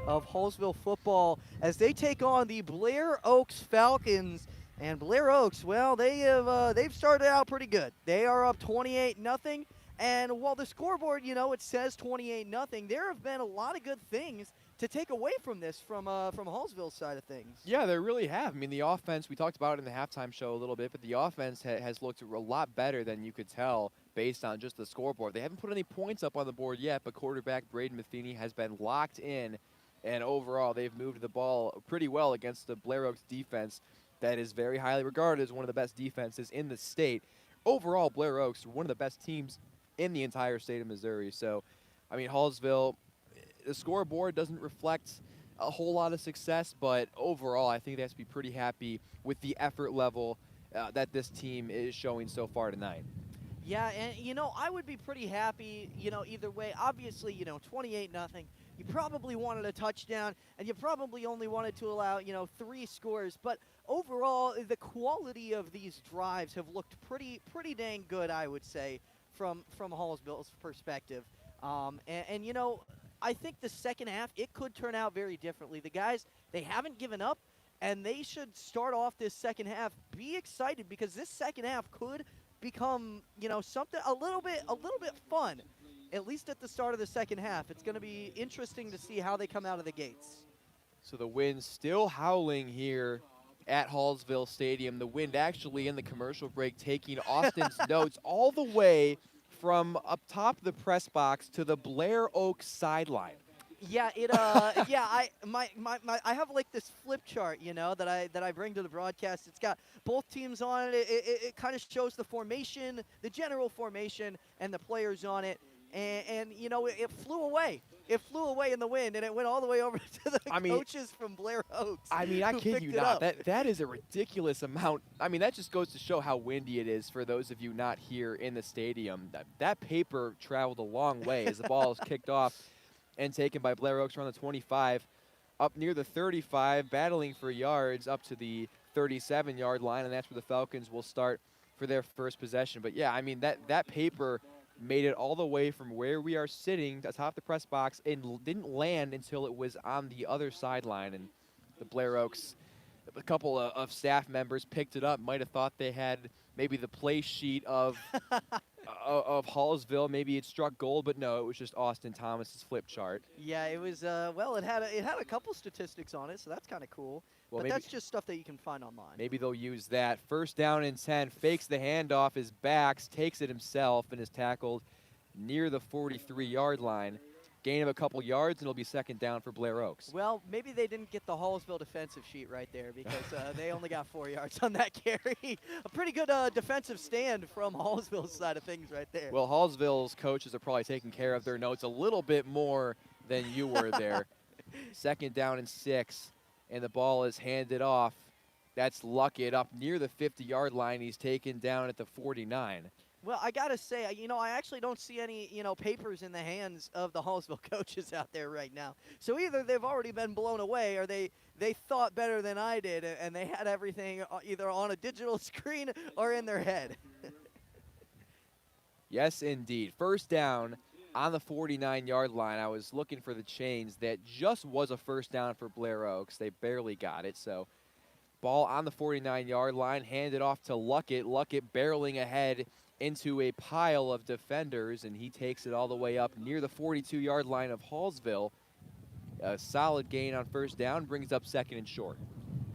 of Hallsville football as they take on the Blair Oaks Falcons. And Blair Oaks, well, they've started out pretty good. They are up 28-0. And while the scoreboard, it says 28-0, there have been a lot of good things to take away from this from Hallsville's side of things. Yeah, they really have. I mean, the offense, we talked about it in the halftime show a little bit, but the offense has looked a lot better than you could tell based on just the scoreboard. They haven't put any points up on the board yet, but quarterback Braden Matheny has been locked in. And overall, they've moved the ball pretty well against the Blair Oaks defense that is very highly regarded as one of the best defenses in the state. Overall, Blair Oaks are one of the best teams in the entire state of Missouri. So, I mean, Hallsville, the scoreboard doesn't reflect a whole lot of success, but overall, I think they have to be pretty happy with the effort level that this team is showing so far tonight. Yeah, and, I would be pretty happy, either way. Obviously, 28-0. You probably wanted a touchdown, and you probably only wanted to allow, 3 scores. But overall, the quality of these drives have looked pretty dang good, I would say, from Hallsville's perspective. I think the second half, it could turn out very differently. The guys, they haven't given up, and they should start off this second half. Be excited, because this second half could become, something a little bit fun. at least at the start of the second half. It's going to be interesting to see how they come out of the gates. So the wind still howling here at Hallsville Stadium. The wind actually in the commercial break taking Austin's notes all the way from up top of the press box to the Blair Oaks sideline. Yeah, I have like this flip chart, that I bring to the broadcast. It's got both teams on it. It kind of shows the formation, the general formation, and the players on it. And it flew away. It flew away in the wind, and it went all the way over to the coaches from Blair Oaks. I mean, I kid you not. That is a ridiculous amount. I mean, that just goes to show how windy it is for those of you not here in the stadium. That paper traveled a long way as the ball is kicked off and taken by Blair Oaks around the 25, up near the 35, battling for yards up to the 37-yard line, and that's where the Falcons will start for their first possession. But, yeah, I mean, that paper made it all the way from where we are sitting atop the press box and didn't land until it was on the other sideline. And the Blair Oaks, a couple of staff members picked it up, might have thought they had maybe the play sheet of of Hallsville. Maybe it struck gold, but no, it was just Austin Thomas's flip chart. Yeah, it was, it had a couple statistics on it, so that's kind of cool. Well, but that's just stuff that you can find online. Maybe they'll use that. First down and 10, fakes the handoff, his backs, takes it himself, and is tackled near the 43-yard line. Gain of a couple yards, and it'll be second down for Blair Oaks. Well, maybe they didn't get the Hallsville defensive sheet right there because they only got 4 yards on that carry. A pretty good defensive stand from Hallsville's side of things right there. Well, Hallsville's coaches are probably taking care of their notes a little bit more than you were there. Second down and 6, and the ball is handed off. That's Luckett up near the 50-yard line. He's taken down at the 49. Well, I got to say, I actually don't see any, papers in the hands of the Hallsville coaches out there right now. So either they've already been blown away or they thought better than I did, and they had everything either on a digital screen or in their head. Yes, indeed. First down on the 49-yard line. I was looking for the chains. That just was a first down for Blair Oaks. They barely got it, so ball on the 49-yard line, handed off to Luckett. Luckett barreling ahead into a pile of defenders, and he takes it all the way up near the 42-yard line of Hallsville. A solid gain on first down, brings up second and short.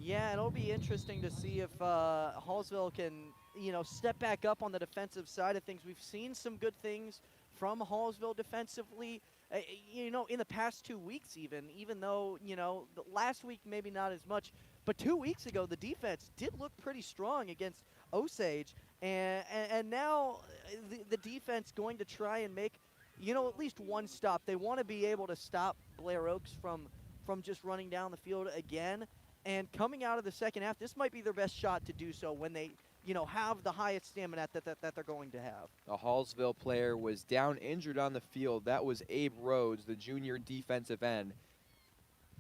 Yeah, it'll be interesting to see if Hallsville can, step back up on the defensive side of things. We've seen some good things from Hallsville defensively, in the past 2 weeks even though, the last week maybe not as much, but 2 weeks ago the defense did look pretty strong against Osage. And now the defense going to try and make, at least one stop. They want to be able to stop Blair Oaks from just running down the field again. And coming out of the second half, this might be their best shot to do so when they, have the highest stamina that they're going to have. A Hallsville player was down injured on the field. That was Abe Rhodes, the junior defensive end.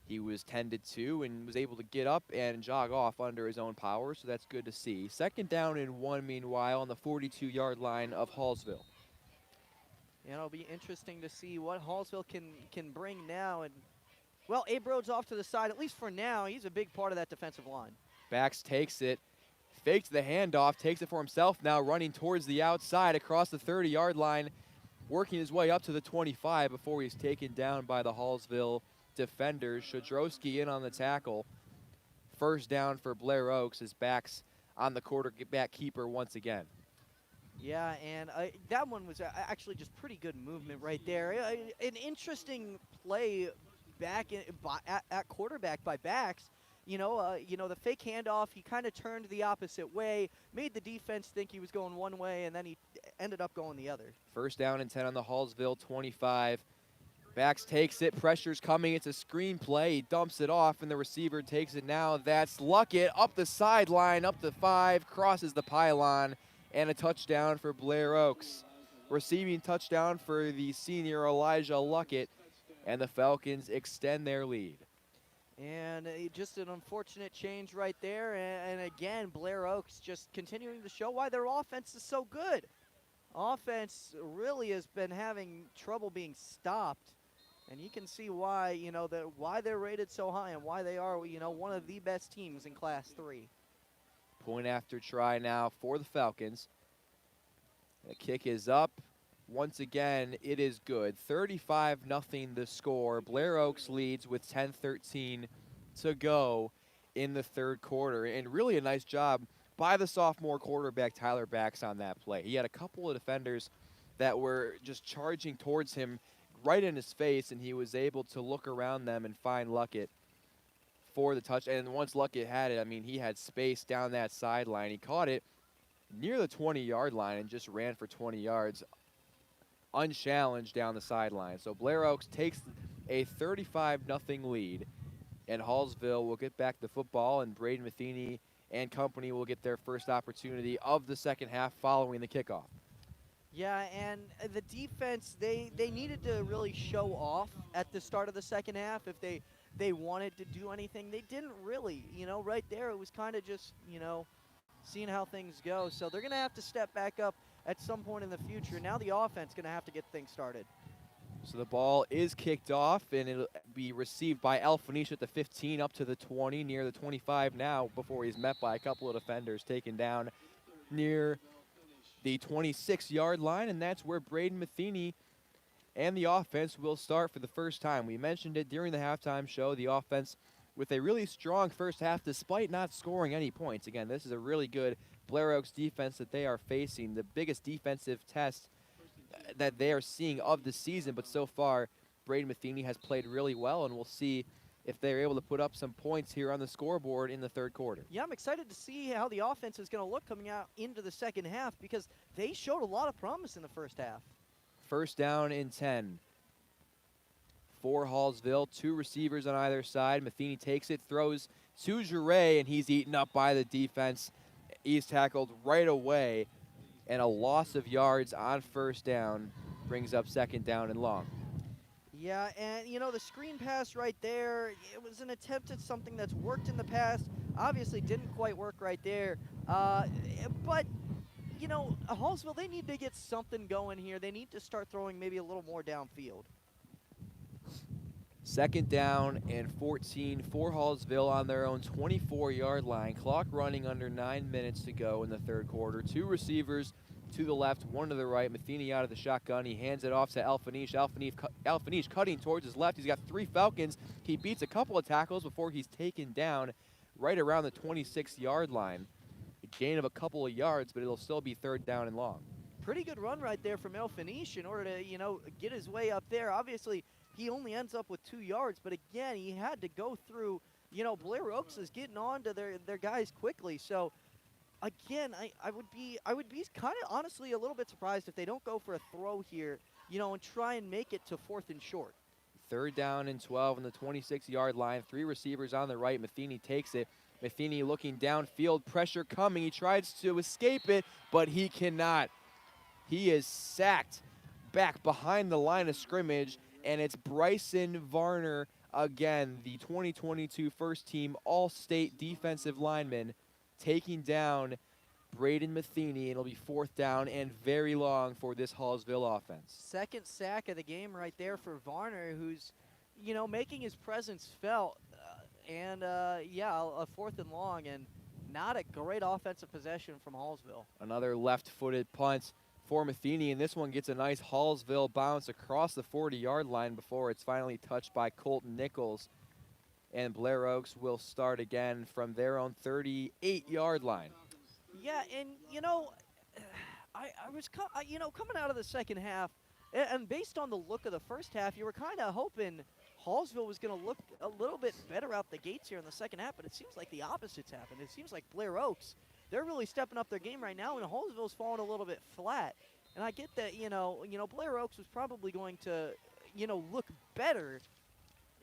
He was tended to and was able to get up and jog off under his own power, so that's good to see. Second down and 1, meanwhile, on the 42-yard line of Hallsville. Yeah, it'll be interesting to see what Hallsville can bring now. And, well, Abe Rhodes off to the side, at least for now. He's a big part of that defensive line. Backs takes it, fakes the handoff, takes it for himself now, running towards the outside across the 30-yard line, working his way up to the 25 before he's taken down by the Hallsville defenders. Shadrowski in on the tackle. First down for Blair Oaks. His back's on the quarterback keeper once again. Yeah, and that one was actually just pretty good movement right there. An interesting play back at quarterback by backs. The fake handoff, he kind of turned the opposite way, made the defense think he was going one way, and then he ended up going the other. First down and 10 on the Hallsville 25. Backs takes it, pressure's coming, it's a screen play, he dumps it off, and the receiver takes it now. That's Luckett up the sideline, up the 5, crosses the pylon, and a touchdown for Blair Oaks. Receiving touchdown for the senior Elijah Luckett, and the Falcons extend their lead. And just an unfortunate change right there, and again, Blair Oaks just continuing to show why their offense is so good. Offense really has been having trouble being stopped. And you can see why, why they're rated so high and why they are, one of the best teams in Class 3. Point after try now for the Falcons. The kick is up, Once again, it is good. 35-0 the score. Blair Oaks leads with 10:13 to go in the third quarter. And really a nice job by the sophomore quarterback, Tyler Bax, on that play. He had a couple of defenders that were just charging towards him right in his face, and he was able to look around them and find Luckett for the touch. And once Luckett had it, I mean, he had space down that sideline. He caught it near the 20-yard line and just ran for 20 yards unchallenged down the sideline. So Blair Oaks takes a 35-0 lead, and Hallsville will get back the football, and Braden Matheny and company will get their first opportunity of the second half following the kickoff. Yeah, and the defense, they needed to really show off at the start of the second half if they wanted to do anything. They didn't really, right there it was kind of just, seeing how things go. So they're going to have to step back up at some point in the future. Now the offense going to have to get things started. So the ball is kicked off, and it'll be received by Alphanish at the 15 up to the 20, near the 25 now, before he's met by a couple of defenders, taken down near the 26-yard line, and that's where Braden Matheny and the offense will start for the first time. We mentioned it during the halftime show, the offense with a really strong first half despite not scoring any points. Again, this is a really good Blair Oaks defense that they are facing, the biggest defensive test that they are seeing of the season, but so far Braden Matheny has played really well, and we'll see if they're able to put up some points here on the scoreboard in the third quarter. Yeah, I'm excited to see how the offense is going to look coming out into the second half because they showed a lot of promise in the first half. First down and 10 for Hallsville. Two receivers on either side. Matheny takes it, throws to Jure, and he's eaten up by the defense. He's tackled right away, and a loss of yards on first down brings up second down and long. Yeah, and, the screen pass right there, it was an attempt at something that's worked in the past. Obviously didn't quite work right there. But, Hallsville, they need to get something going here. They need to start throwing maybe a little more downfield. Second down and 14 for Hallsville on their own 24-yard line. Clock running under 9 minutes to go in the third quarter. Two receivers to the left, one to the right. Matheny out of the shotgun. He hands it off to Alphanish. Alphanish cutting towards his left. He's got three Falcons. He beats a couple of tackles before he's taken down right around the 26-yard line. A gain of a couple of yards, but it'll still be third down and long. Pretty good run right there from Alphanish in order to, get his way up there. Obviously, he only ends up with 2 yards, but again, he had to go through, Blair Oaks is getting on to their guys quickly. So, again, I would be kind of honestly a little bit surprised if they don't go for a throw here, and try and make it to 4th and short. Third down and 12 on the 26-yard line. Three receivers on the right. Matheny takes it. Matheny looking downfield, pressure coming. He tries to escape it, but he cannot. He is sacked back behind the line of scrimmage, and it's Bryson Varner again, the 2022 first team All-State defensive lineman, taking down Braden Matheny, and it'll be fourth down and very long for this Hallsville offense. Second sack of the game right there for Varner, who's, making his presence felt. A 4th and long, and not a great offensive possession from Hallsville. Another left-footed punt for Matheny, and this one gets a nice Hallsville bounce across the 40-yard line before it's finally touched by Colton Nichols. And Blair Oaks will start again from their own 38-yard line. Yeah, and, I was, coming out of the second half, and based on the look of the first half, you were kind of hoping Hallsville was going to look a little bit better out the gates here in the second half, but it seems like the opposite's happened. It seems like Blair Oaks, they're really stepping up their game right now, and Hallsville's falling a little bit flat. And I get that, Blair Oaks was probably going to, look better.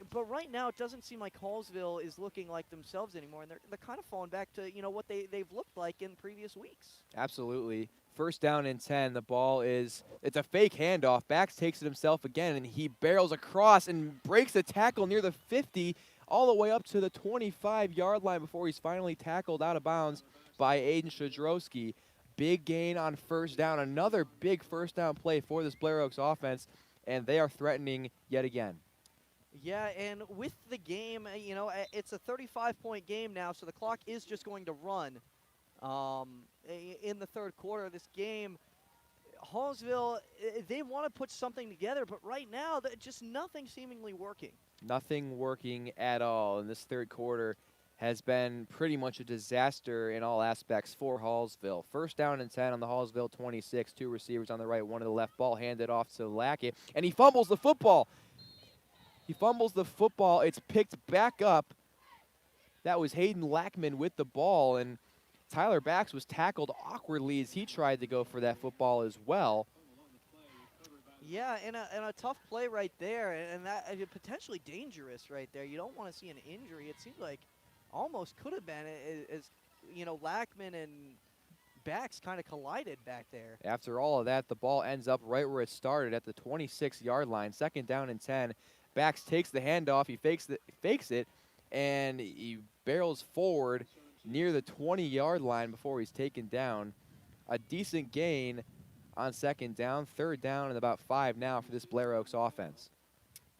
But right now, it doesn't seem like Hallsville is looking like themselves anymore, and they're kind of falling back to, what they've looked like in previous weeks. Absolutely. First down and 10. The ball it's a fake handoff. Bax takes it himself again, and he barrels across and breaks the tackle near the 50, all the way up to the 25-yard line before he's finally tackled out of bounds by Aiden Shadrowski. Big gain on first down. Another big first down play for this Blair Oaks offense, and they are threatening yet again. Yeah, and with the game, it's a 35-point game now, so the clock is just going to run. In the third quarter of this game, Hallsville, they want to put something together, but right now, just nothing seemingly working. Nothing working at all. And this third quarter has been pretty much a disaster in all aspects for Hallsville. First down and 10 on the Hallsville 26. 2 receivers on the right, 1 to the left. Ball handed off to Lackett, and he fumbles the football. It's picked back up. That was Hayden Lackman with the ball, and Tyler Bax was tackled awkwardly as he tried to go for that football as well. Yeah, and a tough play right there, and that potentially dangerous right there. You don't want to see an injury. It seems like almost could have been, as Lackman and Bax kind of collided back there. After all of that, the ball ends up right where it started at the 26-yard line. Second down and 10. Bax takes the handoff. He fakes it, and he barrels forward near the 20-yard line before he's taken down. A decent gain on second down. Third down and about 5 now for this Blair Oaks offense.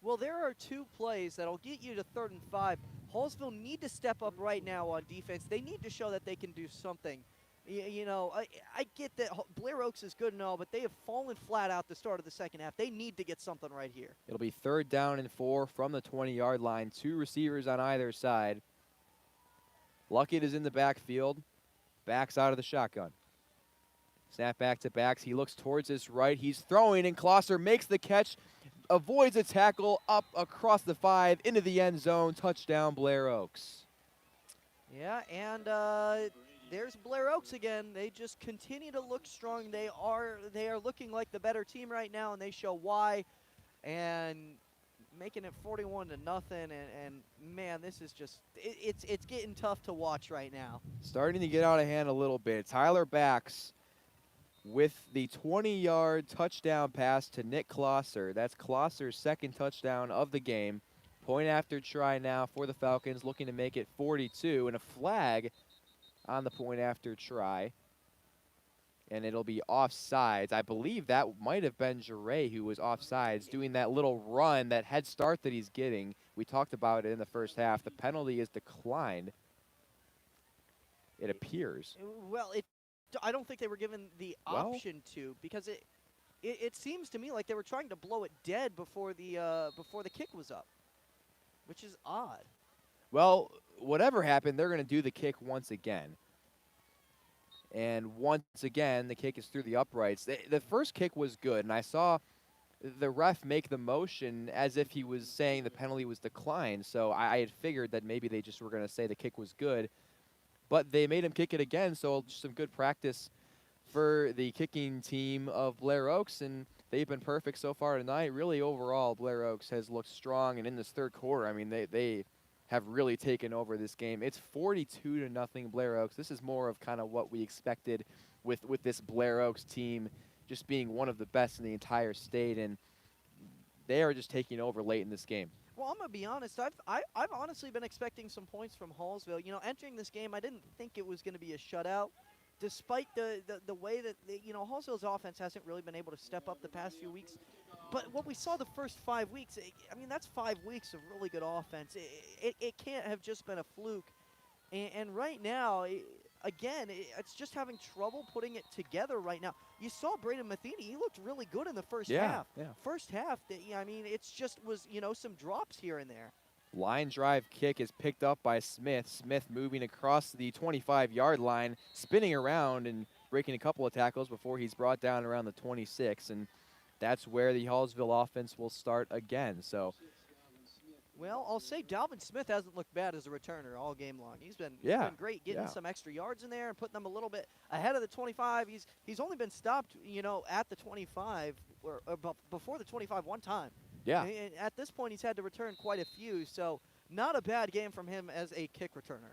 Well, there are 2 plays that'll get you to 3rd and 5. Hallsville need to step up right now on defense. They need to show that they can do something. I get that Blair Oaks is good and all, but they have fallen flat out the start of the second half. They need to get something right here. It'll be 3rd down and 4 from the 20-yard line. 2 receivers on either side. Luckett is in the backfield. Backs out of the shotgun. Snap back to Bax. He looks towards his right. He's throwing, and Klosser makes the catch. Avoids a tackle up across the 5 into the end zone. Touchdown, Blair Oaks. Yeah, and there's Blair Oaks again. They just continue to look strong. They are looking like the better team right now, and they show why. And making it 41-0, and man, this is just it's getting tough to watch right now. Starting to get out of hand a little bit. Tyler Bax with the 20-yard touchdown pass to Nick Klosser. That's Klosser's 2nd touchdown of the game. Point after try now for the Falcons, looking to make it 42, and a flag on the point after try. And it'll be offsides. I believe that might have been Jure who was offsides, doing that little run, that head start that he's getting. We talked about it in the first half. The penalty is declined, it appears. Well, I don't think they were given the option to, because it seems to me like they were trying to blow it dead before the kick was up, which is odd. Well, whatever happened, they're going to do the kick once again. And once again, the kick is through the uprights. The first kick was good, and I saw the ref make the motion as if he was saying the penalty was declined. So I had figured that maybe they just were going to say the kick was good. But they made him kick it again, so just some good practice for the kicking team of Blair Oaks, and they've been perfect so far tonight. Really, overall, Blair Oaks has looked strong, and in this third quarter, I mean, they have really taken over this game. It's 42-0 Blair Oaks. This is more of kind of what we expected with this Blair Oaks team just being one of the best in the entire state, and they are just taking over late in this game. Well, I'm going to be honest. I've honestly been expecting some points from Hallsville. Entering this game, I didn't think it was going to be a shutout, despite the way that, Hallsville's offense hasn't really been able to step up the past few weeks. But what we saw the first 5 weeks, that's 5 weeks of really good offense. It can't have just been a fluke. And right now, it's just having trouble putting it together right now. You saw Braden Matheny. He looked really good in the first half. Yeah. First half, it's just was, some drops here and there. Line drive kick is picked up by Smith. Smith moving across the 25-yard line, spinning around and breaking a couple of tackles before he's brought down around the 26. And that's where the Hallsville offense will start again. So, well, I'll say Dalvin Smith hasn't looked bad as a returner all game long. He's been great, getting some extra yards in there and putting them a little bit ahead of the 25. He's only been stopped, at the 25 or before the 25 one time. Yeah. And at this point, he's had to return quite a few, so not a bad game from him as a kick returner.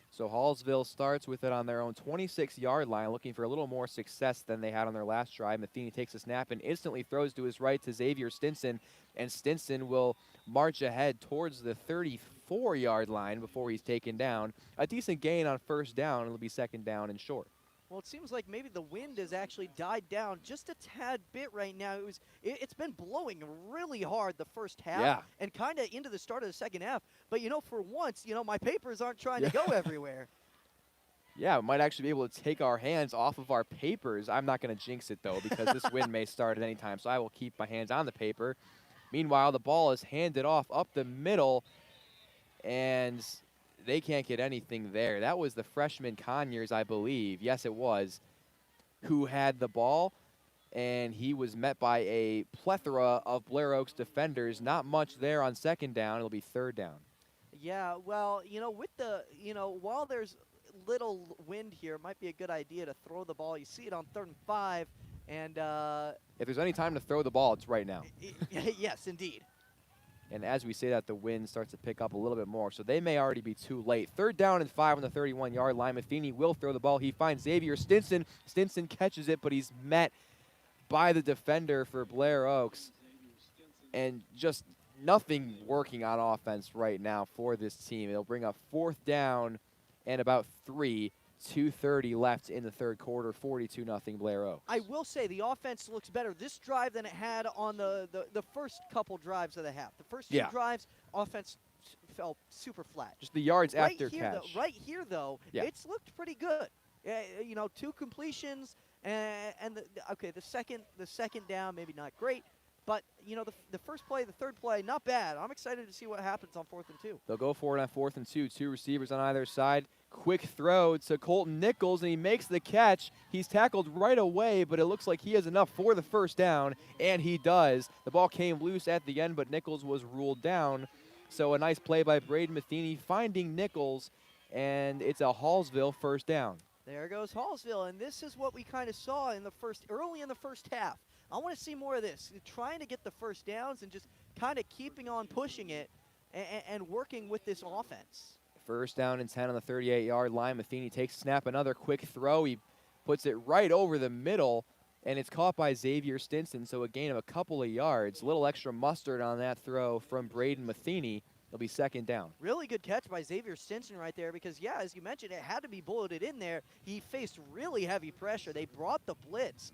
So Hallsville starts with it on their own 26-yard line, looking for a little more success than they had on their last drive. Matheny takes a snap and instantly throws to his right to Xavier Stinson, and Stinson will march ahead towards the 34-yard line before he's taken down. A decent gain on first down, and it'll be second down and short. Well, it seems like maybe the wind has actually died down just a tad bit right now. It's been blowing really hard the first half and kind of into the start of the second half. But, for once, my papers aren't trying to go everywhere. Yeah, we might actually be able to take our hands off of our papers. I'm not going to jinx it, though, because this win may start at any time, so I will keep my hands on the paper. Meanwhile, the ball is handed off up the middle, and they can't get anything there. That was the freshman Conyers, I believe. Yes, it was, who had the ball, and he was met by a plethora of Blair Oaks defenders. Not much there on second down. It'll be third down. Yeah, well, with the, while there's little wind here, it might be a good idea to throw the ball. You see it on 3rd and 5, and if there's any time to throw the ball, it's right now. Yes, indeed. And as we say that, the wind starts to pick up a little bit more, so they may already be too late. 3rd down and 5 on the 31-yard line. Matheny will throw the ball. He finds Xavier Stinson. Stinson catches it, but he's met by the defender for Blair Oaks, and just nothing working on offense right now for this team. It'll bring up 4th down and about 3, 2:30 left in the third quarter, 42-0 Blair Oaks. I will say the offense looks better this drive than it had on the first couple drives of the half. The first two drives, offense fell super flat. Just the yards right after here, catch. Right here, though, it's looked pretty good. 2 completions, and the second down, maybe not great. But, the first play, the third play, not bad. I'm excited to see what happens on 4th and 2. They'll go for it on 4th and 2. 2 receivers on either side. Quick throw to Colton Nichols, and he makes the catch. He's tackled right away, but it looks like he has enough for the first down, and he does. The ball came loose at the end, but Nichols was ruled down. So a nice play by Braden Matheny finding Nichols, and it's a Hallsville first down. There goes Hallsville, and this is what we kind of saw early in the first half. I want to see more of this, trying to get the first downs and just kind of keeping on pushing it and working with this offense. First down and 10 on the 38-yard line. Matheny takes snap, another quick throw. He puts it right over the middle, and it's caught by Xavier Stinson, so a gain of a couple of yards. A little extra mustard on that throw from Braden Matheny. It'll be second down. Really good catch by Xavier Stinson right there because, as you mentioned, it had to be bulleted in there. He faced really heavy pressure. They brought the blitz.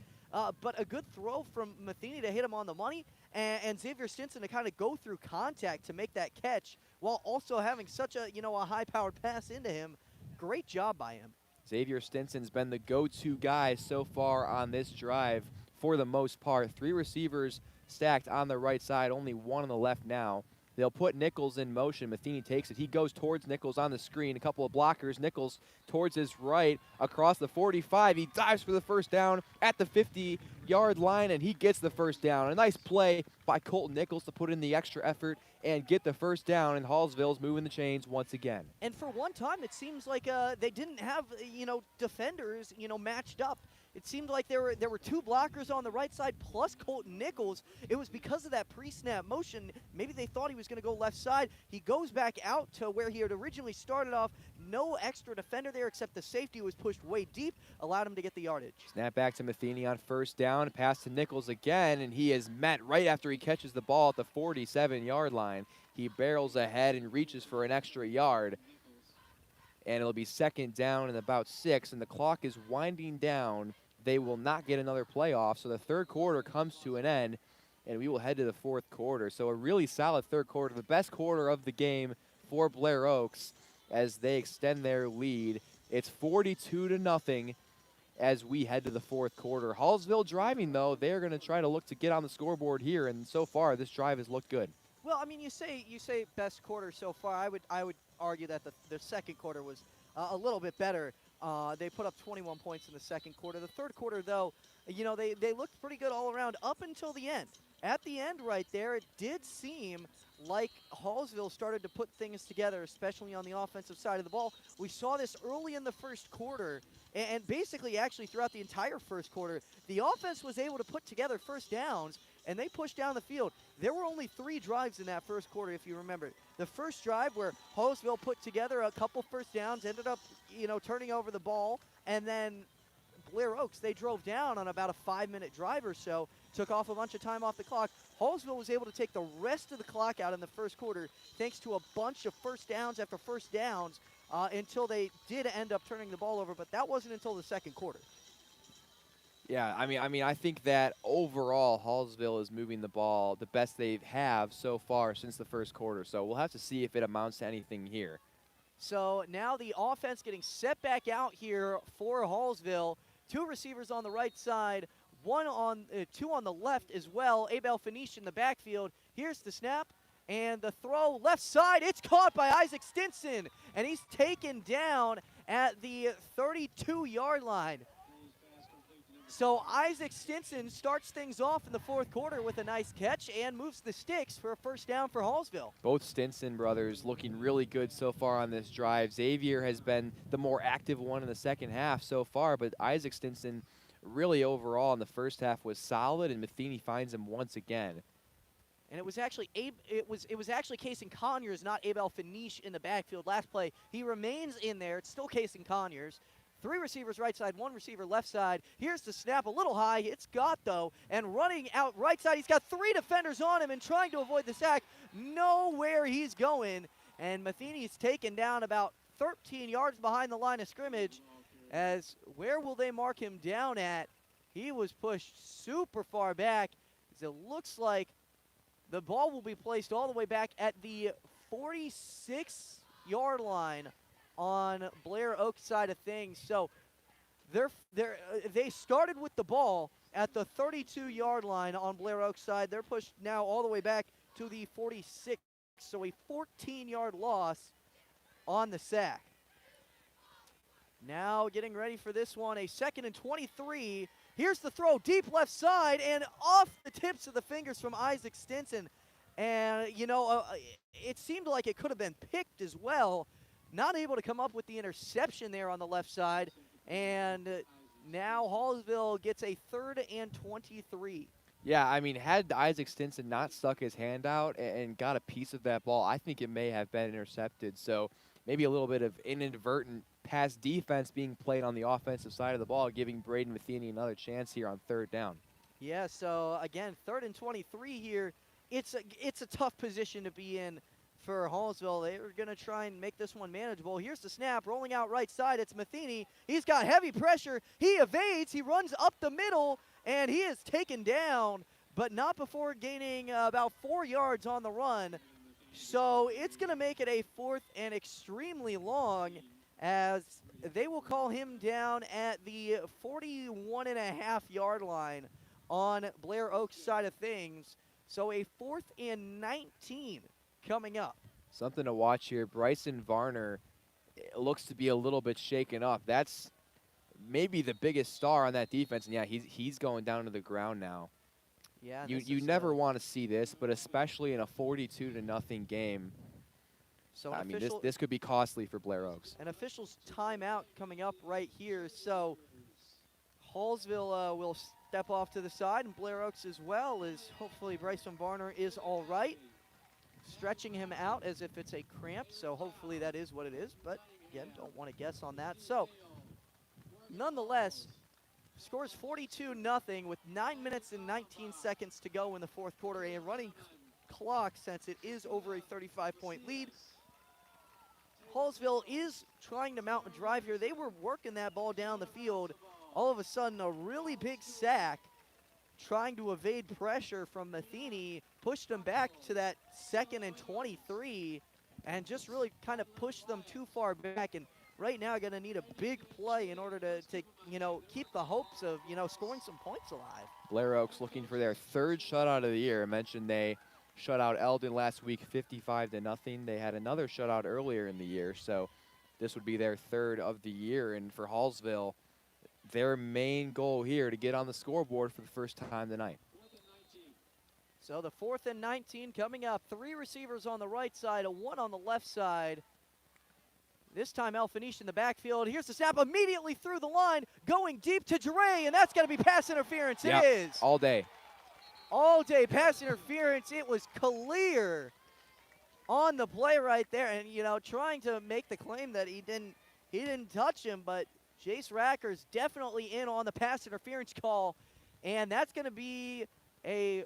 But a good throw from Matheny to hit him on the money, and Xavier Stinson to kind of go through contact to make that catch while also having such a high-powered pass into him. Great job by him. Xavier Stinson's been the go-to guy so far on this drive for the most part. 3 receivers stacked on the right side, only 1 on the left now. They'll put Nichols in motion. Matheny takes it. He goes towards Nichols on the screen. A couple of blockers. Nichols towards his right across the 45. He dives for the first down at the 50-yard line, and he gets the first down. A nice play by Colton Nichols to put in the extra effort and get the first down, and Hallsville's moving the chains once again. And for one time, it seems like they didn't have, defenders, matched up. It seemed like there were 2 blockers on the right side plus Colton Nichols. It was because of that pre-snap motion. Maybe they thought he was going to go left side. He goes back out to where he had originally started off. No extra defender there except the safety was pushed way deep, allowed him to get the yardage. Snap back to Matheny on first down. Pass to Nichols again, and he is met right after he catches the ball at the 47-yard line. He barrels ahead and reaches for an extra yard. And it'll be second down and about 6, and the clock is winding down. They will not get another playoff, so the third quarter comes to an end, and we will head to the fourth quarter. So a really solid third quarter, the best quarter of the game for Blair Oaks as they extend their lead. It's 42-0 as we head to the fourth quarter. Hallsville driving, though. They're going to try to look to get on the scoreboard here, and so far this drive has looked good. Well, I mean, you say best quarter so far. I would argue that the second quarter was a little bit better. They put up 21 points in the second quarter. The third quarter, though, they looked pretty good all around up until the end. At the end right there, it did seem like Hallsville started to put things together, especially on the offensive side of the ball. We saw this early in the first quarter, and basically actually throughout the entire first quarter, the offense was able to put together first downs, and they pushed down the field. There were only 3 drives in that first quarter, if you remember. The first drive where Hallsville put together a couple first downs, ended up, turning over the ball, and then Blair Oaks, they drove down on about a 5-minute drive or so, took off a bunch of time off the clock. Hallsville was able to take the rest of the clock out in the first quarter thanks to a bunch of first downs after first downs until they did end up turning the ball over, but that wasn't until the second quarter. Yeah, I mean, I think that overall Hallsville is moving the ball the best they have so far since the first quarter. So we'll have to see if it amounts to anything here. So now the offense getting set back out here for Hallsville. 2 receivers on the right side, 2 on the left as well. Abel Finish in the backfield. Here's the snap and the throw left side. It's caught by Isaac Stinson, and he's taken down at the 32-yard line. So Isaac Stinson starts things off in the 4th quarter with a nice catch and moves the sticks for a first down for Hallsville. Both Stinson brothers looking really good so far on this drive. Xavier has been the more active one in the second half so far, but Isaac Stinson really overall in the first half was solid, and Matheny finds him once again. And it was actually Kason Conyers, not Abel Finish in the backfield last play. He remains in there. It's still Kason Conyers. 3 receivers right side, 1 receiver left side. Here's the snap, a little high. It's got, though, and running out right side. He's got 3 defenders on him and trying to avoid the sack. Nowhere he's going. And Matheny's taken down about 13 yards behind the line of scrimmage. As where will they mark him down at? He was pushed super far back. As it looks like the ball will be placed all the way back at the 46-yard line on Blair Oaks side of things. So they started with the ball at the 32-yard line on Blair Oaks side. They're pushed now all the way back to the 46. So a 14-yard loss on the sack. Now getting ready for this one, a 2nd and 23. Here's the throw, deep left side, and off the tips of the fingers from Isaac Stinson. And, it seemed like it could have been picked as well. Not able to come up with the interception there on the left side. And now Hallsville gets a 3rd and 23. Yeah, I mean, had Isaac Stinson not stuck his hand out and got a piece of that ball, I think it may have been intercepted. So maybe a little bit of inadvertent pass defense being played on the offensive side of the ball, giving Braden Matheny another chance here on 3rd down. Yeah, so again, 3rd and 23 here. It's a tough position to be in for Hallsville. They were going to try and make this one manageable. Here's the snap, rolling out right side. It's Matheny. He's got heavy pressure. He evades. He runs up the middle, and he is taken down, but not before gaining about 4 yards on the run. So it's going to make it a 4th and extremely long, as they will call him down at the 41.5-yard line on Blair Oaks side of things. So a 4th and 19 coming up. Something to watch here. Bryson Varner looks to be a little bit shaken up. That's maybe the biggest star on that defense, and yeah, he's going down to the ground now. Yeah, you never want to see this, but especially in a 42-0 game. So I mean, this could be costly for Blair Oaks. An official's timeout coming up right here. So Hallsville will step off to the side, and Blair Oaks as well, as hopefully Bryson Varner is all right. Stretching him out as if it's a cramp, so hopefully that is what it is, but again, don't want to guess on that. So nonetheless, scores 42-0 with 9 minutes and 19 seconds to go in the 4th quarter, a running clock since it is over a 35-point lead. Hallsville is trying to mount a drive here. They were working that ball down the field. All of a sudden, a really big sack, trying to evade pressure from Matheny, pushed them back to that 2nd and 23, and just really kind of pushed them too far back. And right now, going to need a big play in order to keep the hopes of, scoring some points alive. Blair Oaks looking for their 3rd shutout of the year. I mentioned they shut out Eldon last week 55-0. They had another shutout earlier in the year, so this would be their 3rd of the year. And for Hallsville, their main goal here to get on the scoreboard for the first time tonight. So the 4th and 19 coming up. 3 receivers on the right side, 1 on the left side. This time El Finish in the backfield. Here's the snap immediately through the line, going deep to Dre, and that's going to be pass interference. Yep, it is. all day. All day pass interference. It was clear on the play right there, and trying to make the claim that he didn't touch him, but Jace Racker's definitely in on the pass interference call, and that's going to be a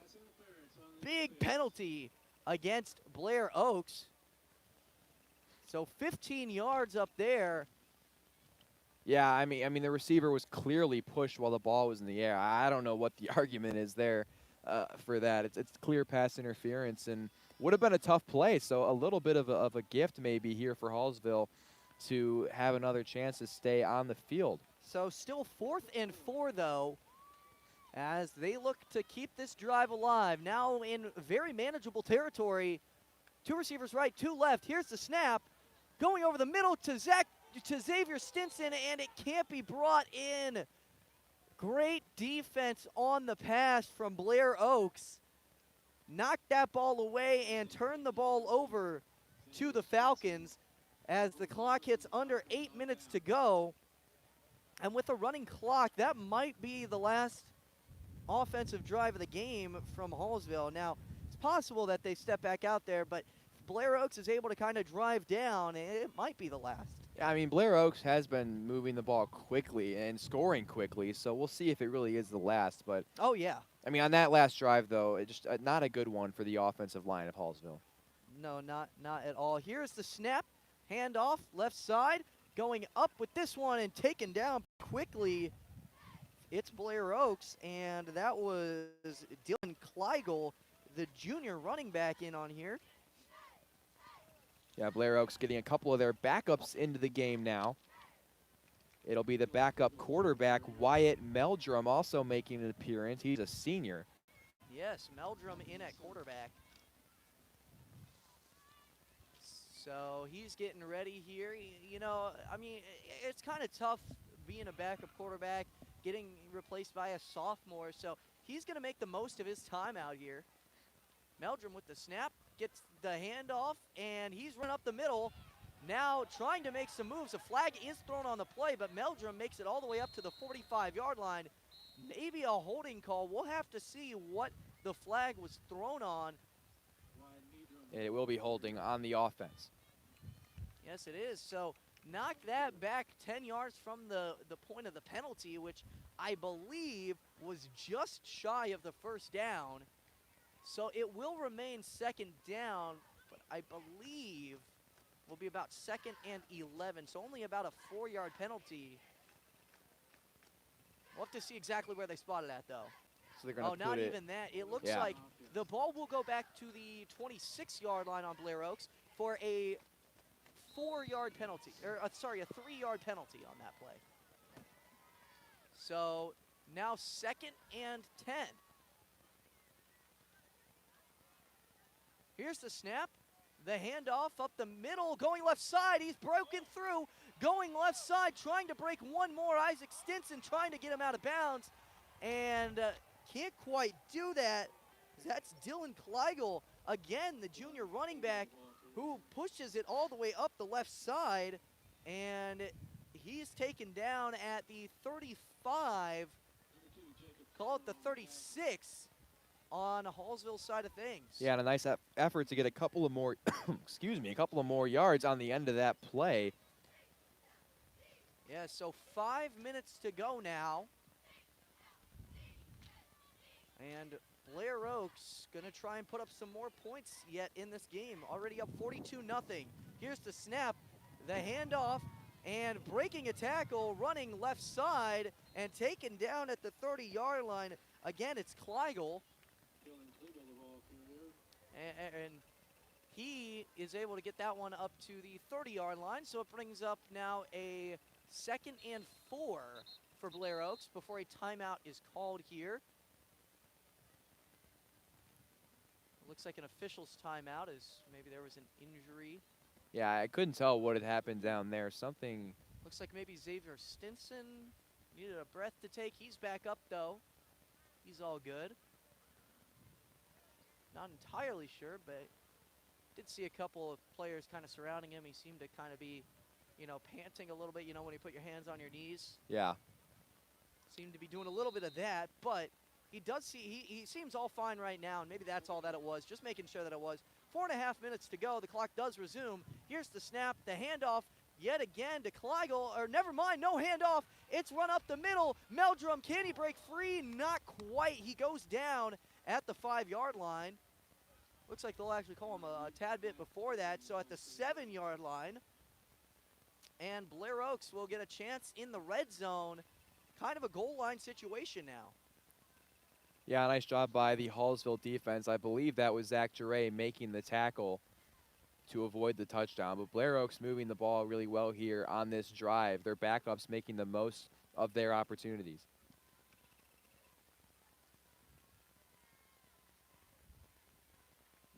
big penalty against Blair Oaks. So 15 yards up there. Yeah, I mean the receiver was clearly pushed while the ball was in the air. I don't know what the argument is there for that. It's clear pass interference, and would have been a tough play. So a little bit of a gift maybe here for Hallsville to have another chance to stay on the field. So still 4th and 4, though, as they look to keep this drive alive. Now in very manageable territory. 2 receivers right, 2 left. Here's the snap. Going over the middle to Xavier Stinson, and it can't be brought in. Great defense on the pass from Blair Oaks. Knocked that ball away and turned the ball over to the Falcons as the clock hits under 8 minutes to go. And with a running clock, that might be the last offensive drive of the game from Hallsville. Now, it's possible that they step back out there, but if Blair Oaks is able to kind of drive down, it might be the last. I mean, Blair Oaks has been moving the ball quickly and scoring quickly, so we'll see if it really is the last. But oh, yeah. I mean, on that last drive, though, it just not a good one for the offensive line of Hallsville. No, not at all. Here's the snap. Handoff, left side. Going up with this one and taken down quickly. It's Blair Oaks, and that was Dylan Kleigel, the junior running back, in on here. Yeah, Blair Oaks getting a couple of their backups into the game now. It'll be the backup quarterback, Wyatt Meldrum, also making an appearance. He's a senior. Yes, Meldrum in at quarterback. So he's getting ready here. You know, I mean, it's kind of tough being a backup quarterback, getting replaced by a sophomore. So he's going to make the most of his time out here. Meldrum with the snap, gets the handoff, and he's run up the middle. Now trying to make some moves. A flag is thrown on the play, but Meldrum makes it all the way up to the 45-yard line. Maybe a holding call. We'll have to see what the flag was thrown on. It will be holding on the offense. Yes, it is. So knock that back 10 yards from the point of the penalty, which I believe was just shy of the first down. So it will remain second down, but I believe will be about 2nd and 11. So only about a 4-yard penalty. We'll have to see exactly where they spotted at, though. So they're going to not even that. It looks like the ball will go back to the 26-yard line on Blair Oaks for a 4-yard penalty, or sorry, a 3-yard penalty on that play. So now 2nd and 10. Here's the snap, the handoff up the middle, going left side. He's broken through, going left side, trying to break one more. Isaac Stinson trying to get him out of bounds, and can't quite do that. That's Dylan Kleigel, again, the junior running back, who pushes it all the way up the left side, and he's taken down at the 35, call it the 36, on Hallsville's side of things. Yeah, and a nice effort to get a couple of more, excuse me, a couple of more yards on the end of that play. Yeah, so 5 minutes to go now. And Blair Oaks gonna try and put up some more points yet in this game. Already up 42-0. Here's the snap, the handoff, and breaking a tackle, running left side, and taken down at the 30-yard line. Again, it's Kleigel. And he is able to get that one up to the 30-yard line, so it brings up now a 2nd and 4 for Blair Oaks before a timeout is called here. Looks like an official's timeout, as maybe there was an injury. Yeah, I couldn't tell what had happened down there. Something. Looks like maybe Xavier Stinson needed a breath to take. He's back up, though. He's all good. Not entirely sure, but did see a couple of players kind of surrounding him. He seemed to kind of be, you know, panting a little bit, you know, when you put your hands on your knees. Yeah. Seemed to be doing a little bit of that, but he does see, he seems all fine right now, and maybe that's all that it was, just making sure that it was. 4.5 minutes to go. The clock does resume. Here's the snap, the handoff, yet again to Kleigel, or never mind, no handoff. It's run up the middle. Meldrum, can he break free? Not quite. He goes down at the 5-yard line. Looks like they'll actually call him a tad bit before that, so at the 7-yard line. And Blair Oaks will get a chance in the red zone. Kind of a goal line situation now. Yeah, nice job by the Hallsville defense. I believe that was Zach Duray making the tackle to avoid the touchdown. But Blair Oaks moving the ball really well here on this drive. Their backups making the most of their opportunities.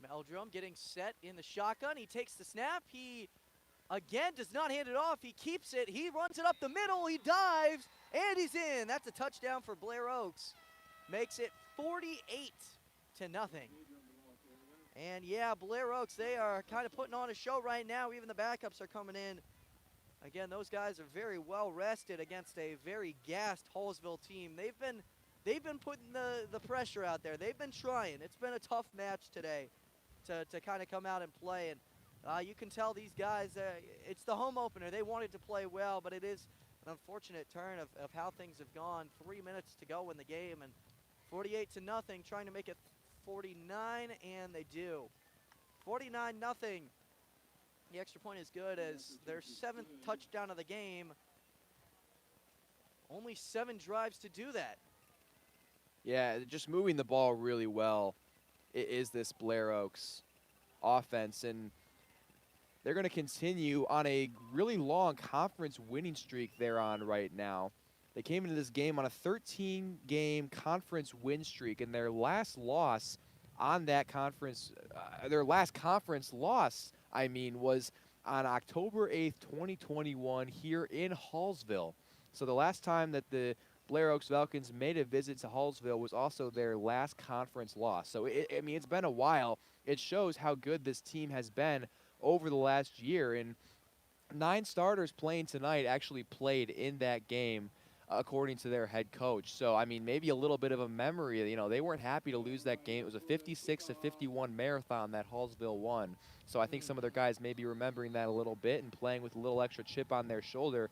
Meldrum getting set in the shotgun. He takes the snap. He, again, does not hand it off. He keeps it. He runs it up the middle. He dives, and he's in. That's a touchdown for Blair Oaks. Makes it 48-0. And, yeah, Blair Oaks, they are kind of putting on a show right now. Even the backups are coming in. Again, those guys are very well rested against a very gassed Hallsville team. They've been putting the pressure out there. They've been trying. It's been a tough match today to kind of come out and play. And you can tell these guys, it's the home opener. They wanted to play well, but it is an unfortunate turn of how things have gone. 3 minutes to go in the game, and 48-0, trying to make it 49, and they do. 49-0. The extra point is good as their 7th touchdown of the game. Only 7 drives to do that. Yeah, just moving the ball really well is this Blair Oaks offense, and they're going to continue on a really long conference winning streak they're on right now. They came into this game on a 13-game conference win streak, and their last loss on that conference, their last conference loss, was on October 8th, 2021 here in Hallsville. So the last time that the Blair Oaks Falcons made a visit to Hallsville was also their last conference loss. So, it's been a while. It shows how good this team has been over the last year. And 9 starters playing tonight actually played in that game, according to their head coach. So, maybe a little bit of a memory. They weren't happy to lose that game. It was a 56-51 marathon that Hallsville won. So I think some of their guys may be remembering that a little bit and playing with a little extra chip on their shoulder,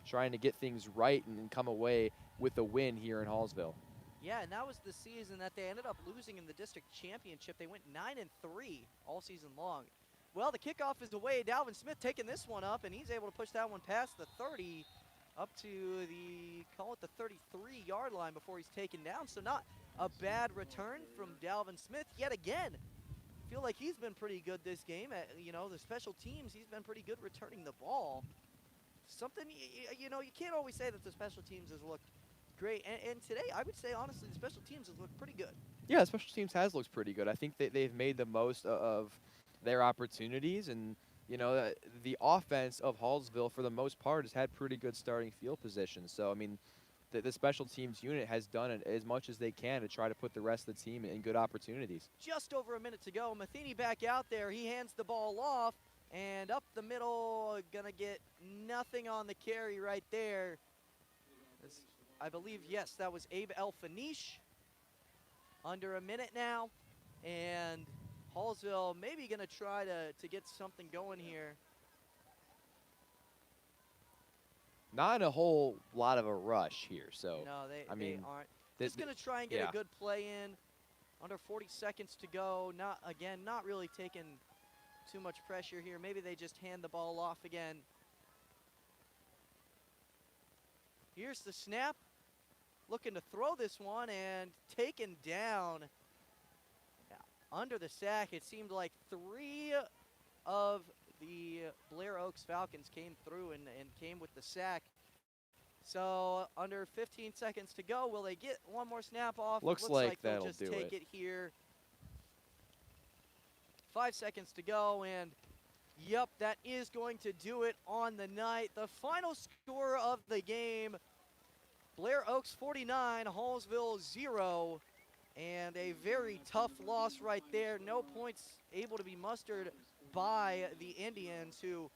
trying to get things right and come away with a win here in Hallsville. Yeah, and that was the season that they ended up losing in the district championship. They went 9-3 all season long. Well, the kickoff is away. Dalvin Smith taking this one up, and he's able to push that one past the 30 up to the 33-yard line before he's taken down. So not a bad return from Dalvin Smith yet again. I feel like he's been pretty good this game. The special teams, he's been pretty good returning the ball. Something, you can't always say that the special teams has looked great. And today, I would say, honestly, the special teams has looked pretty good. Yeah, special teams has looked pretty good. I think that they've made the most of their opportunities. And, the offense of Hallsville, for the most part, has had pretty good starting field position. So, the special teams unit has done it as much as they can to try to put the rest of the team in good opportunities. Just over a minute to go. Matheny back out there. He hands the ball off. And up the middle, gonna get nothing on the carry right there. I believe, yes, that was Abe El-Fanish. Under a minute now. And Hallsville maybe gonna try to get something going here. Not a whole lot of a rush here, so. No, they aren't. Just gonna try and get a good play in. Under 40 seconds to go. Not really taking too much pressure here. Maybe they just hand the ball off again. Here's the snap. Looking to throw this one and taken down. Under the sack, it seemed like 3 of the Blair Oaks Falcons came through and came with the sack. So under 15 seconds to go, will they get one more snap off? Looks like they'll that'll just do take it here. 5 seconds to go, and yep, that is going to do it on the night. The final score of the game, Blair Oaks 49, Hallsville 0, and a very tough loss right there. No points able to be mustered by the Indians, who,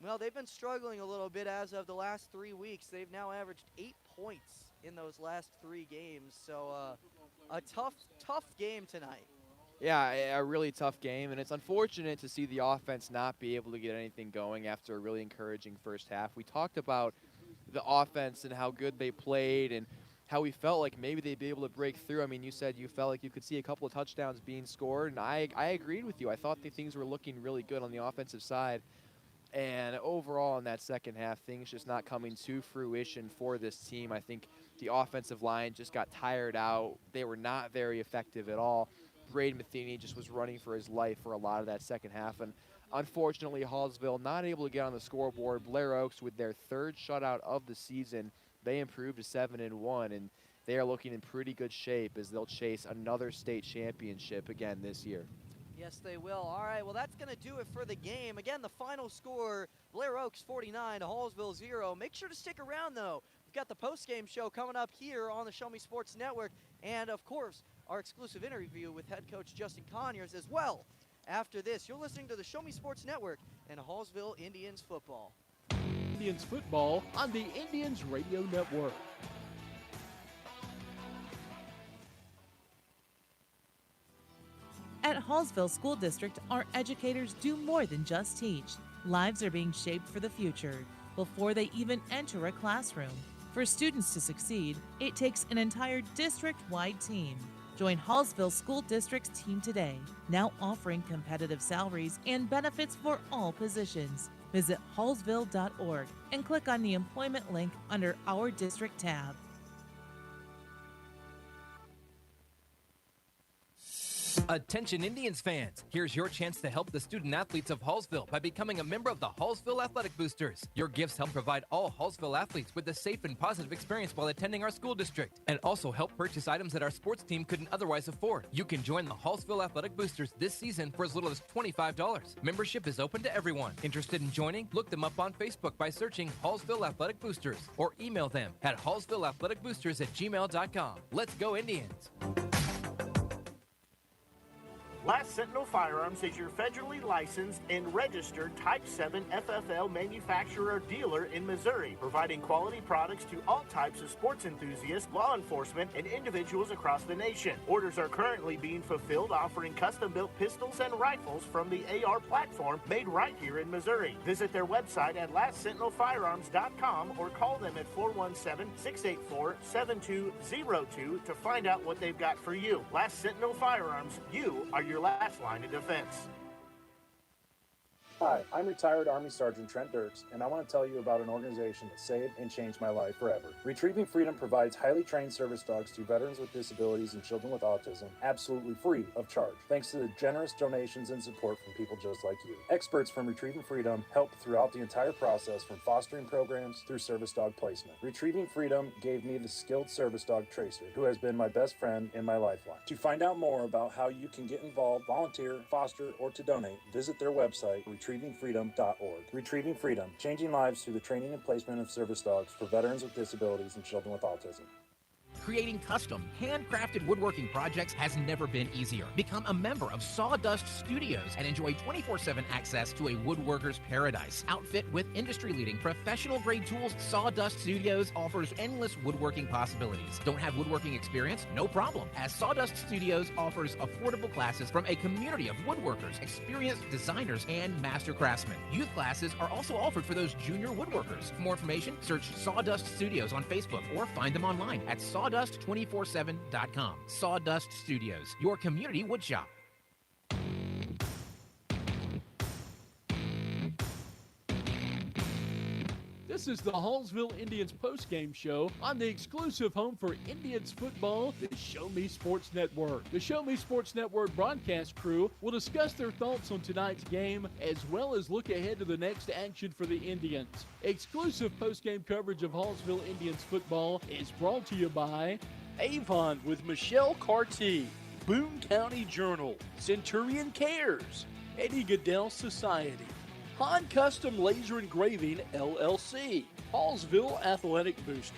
well, they've been struggling a little bit as of the last 3 weeks. They've now averaged 8 points in those last 3 games, so a tough game tonight. Yeah, a really tough game, and it's unfortunate to see the offense not be able to get anything going after a really encouraging first half. We talked about the offense and how good they played and how we felt like maybe they'd be able to break through. You said you felt like you could see a couple of touchdowns being scored, and I agreed with you. I thought that things were looking really good on the offensive side. And overall in that second half, things just not coming to fruition for this team. I think the offensive line just got tired out. They were not very effective at all. Braden Matheny just was running for his life for a lot of that second half. And unfortunately, Hallsville not able to get on the scoreboard. Blair Oaks with their third shutout of the season. They improved to 7-1, and they are looking in pretty good shape as they'll chase another state championship again this year. Yes, they will. All right, well, that's going to do it for the game. Again, the final score, Blair Oaks 49, Hallsville 0. Make sure to stick around, though. We've got the post-game show coming up here on the Show Me Sports Network, and, of course, our exclusive interview with head coach Justin Conyers as well. After this, you're listening to the Show Me Sports Network and Hallsville Indians football. Indians football on the Indians Radio Network. At Hallsville School District, our educators do more than just teach. Lives are being shaped for the future before they even enter a classroom. For students to succeed, it takes an entire district-wide team. Join Hallsville School District's team today, now offering competitive salaries and benefits for all positions. Visit hallsville.org and click on the employment link under Our District tab. Attention Indians fans, here's your chance to help the student athletes of Hallsville by becoming a member of the Hallsville Athletic Boosters. Your gifts help provide all Hallsville athletes with a safe and positive experience while attending our school district, and also help purchase items that our sports team couldn't otherwise afford. You can join the Hallsville Athletic Boosters this season for as little as $25. Membership is open to everyone. Interested in joining? Look them up on Facebook by searching Hallsville Athletic Boosters or email them at hallsvilleathleticboosters@gmail.com. Let's go Indians! Last Sentinel Firearms is your federally licensed and registered Type 7 FFL manufacturer dealer in Missouri, providing quality products to all types of sports enthusiasts, law enforcement, and individuals across the nation. Orders are currently being fulfilled, offering custom-built pistols and rifles from the AR platform made right here in Missouri. Visit their website at lastsentinelfirearms.com or call them at 417-684-7202 to find out what they've got for you. Last Sentinel Firearms, you are your last line of defense. Hi, I'm retired Army Sergeant Trent Dirks, and I want to tell you about an organization that saved and changed my life forever. Retrieving Freedom provides highly trained service dogs to veterans with disabilities and children with autism, absolutely free of charge, thanks to the generous donations and support from people just like you. Experts from Retrieving Freedom help throughout the entire process, from fostering programs through service dog placement. Retrieving Freedom gave me the skilled service dog Tracer, who has been my best friend and my lifeline. To find out more about how you can get involved, volunteer, foster, or to donate, visit their website, retrievingfreedom.org. Retrieving Freedom, changing lives through the training and placement of service dogs for veterans with disabilities and children with autism. Creating custom, handcrafted woodworking projects has never been easier. Become a member of Sawdust Studios and enjoy 24/7 access to a woodworker's paradise. Outfit with industry-leading professional-grade tools, Sawdust Studios offers endless woodworking possibilities. Don't have woodworking experience? No problem, as Sawdust Studios offers affordable classes from a community of woodworkers, experienced designers, and master craftsmen. Youth classes are also offered for those junior woodworkers. For more information, search Sawdust Studios on Facebook or find them online at sawdust247.com. Sawdust Studios, your community woodshop. This is the Hallsville Indians postgame show on the exclusive home for Indians football, the Show Me Sports Network. The Show Me Sports Network broadcast crew will discuss their thoughts on tonight's game, as well as look ahead to the next action for the Indians. Exclusive postgame coverage of Hallsville Indians football is brought to you by Avon with Michelle Carty, Boone County Journal, Centurion Cares, Eddie Goodell Society, Han Custom Laser Engraving, LLC, Hallsville Athletic Boosters,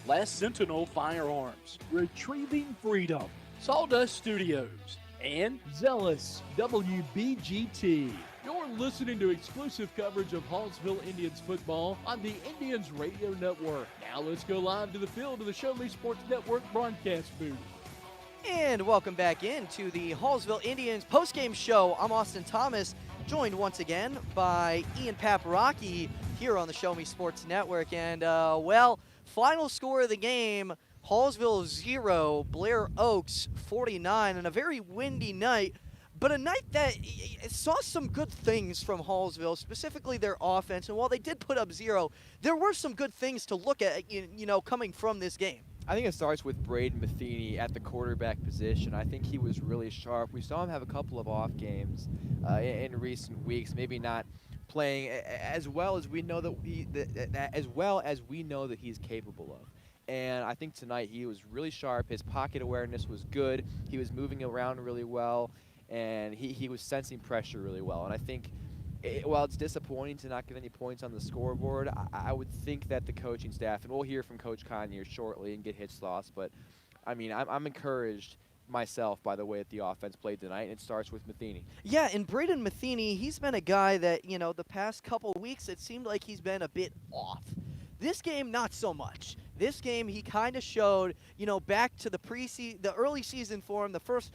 Last Sentinel Firearms, Retrieving Freedom, Sawdust Studios, and Zealous WBGT. You're listening to exclusive coverage of Hallsville Indians football on the Indians Radio Network. Now let's go live to the field of the Show Me Sports Network broadcast booth. And welcome back into the Hallsville Indians postgame show. I'm Austin Thomas, joined once again by Ian Paparocki here on the Show Me Sports Network. And, final score of the game, Hallsville 0, Blair Oaks 49, and a very windy night. But a night that saw some good things from Hallsville, specifically their offense. And while they did put up 0, there were some good things to look at, coming from this game. I think it starts with Braden Matheny at the quarterback position. I think he was really sharp. We saw him have a couple of off games in recent weeks, maybe not playing as well as we know that he's capable of. And I think tonight he was really sharp. His pocket awareness was good. He was moving around really well, and he was sensing pressure really well. And I think while it's disappointing to not get any points on the scoreboard, I would think that the coaching staff, and we'll hear from Coach Conyer shortly and get his thoughts, but I mean, I'm encouraged myself by the way that the offense played tonight, and it starts with Matheny. Yeah, and Braden Matheny, he's been a guy that, the past couple weeks it seemed like he's been a bit off. This game, not so much. This game, he kind of showed, back to the early season for him, the first,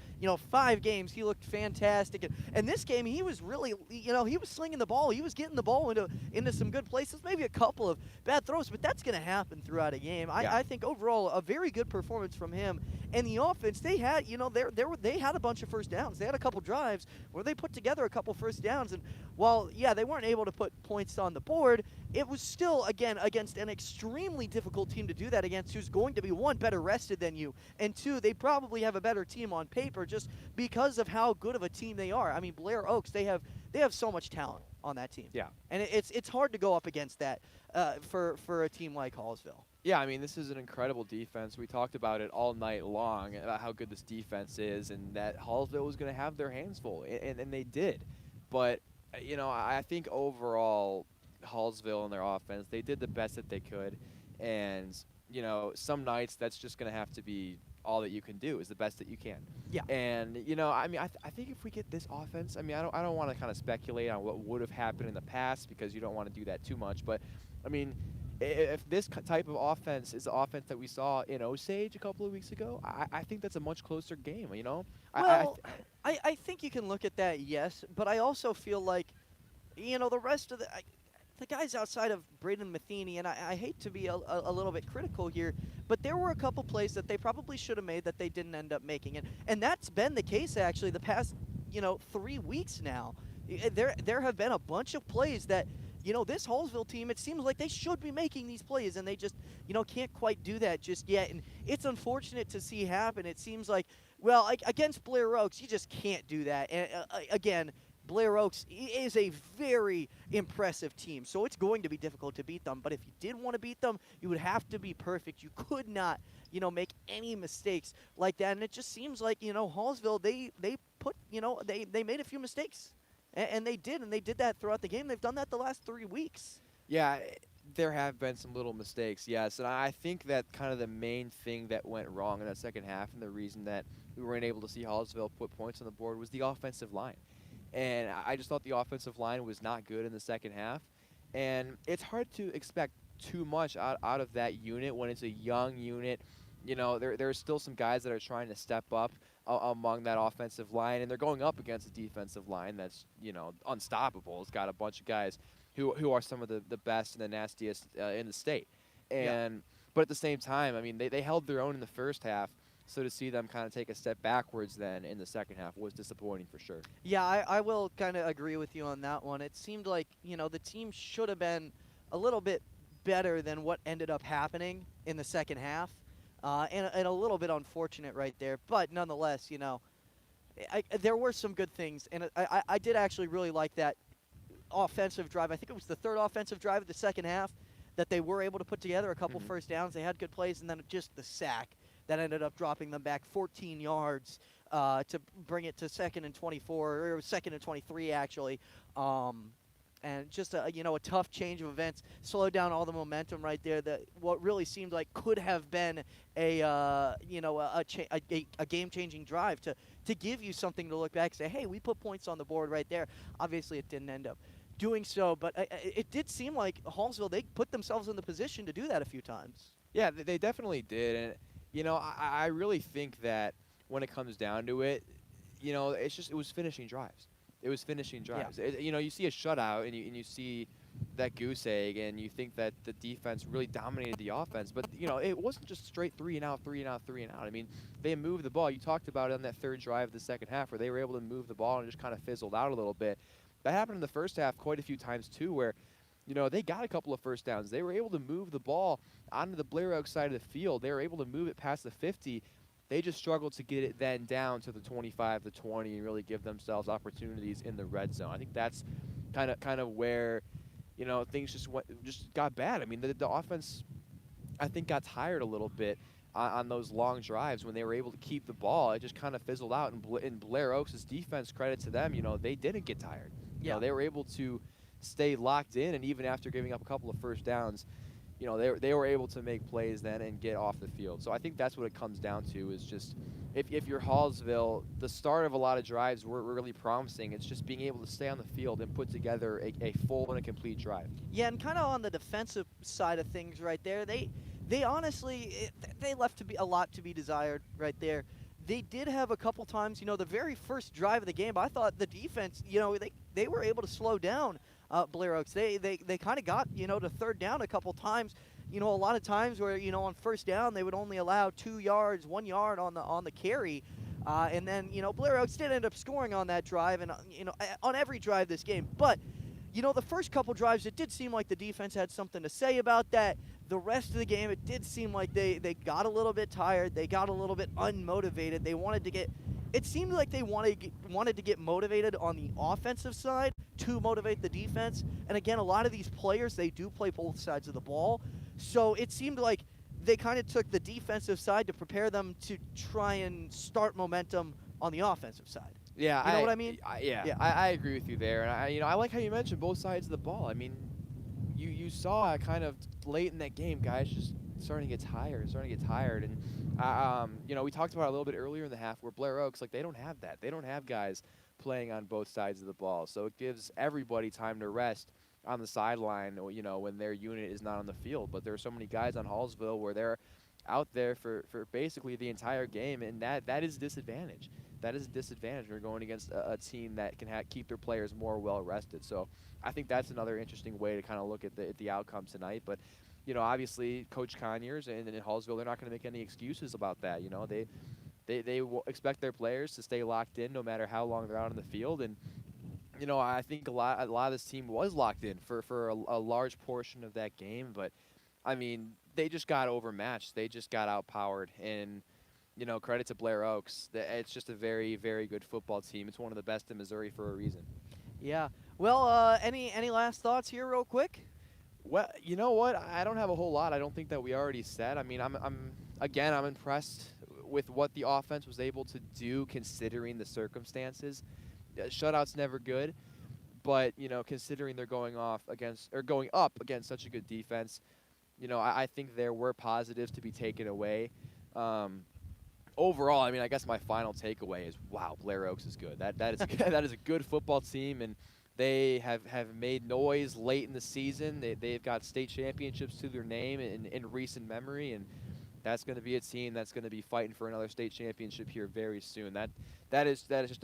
5 games, he looked fantastic. And this game, he was really, he was slinging the ball. He was getting the ball into some good places, maybe a couple of bad throws, but that's going to happen throughout a game. I think overall, a very good performance from him. And the offense, they had, they had a bunch of first downs. They had a couple drives where they put together a couple first downs. And while, they weren't able to put points on the board, it was still, again, against an extremely difficult team to do that against, who's going to be, 1, better rested than you, and 2, they probably have a better team on paper just because of how good of a team they are. I mean, Blair Oaks, they have so much talent on that team. Yeah. And it's hard to go up against that for a team like Hallsville. Yeah, I mean, this is an incredible defense. We talked about it all night long, about how good this defense is, and that Hallsville was going to have their hands full, and they did. But, I think overall, Hallsville and their offense, they did the best that they could. And, some nights that's just going to have to be all that you can do, is the best that you can. Yeah. And, I think if we get this offense, I don't want to kind of speculate on what would have happened in the past, because you don't want to do that too much. But, I mean, if this type of offense is the offense that we saw in Osage a couple of weeks ago, I think that's a much closer game, Well, I think you can look at that, yes, but I also feel like, the rest of the guys outside of Braden Matheny, and I hate to be a little bit critical here, but there were a couple plays that they probably should have made that they didn't end up making. And that's been the case, actually, the past, 3 weeks now. There have been a bunch of plays that, this Hallsville team, it seems like they should be making these plays, and they just, can't quite do that just yet. And it's unfortunate to see happen. It seems like, well, against Blair Oaks, you just can't do that. And again, Blair Oaks is a very impressive team, so it's going to be difficult to beat them. But if you did want to beat them, you would have to be perfect. You could not, make any mistakes like that. And it just seems like, Hallsville, they made a few mistakes. And they did that throughout the game. They've done that the last 3 weeks. Yeah, there have been some little mistakes, yes. And I think that kind of the main thing that went wrong in that second half, and the reason that we weren't able to see Hallsville put points on the board, was the offensive line. And I just thought the offensive line was not good in the second half. And it's hard to expect too much out of that unit when it's a young unit. There's still some guys that are trying to step up among that offensive line, and they're going up against a defensive line that's, unstoppable. It's got a bunch of guys who are some of the best and the nastiest in the state. But at the same time, I mean, they held their own in the first half. So to see them kind of take a step backwards then in the second half was disappointing for sure. Yeah, I will kind of agree with you on that one. It seemed like, the team should have been a little bit better than what ended up happening in the second half. And a little bit unfortunate right there. But nonetheless, there were some good things. And I did actually really like that offensive drive. I think it was the third offensive drive of the second half that they were able to put together a couple first downs. They had good plays, and then just the sack that ended up dropping them back 14 yards to bring it to 2nd and 24, or 2nd and 23 actually. And just a tough change of events slowed down all the momentum right there. That what really seemed like could have been a game-changing drive to give you something to look back and say, hey, we put points on the board right there. Obviously, it didn't end up doing so, but it did seem like Hallsville, they put themselves in the position to do that a few times. Yeah, they definitely did, and I really think that when it comes down to it, it was finishing drives. It was finishing drives. Yeah. You see a shutout, and you see, that goose egg, and you think that the defense really dominated the offense. But, it wasn't just straight 3 and out, 3 and out, 3 and out. I mean, they moved the ball. You talked about it on that third drive of the second half where they were able to move the ball and just kind of fizzled out a little bit. That happened in the first half quite a few times, too, where, they got a couple of first downs. They were able to move the ball onto the Blair Oaks side of the field. They were able to move it past the 50. They just struggled to get it then down to the 25, the 20, and really give themselves opportunities in the red zone. I think that's kind of where, things just got bad. I mean, the offense, I think, got tired a little bit on those long drives when they were able to keep the ball. It just kind of fizzled out. And in Blair Oaks' defense, credit to them, they didn't get tired. They were able to stay locked in, and even after giving up a couple of first downs, they were able to make plays then and get off the field. So I think that's what it comes down to, is just if you're Hallsville, the start of a lot of drives were really promising. It's just being able to stay on the field and put together a full and a complete drive. Yeah, and kind of on the defensive side of things right there, they honestly, they left a lot to be desired right there. They did have a couple times, the very first drive of the game, I thought the defense, they were able to slow down Blair Oaks. They kind of got, to third down a couple times. A lot of times where, on first down, they would only allow 2 yards, 1 yard on the carry. And then, Blair Oaks did end up scoring on that drive and, on every drive this game. But, the first couple drives, it did seem like the defense had something to say about that. The rest of the game, it did seem like they got a little bit tired. They got a little bit unmotivated. They wanted to get – it seemed like they wanted to get motivated on the offensive side to motivate the defense. And, again, a lot of these players, they do play both sides of the ball. So it seemed like they kind of took the defensive side to prepare them to try and start momentum on the offensive side. Yeah, you know what I mean? I agree with you there. And I like how you mentioned both sides of the ball. I mean, you saw kind of late in that game, guys just starting to get tired. And we talked about it a little bit earlier in the half where Blair Oaks, they don't have that. They don't have guys playing on both sides of the ball. So it gives everybody time to rest on the sideline, when their unit is not on the field. But there are so many guys on Hallsville where they're out there for basically the entire game, and that is a disadvantage. That is a disadvantage. We're going against a team that can keep their players more well-rested. So I think that's another interesting way to kind of look at the outcome tonight. But, obviously Coach Conyers and in Hallsville, they're not going to make any excuses about that. They expect their players to stay locked in no matter how long they're out on the field. And, I think a lot of this team was locked in for a large portion of that game. But, I mean, they just got overmatched. They just got outpowered. And, credit to Blair Oaks. It's just a very, very good football team. It's one of the best in Missouri for a reason. Yeah. Well, any last thoughts here real quick? Well, you know what? I don't have a whole lot. I don't think that we already said. I mean, I'm impressed with what the offense was able to do considering the circumstances. Shutout's never good, but considering they're going up against such a good defense, I think there were positives to be taken away. Overall, I mean, I guess my final takeaway is, wow, Blair Oaks is good. That is that is a good football team, and they have made noise late in the season. They've got state championships to their name in recent memory, and that's going to be a team that's going to be fighting for another state championship here very soon. That is just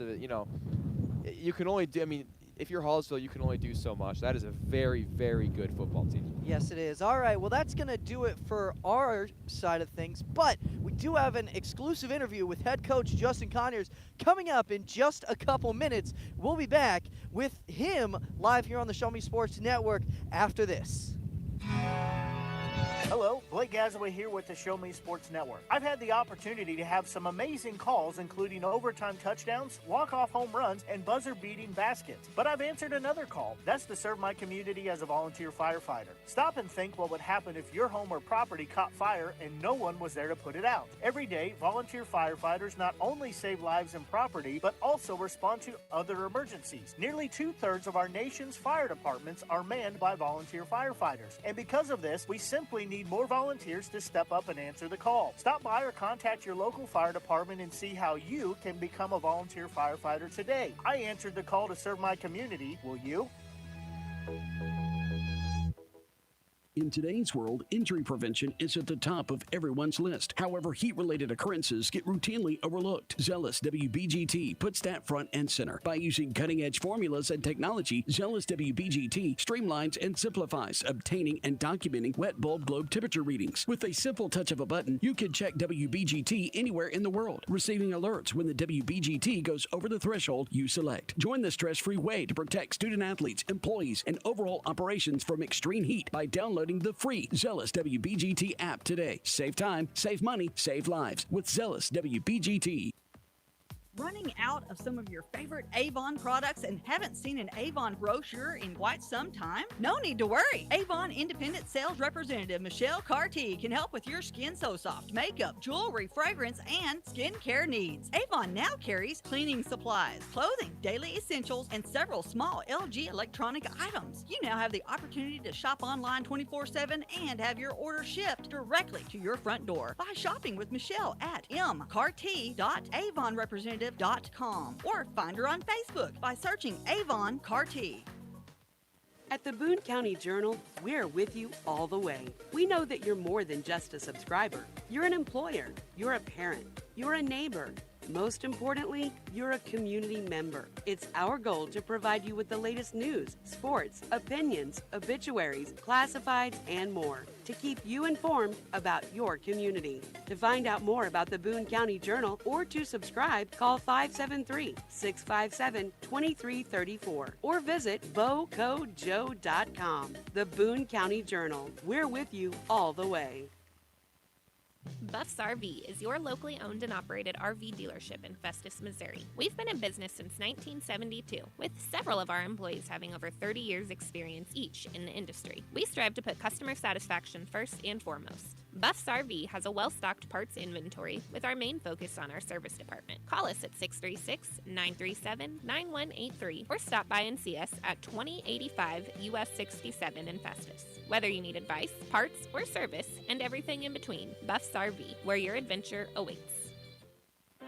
you can only do. I mean, if you're Hallsville, you can only do so much. That is a very, very good football team. Yes, it is. All right, well, that's going to do it for our side of things, but we do have an exclusive interview with head coach Justin Conyers coming up in just a couple minutes. We'll be back with him live here on the Show Me Sports Network after this. Hello, Blake Gazaway here with the Show Me Sports Network. I've had the opportunity to have some amazing calls, including overtime touchdowns, walk-off home runs, and buzzer-beating baskets. But I've answered another call. That's to serve my community as a volunteer firefighter. Stop and think what would happen if your home or property caught fire and no one was there to put it out. Every day, volunteer firefighters not only save lives and property, but also respond to other emergencies. Nearly 2/3 of our nation's fire departments are manned by volunteer firefighters. And because of this, we simply need more volunteers to step up and answer the call. Stop by or contact your local fire department and see how you can become a volunteer firefighter today. I answered the call to serve my community. Will you? In today's world, injury prevention is at the top of everyone's list. However, heat-related occurrences get routinely overlooked. Zealous WBGT puts that front and center. By using cutting-edge formulas and technology, Zealous WBGT streamlines and simplifies obtaining and documenting wet bulb globe temperature readings. With a simple touch of a button, you can check WBGT anywhere in the world, receiving alerts when the WBGT goes over the threshold you select. Join the stress-free way to protect student-athletes, employees, and overall operations from extreme heat by downloading the free Zealous WBGT app today. Save time, save money, save lives with Zealous WBGT. Running out of some of your favorite Avon products and haven't seen an Avon brochure in quite some time? No need to worry. Avon Independent Sales Representative Michelle Carty can help with your Skin So Soft makeup, jewelry, fragrance, and skincare needs. Avon now carries cleaning supplies, clothing, daily essentials, and several small LG electronic items. You now have the opportunity to shop online 24/7 and have your order shipped directly to your front door by shopping with Michelle at mcarty.avonrepresentative.com or find her on Facebook by searching Avon Carty. At the Boone County Journal, we're with you all the way. We know that you're more than just a subscriber. You're an employer, you're a parent, you're a neighbor. Most importantly, you're a community member. It's our goal to provide you with the latest news, sports, opinions, obituaries, classifieds, and more to keep you informed about your community. To find out more about the Boone County Journal or to subscribe, call 573-657-2334 or visit bocojoe.com. The Boone County Journal. We're with you all the way. Buffs RV is your locally owned and operated RV dealership in Festus, Missouri. We've been in business since 1972, with several of our employees having over 30 years experience each in the industry. We strive to put customer satisfaction first and foremost. Buffs RV has a well-stocked parts inventory with our main focus on our service department. Call us at 636-937-9183 or stop by and see us at 2085 US 67 in Festus. Whether you need advice, parts, or service, and everything in between, Buffs RV, where your adventure awaits.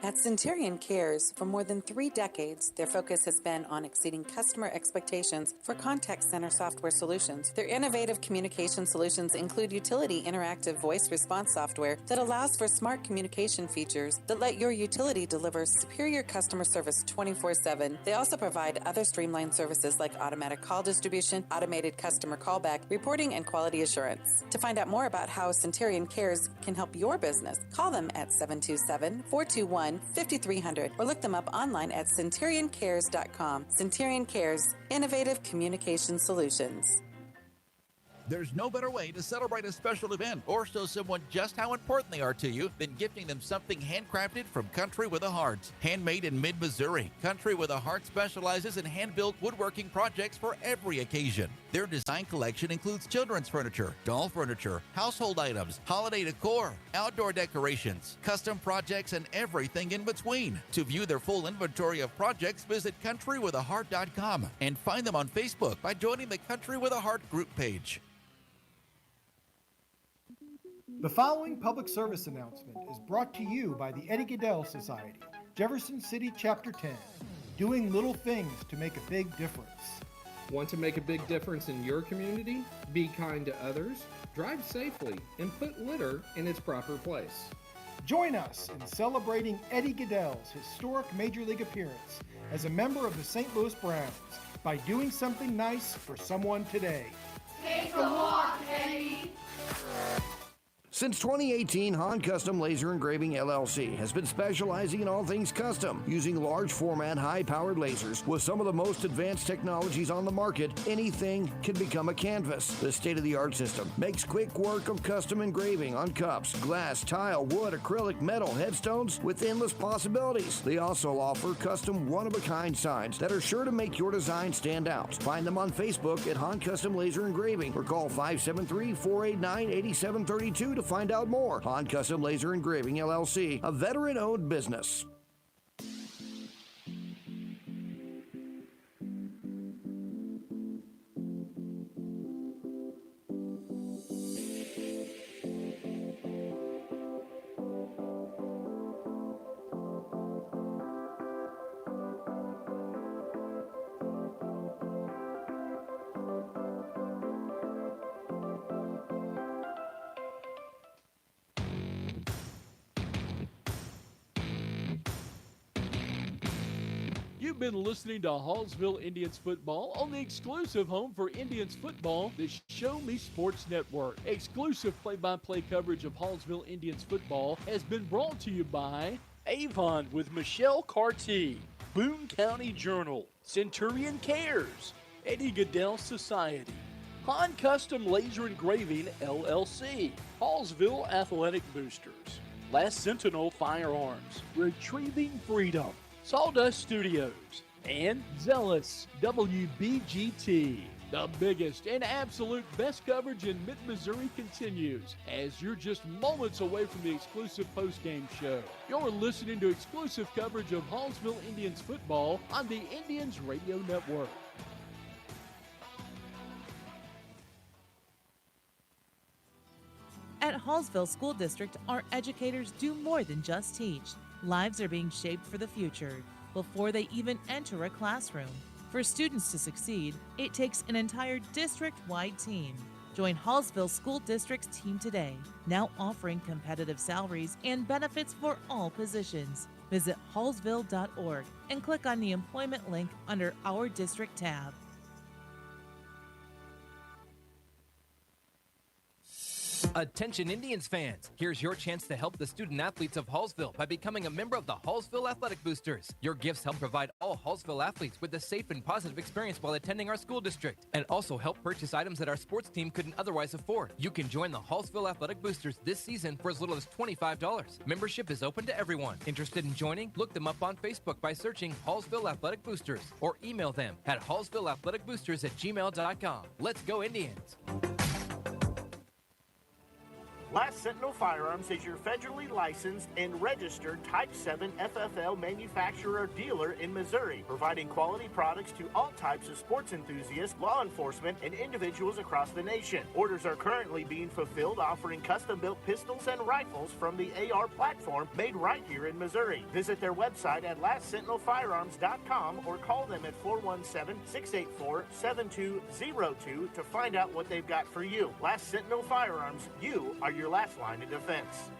At Centurion Cares, for more than 3 decades, their focus has been on exceeding customer expectations for contact center software solutions. Their innovative communication solutions include utility interactive voice response software that allows for smart communication features that let your utility deliver superior customer service 24/7. They also provide other streamlined services like automatic call distribution, automated customer callback, reporting, and quality assurance. To find out more about how Centurion Cares can help your business, call them at 727-421-5300 or look them up online at centurioncares.com. Centurion Cares, innovative communication solutions. There's no better way to celebrate a special event or show someone just how important they are to you than gifting them something handcrafted from Country with a Heart. Handmade in mid-Missouri, Country with a Heart specializes in hand-built woodworking projects for every occasion. Their design collection includes children's furniture, doll furniture, household items, holiday decor, outdoor decorations, custom projects, and everything in between. To view their full inventory of projects, visit countrywithaheart.com and find them on Facebook by joining the Country with a Heart group page. The following public service announcement is brought to you by the Eddie Gaedel Society, Jefferson City Chapter 10, doing little things to make a big difference. Want to make a big difference in your community? Be kind to others, drive safely, and put litter in its proper place. Join us in celebrating Eddie Gaedel's historic Major League appearance as a member of the St. Louis Browns by doing something nice for someone today. Take a walk, Eddie. Since 2018, Han Custom Laser Engraving LLC has been specializing in all things custom, using large format, high-powered lasers with some of the most advanced technologies on the market. Anything can become a canvas. The state-of-the-art system makes quick work of custom engraving on cups, glass, tile, wood, acrylic, metal, headstones with endless possibilities. They also offer custom one-of-a-kind signs that are sure to make your design stand out. Find them on Facebook at Han Custom Laser Engraving or call 573-489-8732 to find out more. Han Custom Laser Engraving LLC, a veteran-owned business. You've been listening to Hallsville Indians football on the exclusive home for Indians football, the Show Me Sports Network. Exclusive play-by-play coverage of Hallsville Indians football has been brought to you by Avon with Michelle Carty, Boone County Journal, Centurion Cares, Eddie Goodell Society, Han Custom Laser Engraving LLC, Hallsville Athletic Boosters, Last Sentinel Firearms, Retrieving Freedom, Sawdust Studios, and Zealous WBGT. The biggest and absolute best coverage in mid-Missouri continues as you're just moments away from the exclusive post-game show. You're listening to exclusive coverage of Hallsville Indians football on the Indians Radio Network. At Hallsville School District, our educators do more than just teach. Lives are being shaped for the future before they even enter a classroom. For students to succeed, it takes an entire district-wide team. Join Hallsville School District's team today, now offering competitive salaries and benefits for all positions. Visit hallsville.org and click on the employment link under Our District tab. Attention Indians fans, here's your chance to help the student athletes of Hallsville by becoming a member of the Hallsville Athletic Boosters. Your gifts help provide all Hallsville athletes with a safe and positive experience while attending our school district, and also help purchase items that our sports team couldn't otherwise afford. You can join the Hallsville Athletic Boosters this season for as little as $25. Membership is open to everyone. Interested in joining? Look them up on Facebook by searching Hallsville Athletic Boosters or email them at hallsvilleathleticboosters@gmail.com. Let's go Indians! Last Sentinel Firearms is your federally licensed and registered Type 7 FFL manufacturer dealer in Missouri, providing quality products to all types of sports enthusiasts, law enforcement, and individuals across the nation. Orders are currently being fulfilled, offering custom-built pistols and rifles from the AR platform made right here in Missouri. Visit their website at lastsentinelfirearms.com or call them at 417-684-7202 to find out what they've got for you. Last Sentinel Firearms, you are your last line of defense.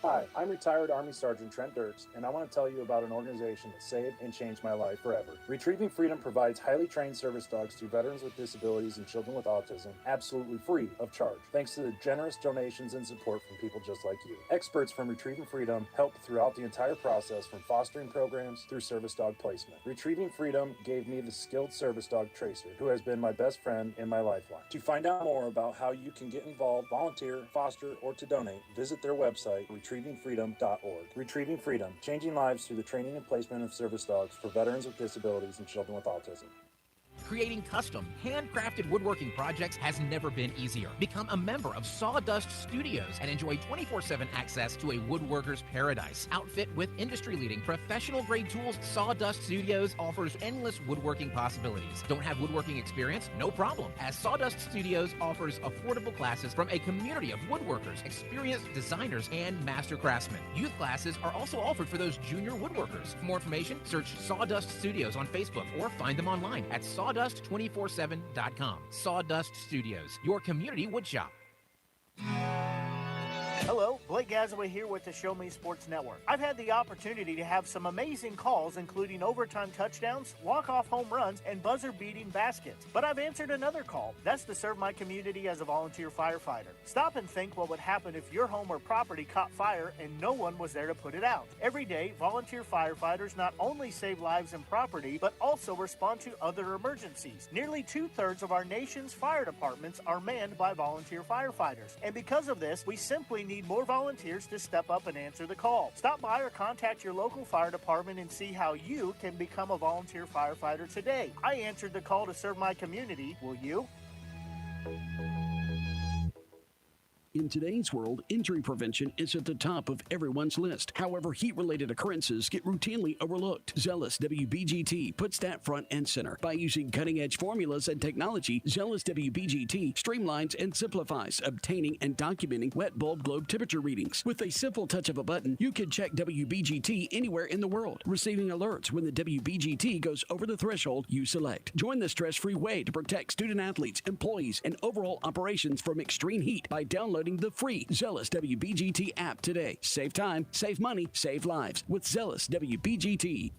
Hi, I'm retired Army Sergeant Trent Dirks, and I want to tell you about an organization that saved and changed my life forever. Retrieving Freedom provides highly trained service dogs to veterans with disabilities and children with autism, absolutely free of charge, thanks to the generous donations and support from people just like you. Experts from Retrieving Freedom help throughout the entire process, from fostering programs through service dog placement. Retrieving Freedom gave me the skilled service dog Tracer, who has been my best friend and my lifeline. To find out more about how you can get involved, volunteer, foster, or to donate, visit their website, retrievingfreedom.org. Retrieving Freedom, changing lives through the training and placement of service dogs for veterans with disabilities and children with autism. Creating custom, handcrafted woodworking projects has never been easier. Become a member of Sawdust Studios and enjoy 24/7 access to a woodworker's paradise. Outfit with industry-leading professional-grade tools, Sawdust Studios offers endless woodworking possibilities. Don't have woodworking experience? No problem, as Sawdust Studios offers affordable classes from a community of woodworkers, experienced designers, and master craftsmen. Youth classes are also offered for those junior woodworkers. For more information, search Sawdust Studios on Facebook or find them online at sawdust247.com. Sawdust Studios, your community woodshop. Hello, Blake Gazaway here with the Show Me Sports Network. I've had the opportunity to have some amazing calls, including overtime touchdowns, walk-off home runs, and buzzer-beating baskets. But I've answered another call. That's to serve my community as a volunteer firefighter. Stop and think what would happen if your home or property caught fire and no one was there to put it out. Every day, volunteer firefighters not only save lives and property, but also respond to other emergencies. Nearly 2/3 of our nation's fire departments are manned by volunteer firefighters. And because of this, we simply need more volunteers to step up and answer the call. Stop by or contact your local fire department and see how you can become a volunteer firefighter today. I answered the call to serve my community. Will you? In today's world, injury prevention is at the top of everyone's list. However, heat-related occurrences get routinely overlooked. Zealous WBGT puts that front and center. By using cutting-edge formulas and technology, Zealous WBGT streamlines and simplifies obtaining and documenting wet bulb globe temperature readings. With a simple touch of a button, you can check WBGT anywhere in the world, receiving alerts when the WBGT goes over the threshold you select. Join the stress-free way to protect student-athletes, employees, and overall operations from extreme heat by downloading the free Zealous WBGT app today. Save time, save money, save lives with Zealous WBGT.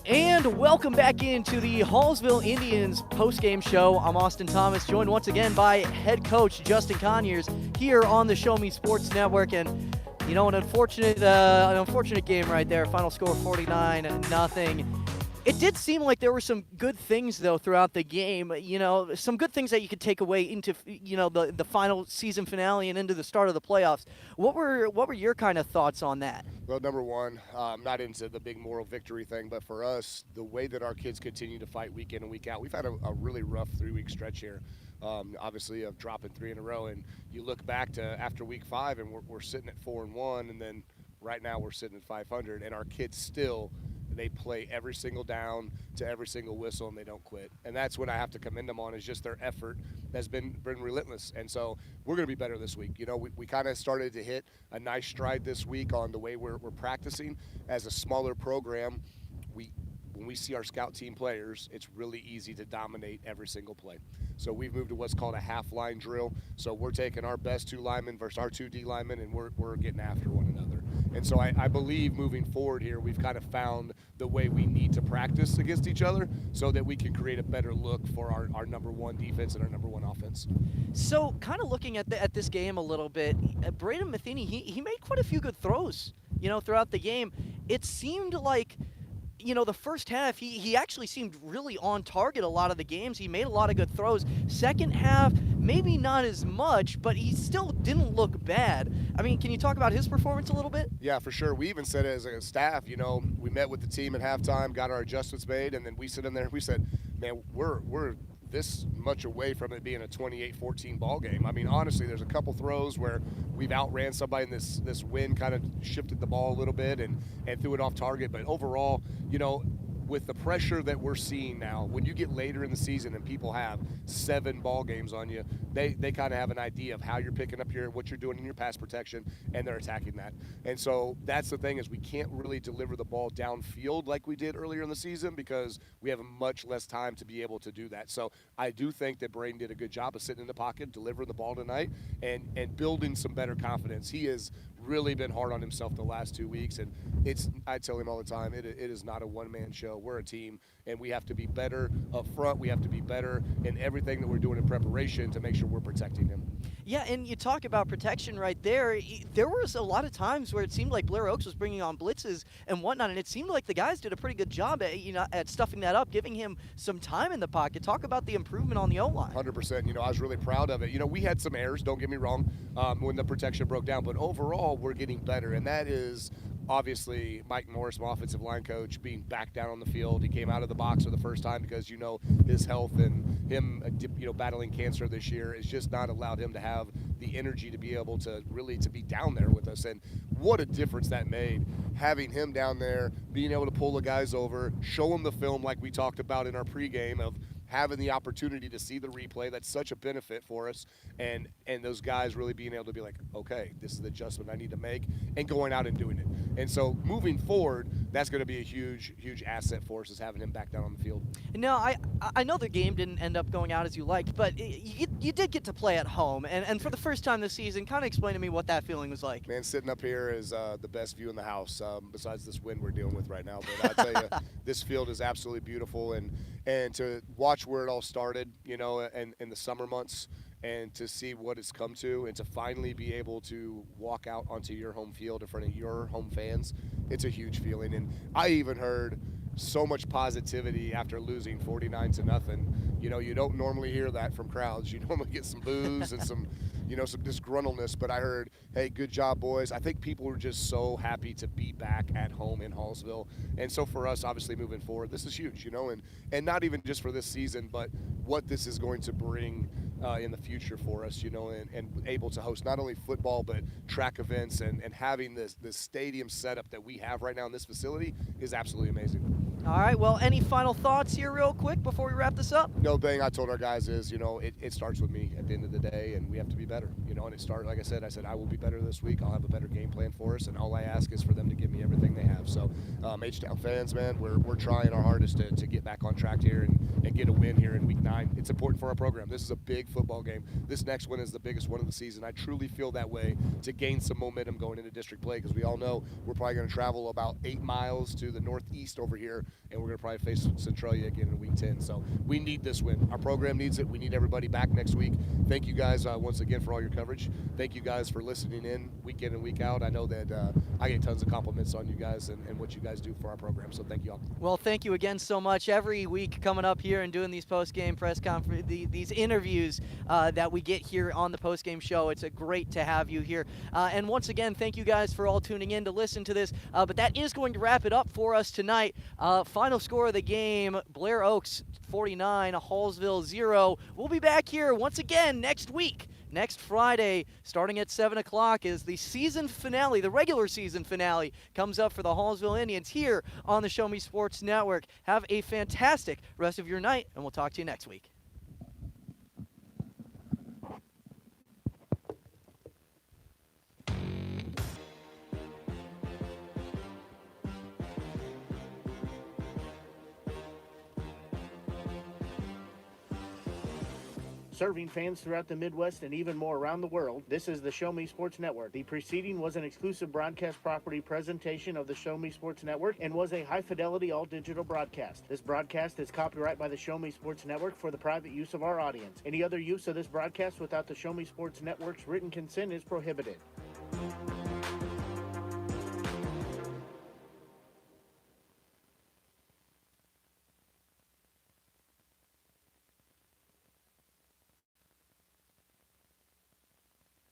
And welcome back into the Hallsville Indians post-game show. I'm Austin Thomas, joined once again by head coach Justin Conyers here on the Show Me Sports Network. And, you know, an unfortunate game right there. Final score 49-0. It did seem like there were some good things, though, throughout the game. You know, some good things that you could take away into, you know, the final season finale and into the start of the playoffs. What were your kind of thoughts on that? Well, number one, I'm not into the big moral victory thing, but for us, the way that our kids continue to fight week in and week out, we've had a really rough 3-week stretch here. Obviously, of dropping 3 in a row, and you look back to after week 5, and we're sitting at 4-1, and then right now we're sitting at 500, and our kids still. They play every single down to every single whistle, and they don't quit. And that's what I have to commend them on, is just their effort has been relentless. And so we're going to be better this week. You know, we kind of started to hit a nice stride this week on the way we're practicing. As a smaller program, when we see our scout team players, it's really easy to dominate every single play. So we've moved to what's called a half-line drill. So we're taking our best 2 linemen versus our 2 D linemen, and we're getting after one another. And so I believe moving forward here, we've kind of found the way we need to practice against each other so that we can create a better look for our number 1 defense and our number 1 offense. So kind of looking at this game a little bit, Braden Matheny, he made quite a few good throws, you know, throughout the game. It seemed like, you know, the first half, he actually seemed really on target a lot of the games. He made a lot of good throws. Second half, maybe not as much, but he still didn't look bad. I mean, can you talk about his performance a little bit? Yeah, for sure. We even said as a staff, you know, we met with the team at halftime, got our adjustments made, and then we sit in there and we said, man, we're this much away from it being a 28-14 ball game. I mean, honestly, there's a couple throws where we've outran somebody and this wind kind of shifted the ball a little bit and threw it off target. But overall, you know, with the pressure that we're seeing now, when you get later in the season and people have 7 ball games on you, they kind of have an idea of how you're picking up what you're doing in your pass protection, and they're attacking that. And so that's the thing, is we can't really deliver the ball downfield like we did earlier in the season because we have much less time to be able to do that. So I do think that Braden did a good job of sitting in the pocket, delivering the ball tonight, and building some better confidence. He has really been hard on himself the last 2 weeks, and I tell him all the time, it is not a one-man show. We're a team, and we have to be better up front. We have to be better in everything that we're doing in preparation to make sure we're protecting him. Yeah, and you talk about protection right there. There was a lot of times where it seemed like Blair Oaks was bringing on blitzes and whatnot, and it seemed like the guys did a pretty good job at stuffing that up, giving him some time in the pocket. Talk about the improvement on the O-line. 100%. You know, I was really proud of it. You know, we had some errors, don't get me wrong, when the protection broke down, but overall we're getting better, and that is obviously Mike Morris, my offensive line coach, being back down on the field. He came out of the box for the first time because, you know, his health and him, you know, battling cancer this year has just not allowed him to have the energy to be able to really to be down there with us. And what a difference that made, having him down there, being able to pull the guys over, show them the film like we talked about in our pregame of having the opportunity to see the replay. That's such a benefit for us, and those guys really being able to be like, okay, this is the adjustment I need to make, and going out and doing it. And so moving forward, that's going to be a huge asset for us, is having him back down on the field. No, I know the game didn't end up going out as you liked, but you did get to play at home, and for the first time this season, kind of explain to me what that feeling was like. Man, sitting up here is the best view in the house, besides this wind we're dealing with right now. But I tell you, this field is absolutely beautiful, and to watch where it all started, you know, and in the summer months, and to see what it's come to, and to finally be able to walk out onto your home field in front of your home fans, it's a huge feeling. And I even heard so much positivity after losing 49-0. You know, you don't normally hear that from crowds. You normally get some boos and some, you know, some disgruntledness. But I heard, hey, good job, boys. I think people were just so happy to be back at home in Hallsville. And so for us, obviously moving forward, this is huge, you know, and not even just for this season, but what this is going to bring in the future for us, you know, and able to host not only football but track events, and having this stadium setup that we have right now in this facility is absolutely amazing. All right, well, any final thoughts here real quick before we wrap this up? No thing I told our guys is, you know, it starts with me at the end of the day, and we have to be better, you know, and it started, like I said, I will be better this week. I'll have a better game plan for us, and all I ask is for them to give me everything they have. So H-Town fans, man, we're trying our hardest to get back on track here and get a win here in week 9. It's important for our program. This is a big football game. This next one is the biggest one of the season. I truly feel that way, to gain some momentum going into district play, because we all know we're probably going to travel about 8 miles to the northeast over here and we're going to probably face Centralia again in Week 10. So we need this win. Our program needs it. We need everybody back next week. Thank you guys once again for all your coverage. Thank you guys for listening in week and week out. I know that I get tons of compliments on you guys and what you guys do for our program, so thank you all. Well, thank you again so much. Every week coming up here and doing these post-game press conference, these interviews that we get here on the post-game show, it's great to have you here. And once again, thank you guys for all tuning in to listen to this. But that is going to wrap it up for us tonight. Final score of the game, Blair Oaks 49, Hallsville 0. We'll be back here once again next week. Next Friday, starting at 7 o'clock, is the season finale, the regular season finale, comes up for the Hallsville Indians here on the Show Me Sports Network. Have a fantastic rest of your night, and we'll talk to you next week. Serving fans throughout the Midwest and even more around the world, this is the Show Me Sports Network. The preceding was an exclusive broadcast property presentation of the Show Me Sports Network and was a high-fidelity all-digital broadcast. This broadcast is copyright by the Show Me Sports Network for the private use of our audience. Any other use of this broadcast without the Show Me Sports Network's written consent is prohibited.